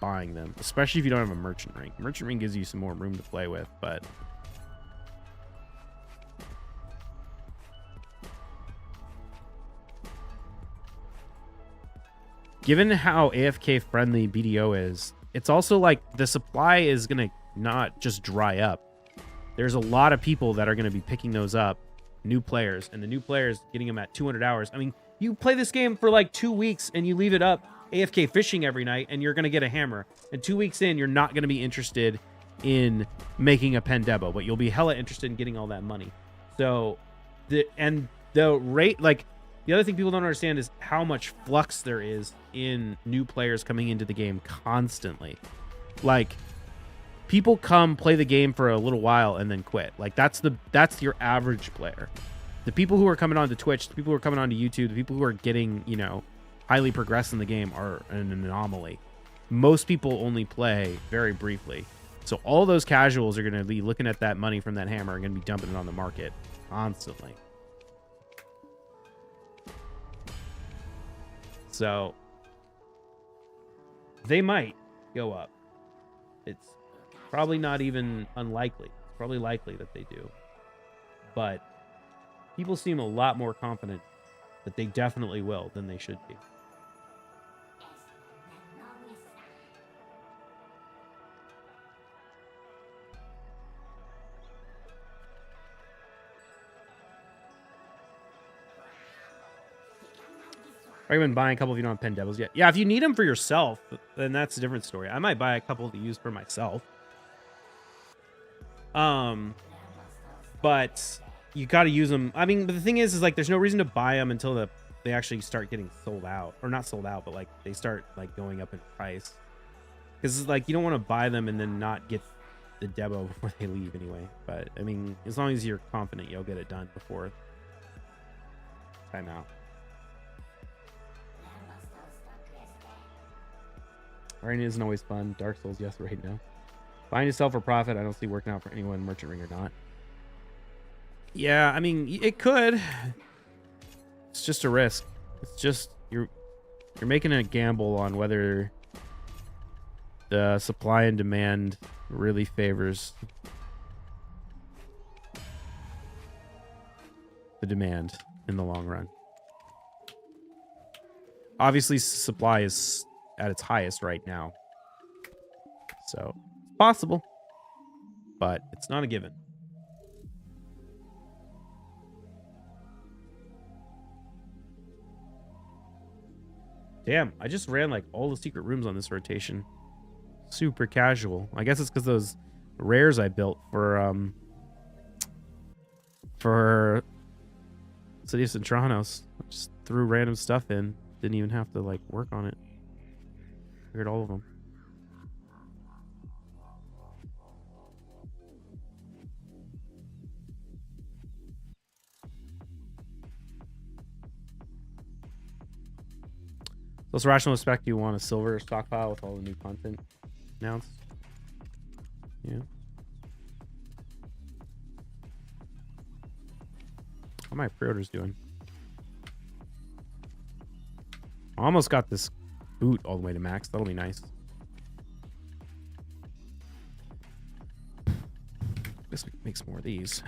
buying them, especially if you don't have a merchant ring. Merchant ring gives you some more room to play with, but... Given how AFK friendly BDO is, it's also like the supply is going to not just dry up. There's a lot of people that are going to be picking those up, new players, and the new players getting them at 200 hours. I mean, you play this game for like 2 weeks and you leave it up AFK fishing every night and you're going to get a hammer. And 2 weeks in, you're not going to be interested in making a Pendebo, but you'll be hella interested in getting all that money. So, the rate, like, the other thing people don't understand is how much flux there is in new players coming into the game constantly. Like, people come play the game for a little while and then quit. Like, that's your average player. The people who are coming onto Twitch, the people who are coming onto YouTube, the people who are getting, you know, highly progressed in the game are an anomaly. Most people only play very briefly. So all those casuals are going to be looking at that money from that hammer and going to be dumping it on the market constantly. So they might go up. It's probably not even unlikely. It's probably likely that they do. But people seem a lot more confident that they definitely will than they should be. Or even buying a couple if you don't have Pendebos yet. Yeah, if you need them for yourself, then that's a different story. I might buy a couple to use for myself. But you got to use them. I mean, but the thing is like there's no reason to buy them until they actually start getting sold out, or not sold out, but like they start like going up in price. Because like you don't want to buy them and then not get the Debo before they leave anyway. But I mean, as long as you're confident you'll get it done before timeout. Arena isn't always fun. Dark Souls, yes, right now. Buying yourself for profit, I don't see working out for anyone, merchant ring or not. Yeah, I mean, it could. It's just a risk. It's just you're making a gamble on whether the supply and demand really favors the demand in the long run. Obviously, supply is at its highest right now. So, it's possible. but it's not a given. Damn, I just ran like all the secret rooms on this rotation. Super casual. I guess it's because those rares I built for City of Centranos. Just threw random stuff in. Didn't even have to like work on it. Figured all of them. So, rational respect, you want a silver stockpile with all the new content announced? Yeah. How my pre-orders doing? I almost got this boot all the way to max. That'll be nice. Guess we can make some more of these.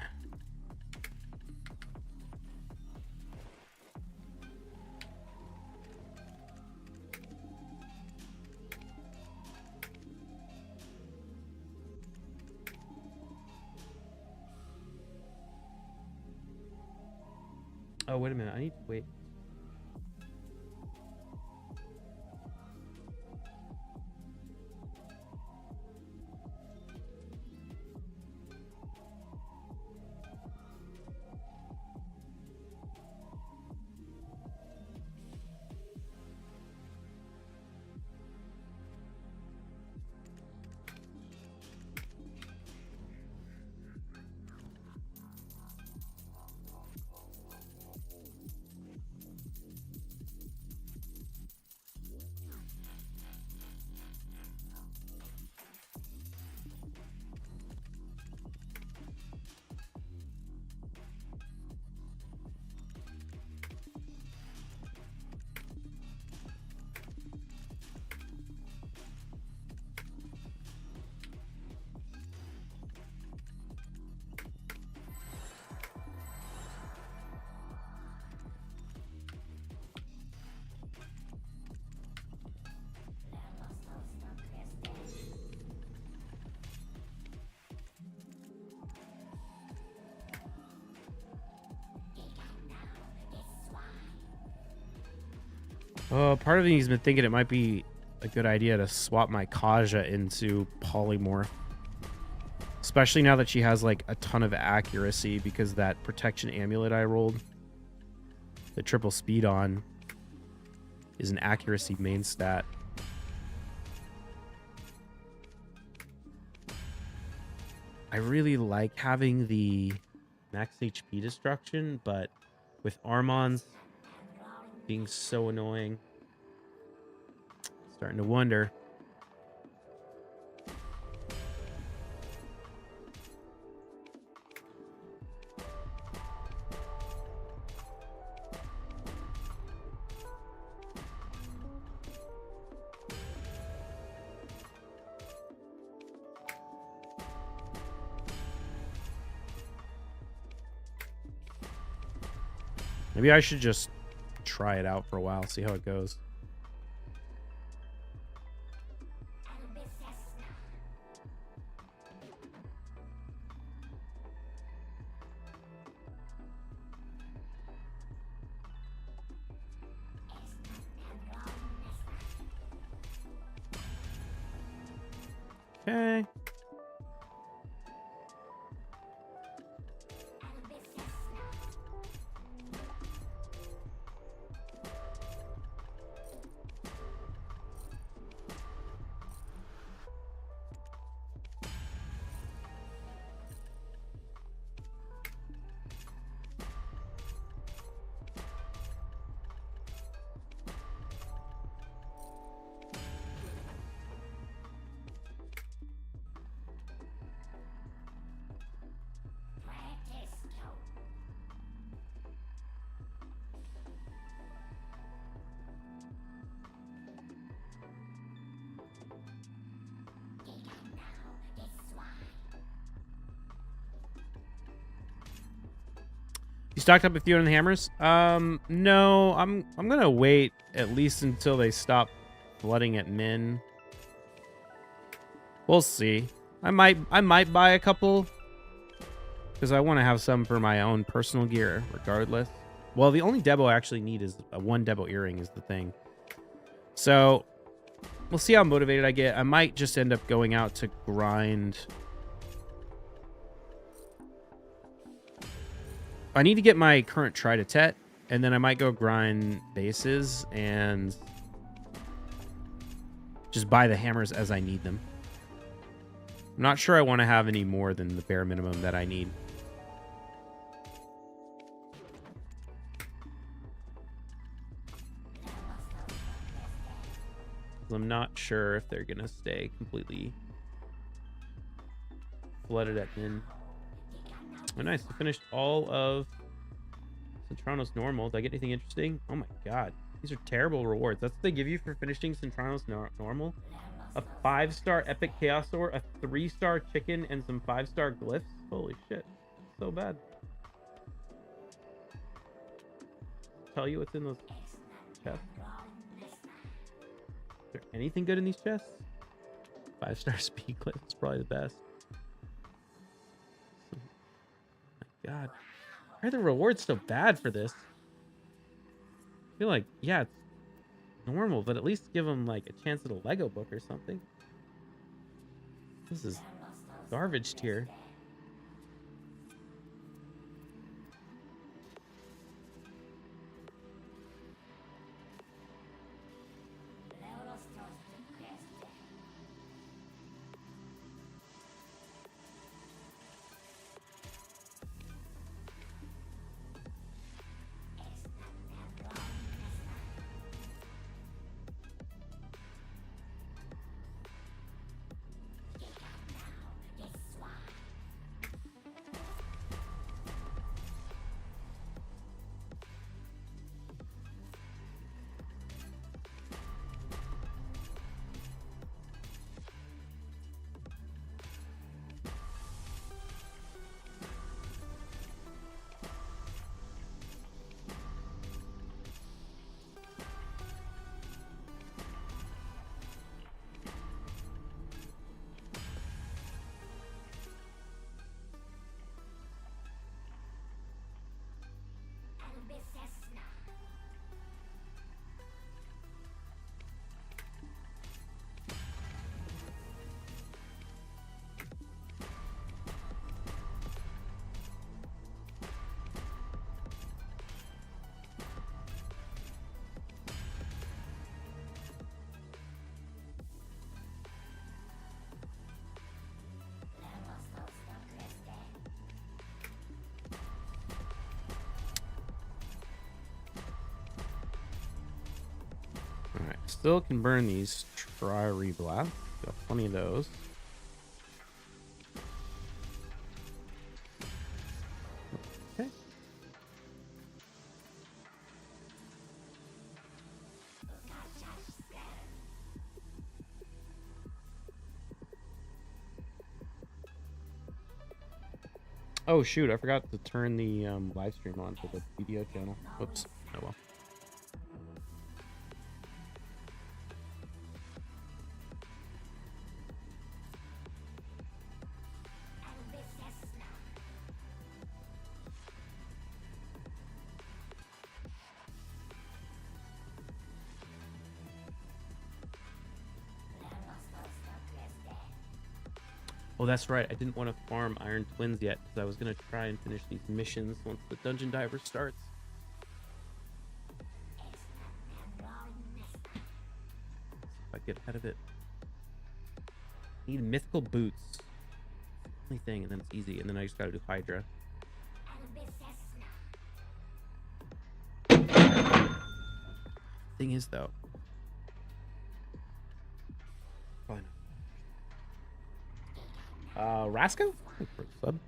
Oh, wait a minute. I need to wait. Part of me's been thinking it might be a good idea to swap my Kaja into polymorph. Especially now that she has like a ton of accuracy because that protection amulet I rolled, the triple speed on, is an accuracy main stat. I really like having the max HP destruction, but with Armon's being so annoying, starting to wonder. Maybe I should just try it out for a while, see how it goes. Okay. You stocked up a few on the hammers? No, I'm gonna wait at least until they stop flooding at min. We'll see. I might buy a couple because I want to have some for my own personal gear, regardless. Well, the only Debo I actually need is a one Debo earring is the thing. So we'll see how motivated I get. I might just end up going out to grind. I need to get my current try-to-tet, and then I might go grind bases and just buy the hammers as I need them. I'm not sure I want to have any more than the bare minimum that I need. I'm not sure if they're going to stay completely flooded at the end. Oh, nice. I finished all of Centranos normal. Did I get anything interesting? Oh my god. These are terrible rewards. That's what they give you for finishing Centranos normal. A 5-star epic chaos ore, a 3-star chicken, and some 5-star glyphs. Holy shit. So bad. Tell you what's in those chests. Is there anything good in these chests? 5-star speed glyphs is probably the best. Oh my god. Why are the rewards so bad for this? I feel like, yeah, it's normal, but at least give them like a chance at a Lego book or something. This is garbage tier. Alright, still can burn these tri-reblasts. Got plenty of those. Okay. Oh shoot, I forgot to turn the live stream on for the BDO channel. Whoops. Oh well. Oh, that's right. I didn't want to farm Iron Twins yet because I was going to try and finish these missions once the Dungeon Diver starts. If I get ahead of it. Need mythical boots. Only thing, and then it's easy. And then I just got to do Hydra. Thing is, though. Probably not. Rasco? For the sub.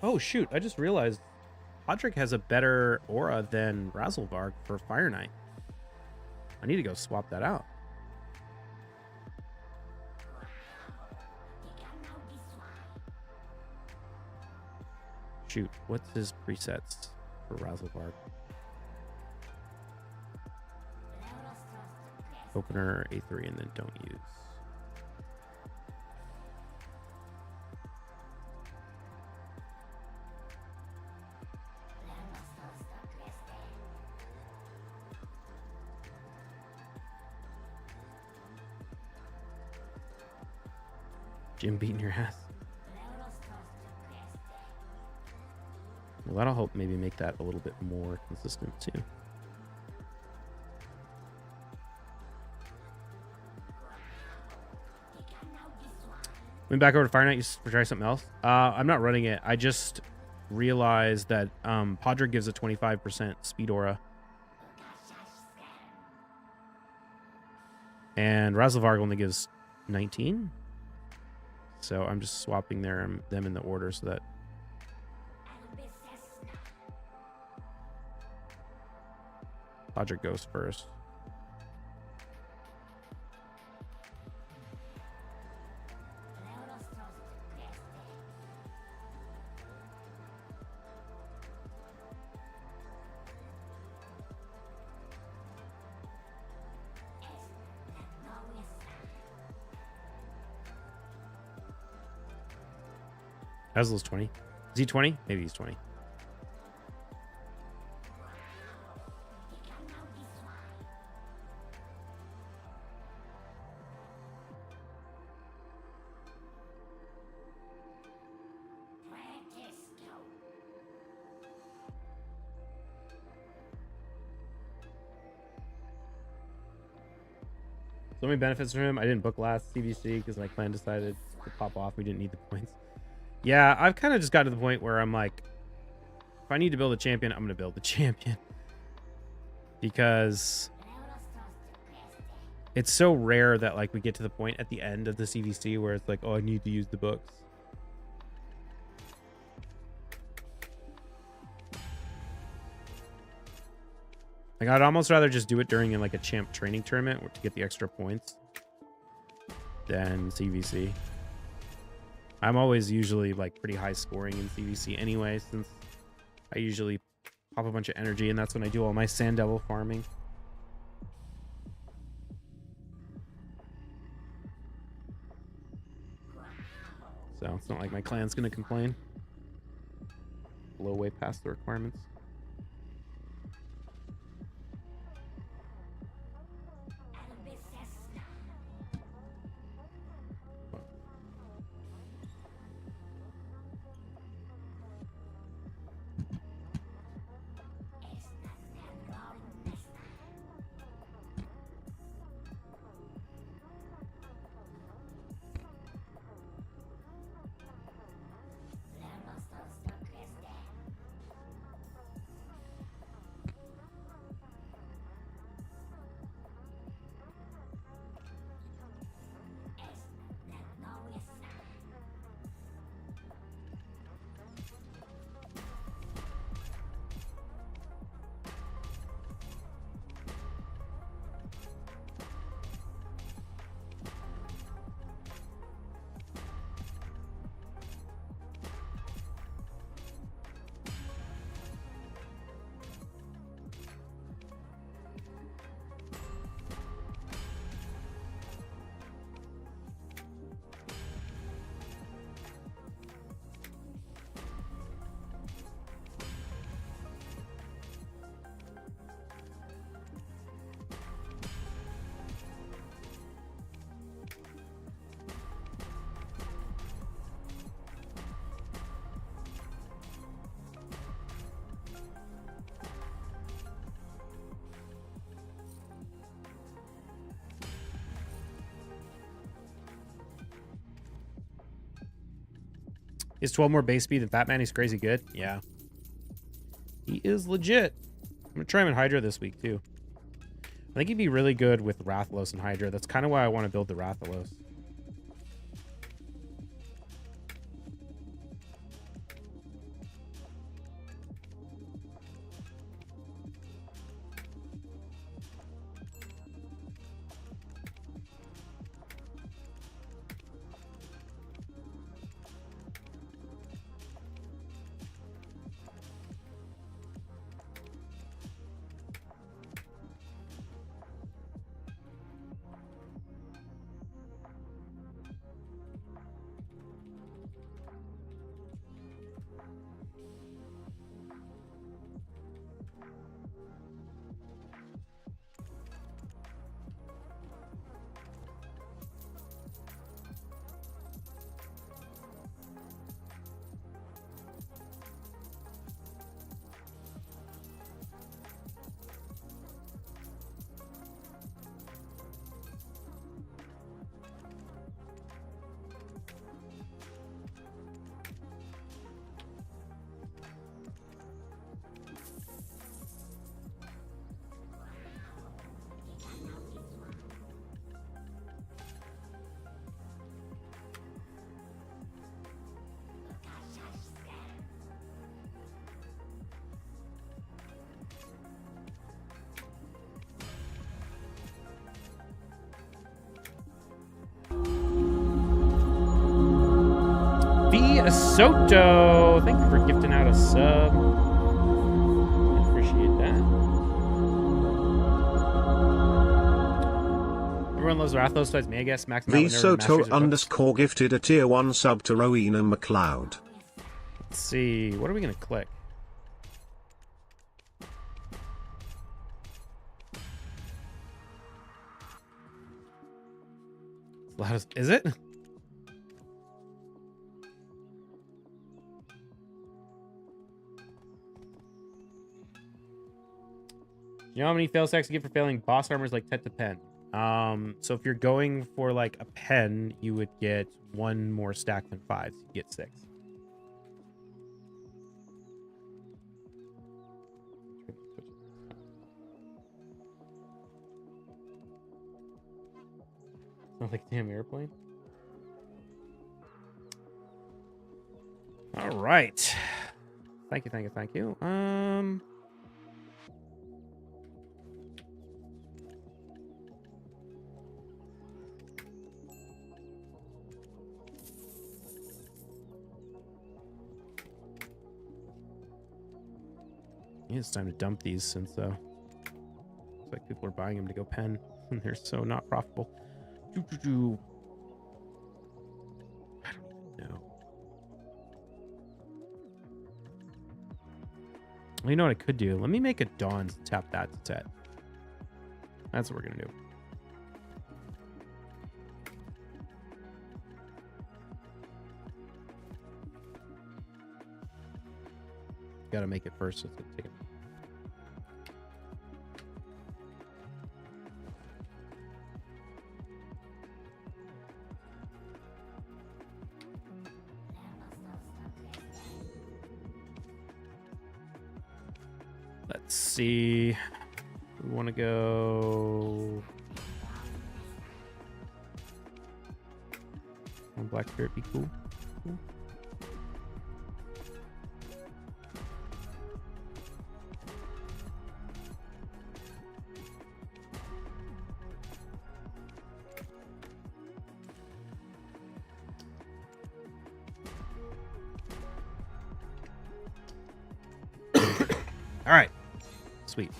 Oh, shoot. I just realized Podrick has a better aura than Razzlevarg for Fire Knight. I need to go swap that out. Shoot, what's his presets for Razzlevarg? Opener, A3, and then don't use. Jim beating your ass. Well, that'll help maybe make that a little bit more consistent too. Went back over to Fire Knight to try something else. I'm not running it. I just realized that Podrick gives a 25% speed aura. And Razzlevarg only gives 19. So I'm just swapping them in the order so that Podrick goes first. Ezreal's 20. Is he 20? Maybe he's 20. So many benefits from him. I didn't book last CVC because my clan decided to pop off. We didn't need the points. Yeah, I've kind of just got to the point where I'm like, if I need to build a champion, I'm going to build the champion. Because it's so rare that like we get to the point at the end of the CVC where it's like, oh, I need to use the books. Like, I'd almost rather just do it during like a champ training tournament to get the extra points than CVC. I'm always usually like pretty high scoring in CVC anyway, since I usually pop a bunch of energy, and that's when I do all my Sand Devil farming. So it's not like my clan's gonna complain. Blow way past the requirements. Is 12 more base speed than Batman? He's crazy good. Yeah. He is legit. I'm going to try him in Hydra this week, too. I think he'd be really good with Rathalos and Hydra. That's kind of why I want to build the Rathalos. Soto. Thank you for gifting out a sub. I appreciate that. Everyone loves Rathos besides me, I guess. V Soto _ gifted a tier 1 sub to Rowena McLeod. Let's see. What are we going to click? Is it? You know how many fail stacks you get for failing boss armors like Tet to Pen? So if you're going for like a pen, you would get one more stack than 5. So you get 6. Sounds like a damn airplane. All right. Thank you, thank you, thank you. Yeah, it's time to dump these since looks like people are buying them to go pen and they're so not profitable. I don't even know. Well, you know what I could do? Let me make a Dawn's and tap that to set. That's what we're gonna do. Gotta make it first. So it's gonna take it. Let's see. We want to go. Black Spirit be cool. All right. Sweet.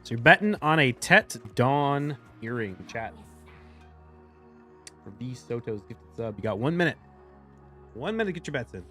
So you're betting on a Tet Dawn earring, chat. For B Soto's gifted sub. You got 1 minute. 1 minute to get your bets in.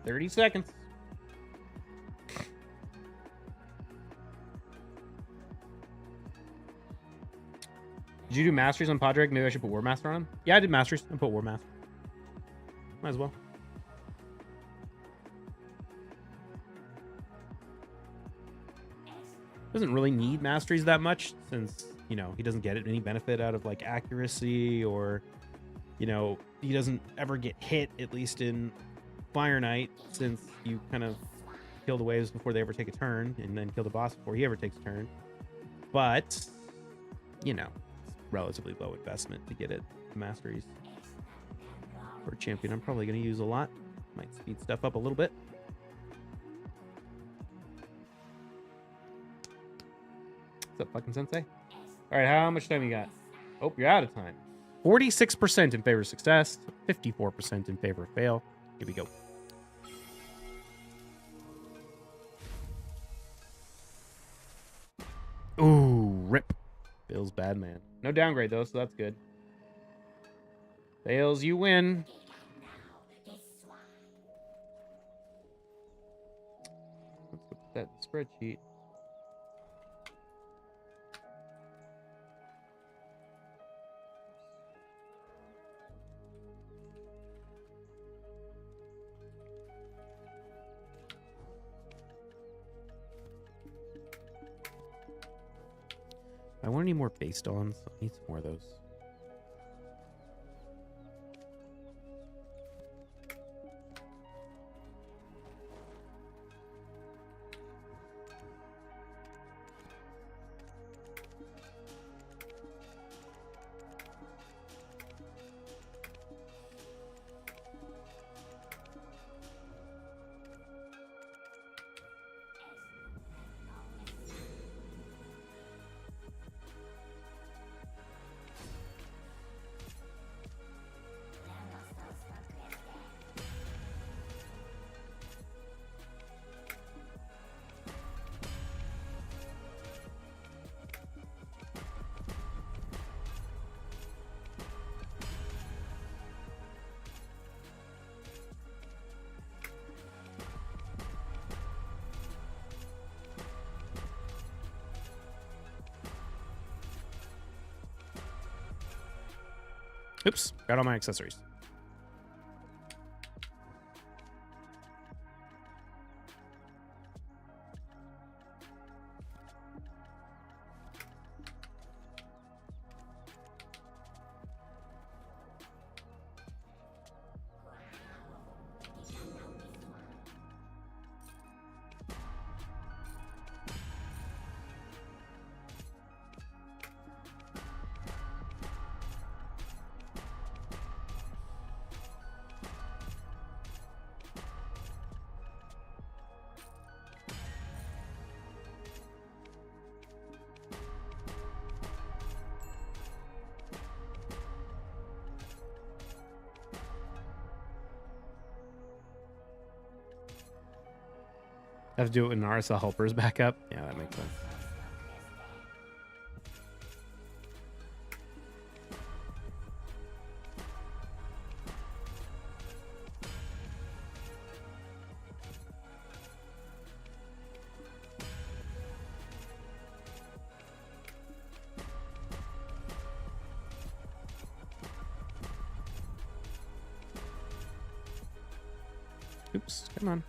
$30 seconds. Did you do Masteries on Podrick? Maybe I should put War Master on him. Yeah, I did Masteries. I put War Master. Might as well. Doesn't really need Masteries that much since, you know, he doesn't get any benefit out of like accuracy or, you know, he doesn't ever get hit, at least in Fire Knight, since you kind of kill the waves before they ever take a turn and then kill the boss before he ever takes a turn. But, you know, it's relatively low investment to get it Masteries for a champion. I'm probably going to use a lot. Might speed stuff up a little bit. What's up, fucking sensei? All right, how much time you got? Oh, you're out of time. 46% in favor of success, 54% in favor of fail. Here we go. Ooh, rip. Fails bad, man. No downgrade, though, so that's good. Fails, you win. Let's put that spreadsheet. I want any more based on. So I need some more of those. Oops, got all my accessories. I have to do it when RSL helpers back up. Yeah, that makes sense. Oops, come on.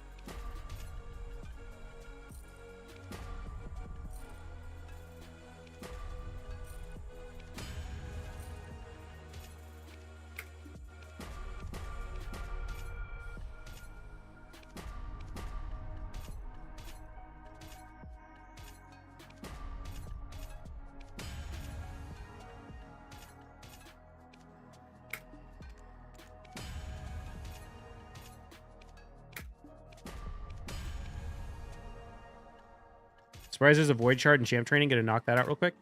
Surprised there's a void shard in champ training. Gonna knock that out real quick.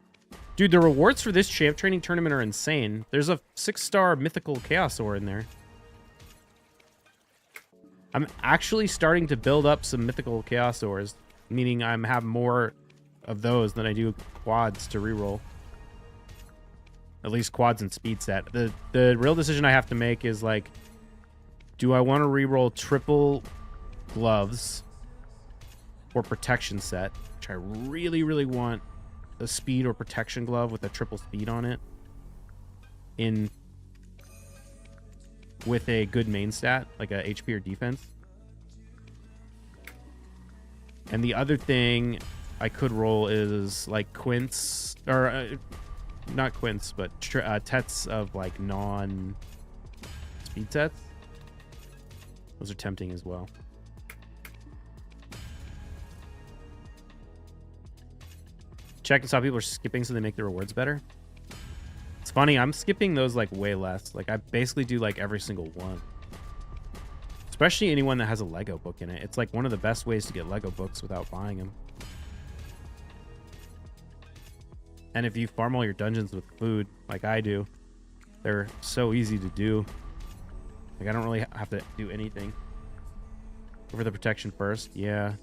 Dude, the rewards for this champ training tournament are insane. There's a 6-star mythical chaos ore in there. I'm actually starting to build up some mythical chaos ores, meaning I'm have more of those than I do quads to reroll. At least quads and speed set. The real decision I have to make is like, do I want to reroll triple gloves or protection set? Which I really, really want a speed or protection glove with a triple speed on it. With a good main stat, like a HP or defense. And the other thing I could roll is like quints, or not quints, but tets of like non-speed sets. Those are tempting as well. Check and saw people are skipping so they make the rewards better. It's funny, I'm skipping those like way less. Like I basically do like every single one. Especially anyone that has a Lego book in it. It's like one of the best ways to get Lego books without buying them. And if you farm all your dungeons with food, like I do, they're so easy to do. Like I don't really have to do anything. Go for the protection first. Yeah.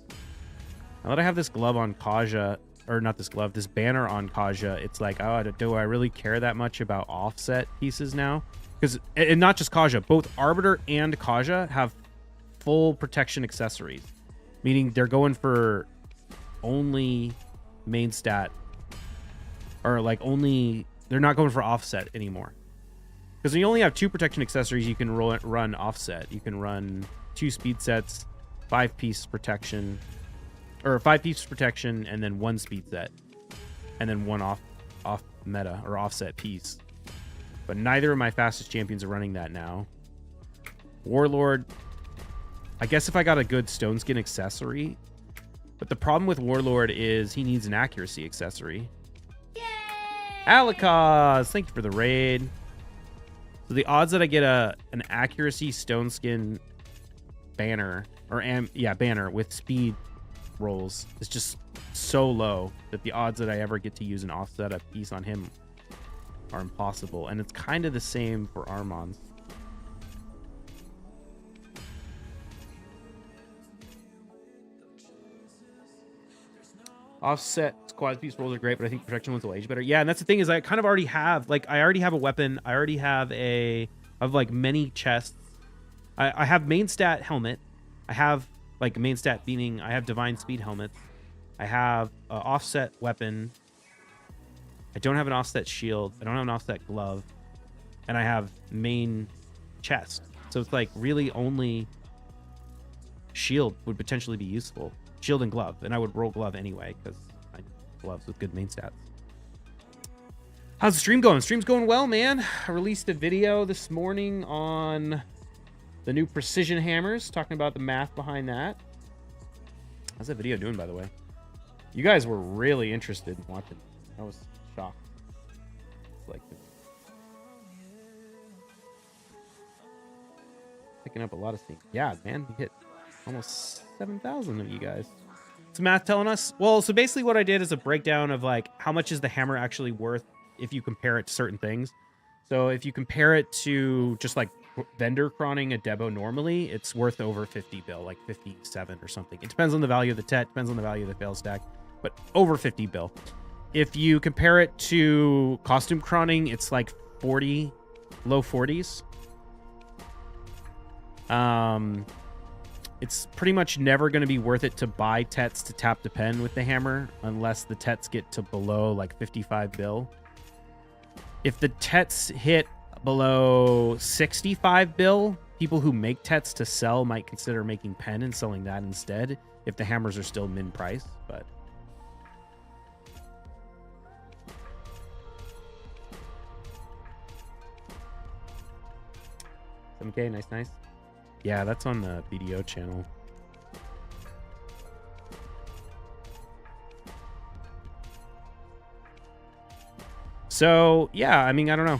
Now that I have this glove on Kaja, or not this glove, this banner on Kaja, it's like, oh, do I really care that much about offset pieces now? Because, and not just Kaja, both Arbiter and Kaja have full protection accessories, meaning they're going for only main stat, or like only, they're not going for offset anymore. Because when you only have 2 protection accessories, you can run offset. You can run 2 speed sets, 5-piece protection, or 5-piece protection, and then 1 speed set, and then 1 off meta or offset piece. But neither of my fastest champions are running that now. Warlord, I guess if I got a good stone skin accessory, but the problem with Warlord is he needs an accuracy accessory. Yay! Alikaz, thank you for the raid. So the odds that I get an accuracy stone skin banner, or banner with speed rolls is just so low that the odds that I ever get to use an offset a piece on him are impossible. And it's kind of the same for Armons. Offset squad piece rolls are great, but I think protection ones will age better. Yeah, and that's the thing is I kind of already have, like, I already have a weapon. I already have like many chests. I have main stat helmet. I have like main stat meaning I have divine speed helmets. I have an offset weapon. I don't have an offset shield. I don't have an offset glove. and I have main chest. So it's like really only shield would potentially be useful. Shield and glove, and I would roll glove anyway because I need gloves with good main stats. How's the stream going? Stream's going well, man. I released a video this morning on the new precision hammers, talking about the math behind that. How's that video doing, by the way? You guys were really interested in watching. I was shocked. It's like picking up a lot of steam. Yeah, man, we hit almost 7,000 of you guys. What's the math telling us? Well, so basically what I did is a breakdown of like how much is the hammer actually worth if you compare it to certain things. So if you compare it to just like vendor crawning a Debo normally, it's worth over 50 bill, like 57 or something. It depends on the value of the tet, depends on the value of the fail stack, but over 50 bill. If you compare it to costume crawning, it's like 40, low 40s. It's pretty much never going to be worth it to buy tets to tap the pen with the hammer unless the tets get to below like 55 bill. If the tets hit below 65 bill, people who make tets to sell might consider making pen and selling that instead if the hammers are still min price, but 7K, nice. Yeah, that's on the BDO channel. So, yeah, I mean, I don't know.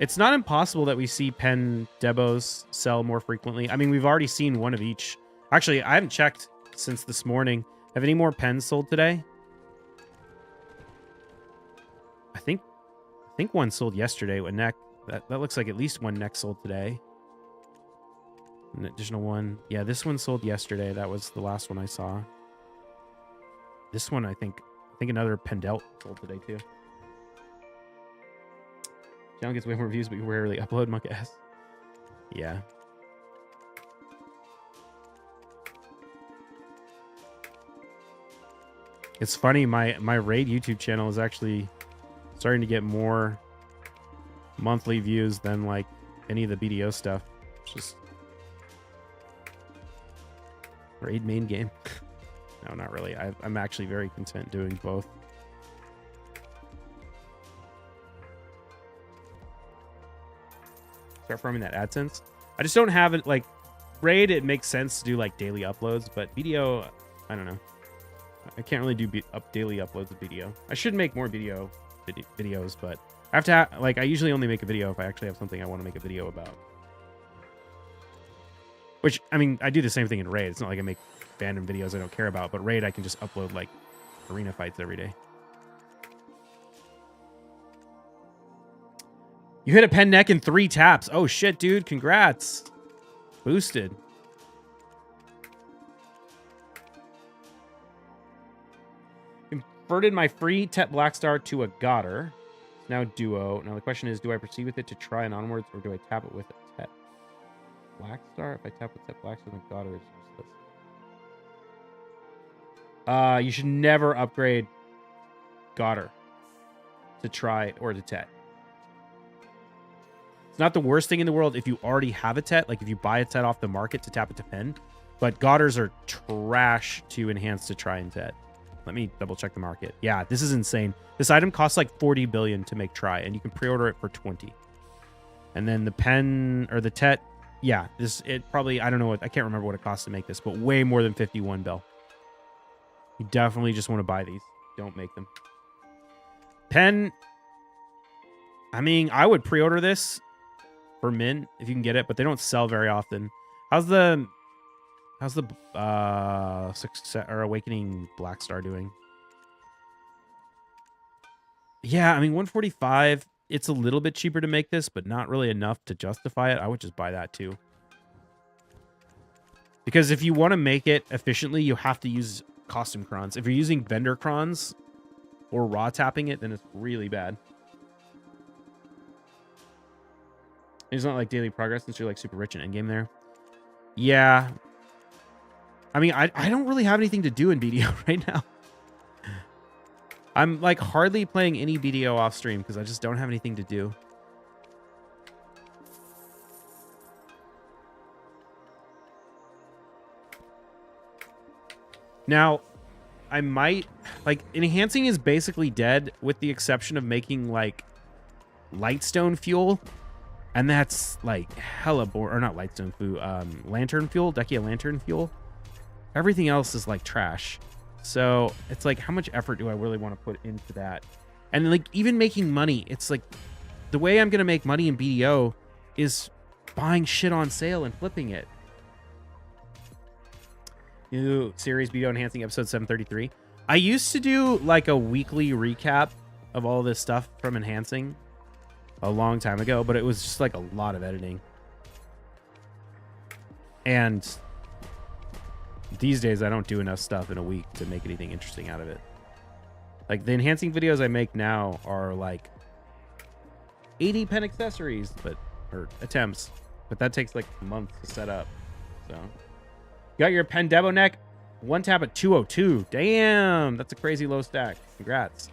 It's not impossible that we see pen debos sell more frequently. I mean, we've already seen one of each. Actually, I haven't checked since this morning. Have any more pens sold today? I think one sold yesterday. With neck. That looks like at least one neck sold today. An additional one. Yeah, this one sold yesterday. That was the last one I saw. This one, I think another Pendelt sold today too. Channel gets way more views, but you rarely upload, Monk S. Yeah. It's funny, my raid YouTube channel is actually starting to get more monthly views than like any of the BDO stuff. It's just raid main game. No, not really. I'm actually very content doing both. Start farming that AdSense. I just don't have it like raid. It makes sense to do like daily uploads, but BDO, I don't know. I can't really do daily uploads of BDO. I should make more BDO videos, but I have to like I usually only make a video if I actually have something I want to make a video about. Which, I mean, I do the same thing in raid. It's not like I make random videos I don't care about, but raid I can just upload like arena fights every day. You hit a pen neck in 3 taps. Oh shit, dude. Congrats. Boosted. Converted my free Tet Blackstar to a Goddard. It's now duo. Now the question is, do I proceed with it to try and onwards, or do I tap it with a Tet Blackstar? If I tap with Tet Blackstar, then Goddard is useless. You should never upgrade Goddard to try or to Tet. It's not the worst thing in the world if you already have a Tet, like if you buy a Tet off the market to tap it to pen, but Goddards are trash to enhance to try and Tet. Let me double check the market. Yeah, this is insane. This item costs like 40 billion to make try, and you can pre-order it for 20. And then the pen or the Tet, yeah, it probably, I don't know what, I can't remember what it costs to make this, but way more than 51 bill. You definitely just want to buy these. Don't make them. Pen, I mean, I would pre-order this for mint if you can get it, but they don't sell very often. How's the success or Awakening Blackstar doing? Yeah, I mean 145. It's a little bit cheaper to make this, but not really enough to justify it. I would just buy that too. Because if you want to make it efficiently, you have to use costume crons. If you're using vendor crons or raw tapping it, then it's really bad. It's not like daily progress since you're like super rich in endgame there. Yeah. I mean, I don't really have anything to do in BDO right now. I'm like hardly playing any BDO off stream because I just don't have anything to do. Now, I might like enhancing is basically dead with the exception of making like lightstone fuel, and that's like hella or not lightstone fuel, lantern fuel, Dekia lantern fuel. Everything else is like trash. So it's like, how much effort do I really want to put into that? And like even making money, it's like the way I'm gonna make money in BDO is buying shit on sale and flipping it. New series BDO enhancing episode 733. I used to do like a weekly recap of all this stuff from enhancing a long time ago, but it was just like a lot of editing. And these days I don't do enough stuff in a week to make anything interesting out of it. Like the enhancing videos I make now are like 80 pen accessories, or attempts, but that takes like months to set up. So got your pen Debo neck, one tap at 202. Damn, that's a crazy low stack. Congrats.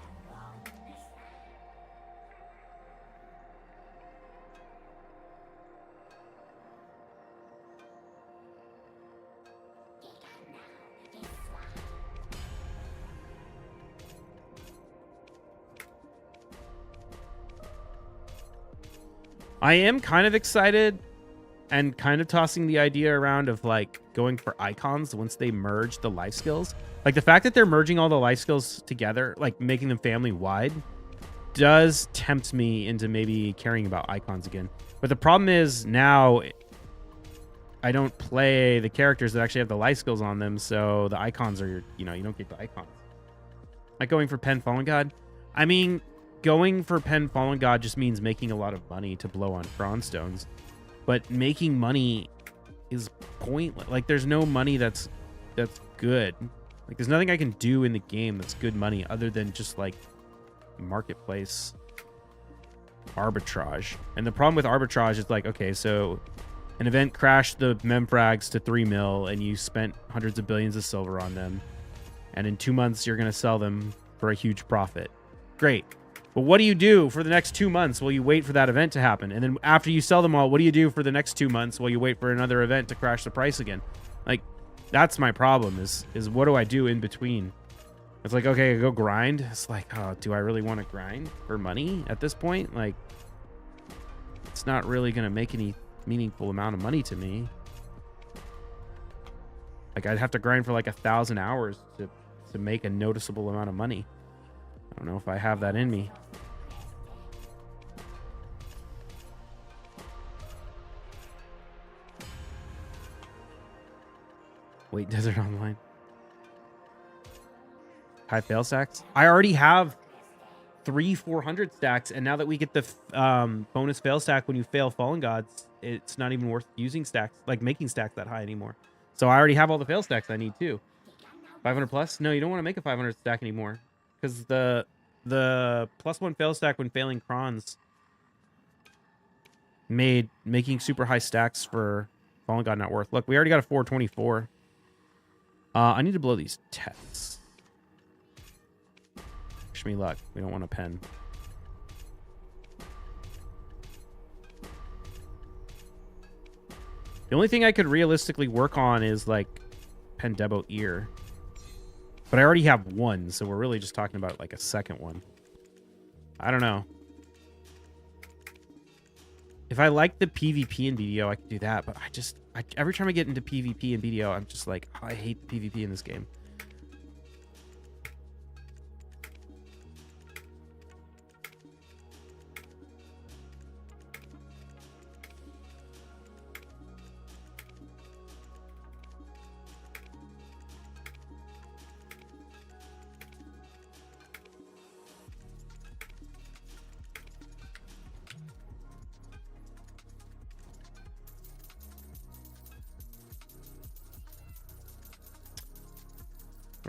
I am kind of excited and kind of tossing the idea around of like going for icons once they merge the life skills. Like the fact that they're merging all the life skills together, like making them family wide, does tempt me into maybe caring about icons again. But the problem is now I don't play the characters that actually have the life skills on them, so the icons are, you don't get the icons. Like going for Pen Fallen God. I mean, going for Pen Fallen God just means making a lot of money to blow on Prawn Stones. But making money is pointless. Like, there's no money that's good. Like, there's nothing I can do in the game that's good money other than just, like, marketplace arbitrage. And the problem with arbitrage is, like, okay, so an event crashed the memfrags to 3 mil, and you spent hundreds of billions of silver on them. And in 2 months, you're going to sell them for a huge profit. Great. But what do you do for the next 2 months while you wait for that event to happen? And then after you sell them all, what do you do for the next 2 months while you wait for another event to crash the price again? Like, that's my problem is what do I do in between? It's like, okay, I go grind. It's like, oh, do I really want to grind for money at this point? Like, it's not really going to make any meaningful amount of money to me. Like, I'd have to grind for like 1,000 hours to make a noticeable amount of money. I don't know if I have that in me. Wait, Desert Online. High fail stacks? I already have 3 400 stacks, and now that we get the bonus fail stack when you fail Fallen Gods, it's not even worth using stacks, like making stacks that high anymore. So I already have all the fail stacks I need too. 500 plus? No, you don't want to make a 500 stack anymore. Because the +1 fail stack when failing crons made making super high stacks for Fallen God not worth. Look, we already got a 424. I need to blow these tests. Wish me luck. We don't want a pen. The only thing I could realistically work on is like Pen Debo Ear. But I already have one, so we're really just talking about like a second one. I don't know. If I like the PvP in BDO, I could do that. But every time I get into PvP in BDO, I'm just like, oh, I hate PvP in this game.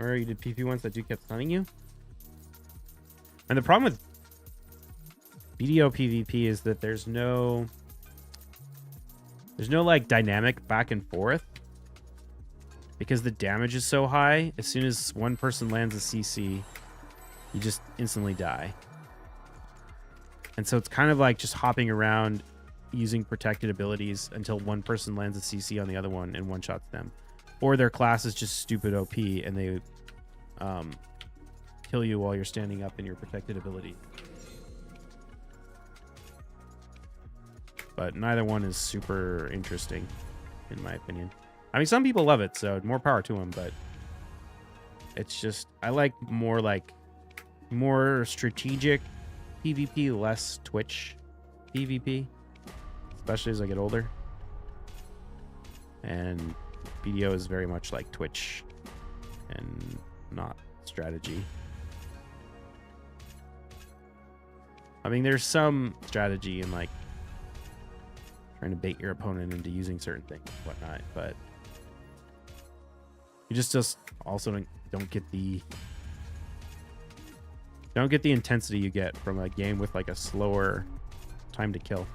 Or you did PvP once that dude kept stunning you? And the problem with BDO PvP is that there's no like dynamic back and forth. Because the damage is so high, as soon as one person lands a CC, you just instantly die. And so it's kind of like just hopping around using protected abilities until one person lands a CC on the other one and one-shots them. or their class is just stupid OP and they kill you while you're standing up in your protected ability. But neither one is super interesting, in my opinion. I mean, some people love it, so more power to them, but it's just, I like more strategic PvP, less Twitch PvP, especially as I get older. And BDO is very much like Twitch and not strategy. I mean, there's some strategy in like trying to bait your opponent into using certain things and whatnot, but you just also don't get the intensity you get from a game with like a slower time to kill.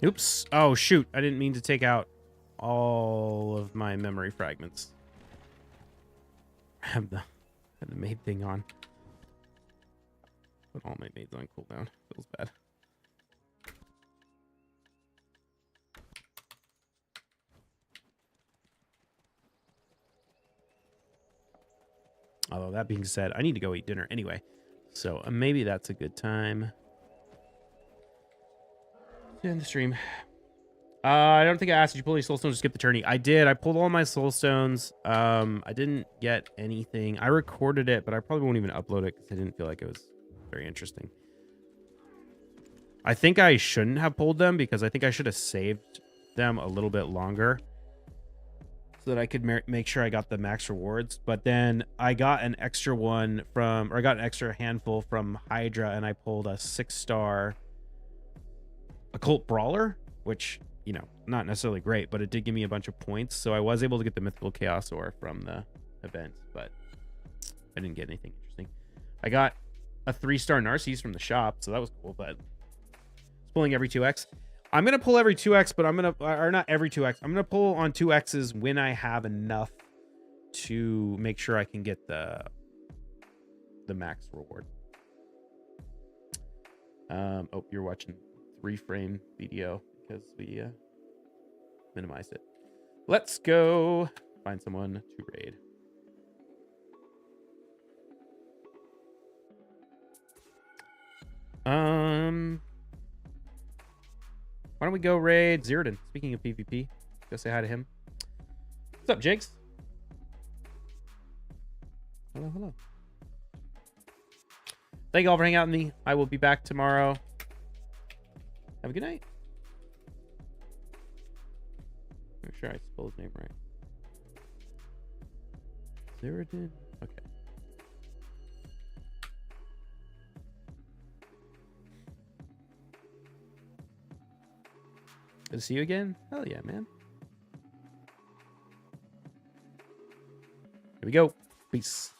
Oops. Oh, shoot. I didn't mean to take out all of my memory fragments. I have the maid thing on. Put all my maids on cooldown. Feels bad. Although that being said, I need to go eat dinner anyway. So maybe that's a good time to end the stream. I don't think I asked, did you pull any soul stones to skip the tourney? I did. I pulled all my soul stones. I didn't get anything. I recorded it, but I probably won't even upload it because I didn't feel like it was very interesting. I think I shouldn't have pulled them because I think I should have saved them a little bit longer so that I could make sure I got the max rewards. But then I got an extra one from, or I got an extra handful from Hydra, and I pulled a 6-star Occult Brawler, which, you know, not necessarily great, but it did give me a bunch of points. So I was able to get the Mythical Chaos Ore from the event, but I didn't get anything interesting. I got a 3-star Narcisse from the shop, so that was cool, but it's pulling every 2x. I'm going to pull every 2x, but I'm going to, or not every 2x. I'm going to pull on 2x's when I have enough to make sure I can get the max reward. Oh, you're watching 3-frame BDO because we minimized it. Let's go find someone to raid. Why don't we go raid Zeratin? Speaking of PvP, go say hi to him. What's up, Jigs? Hello, hello. Thank you all for hanging out with me. I will be back tomorrow. Have a good night. Make sure I spell his name right. Zeratin? Okay. Good to see you again. Hell yeah, man. Here we go. Peace.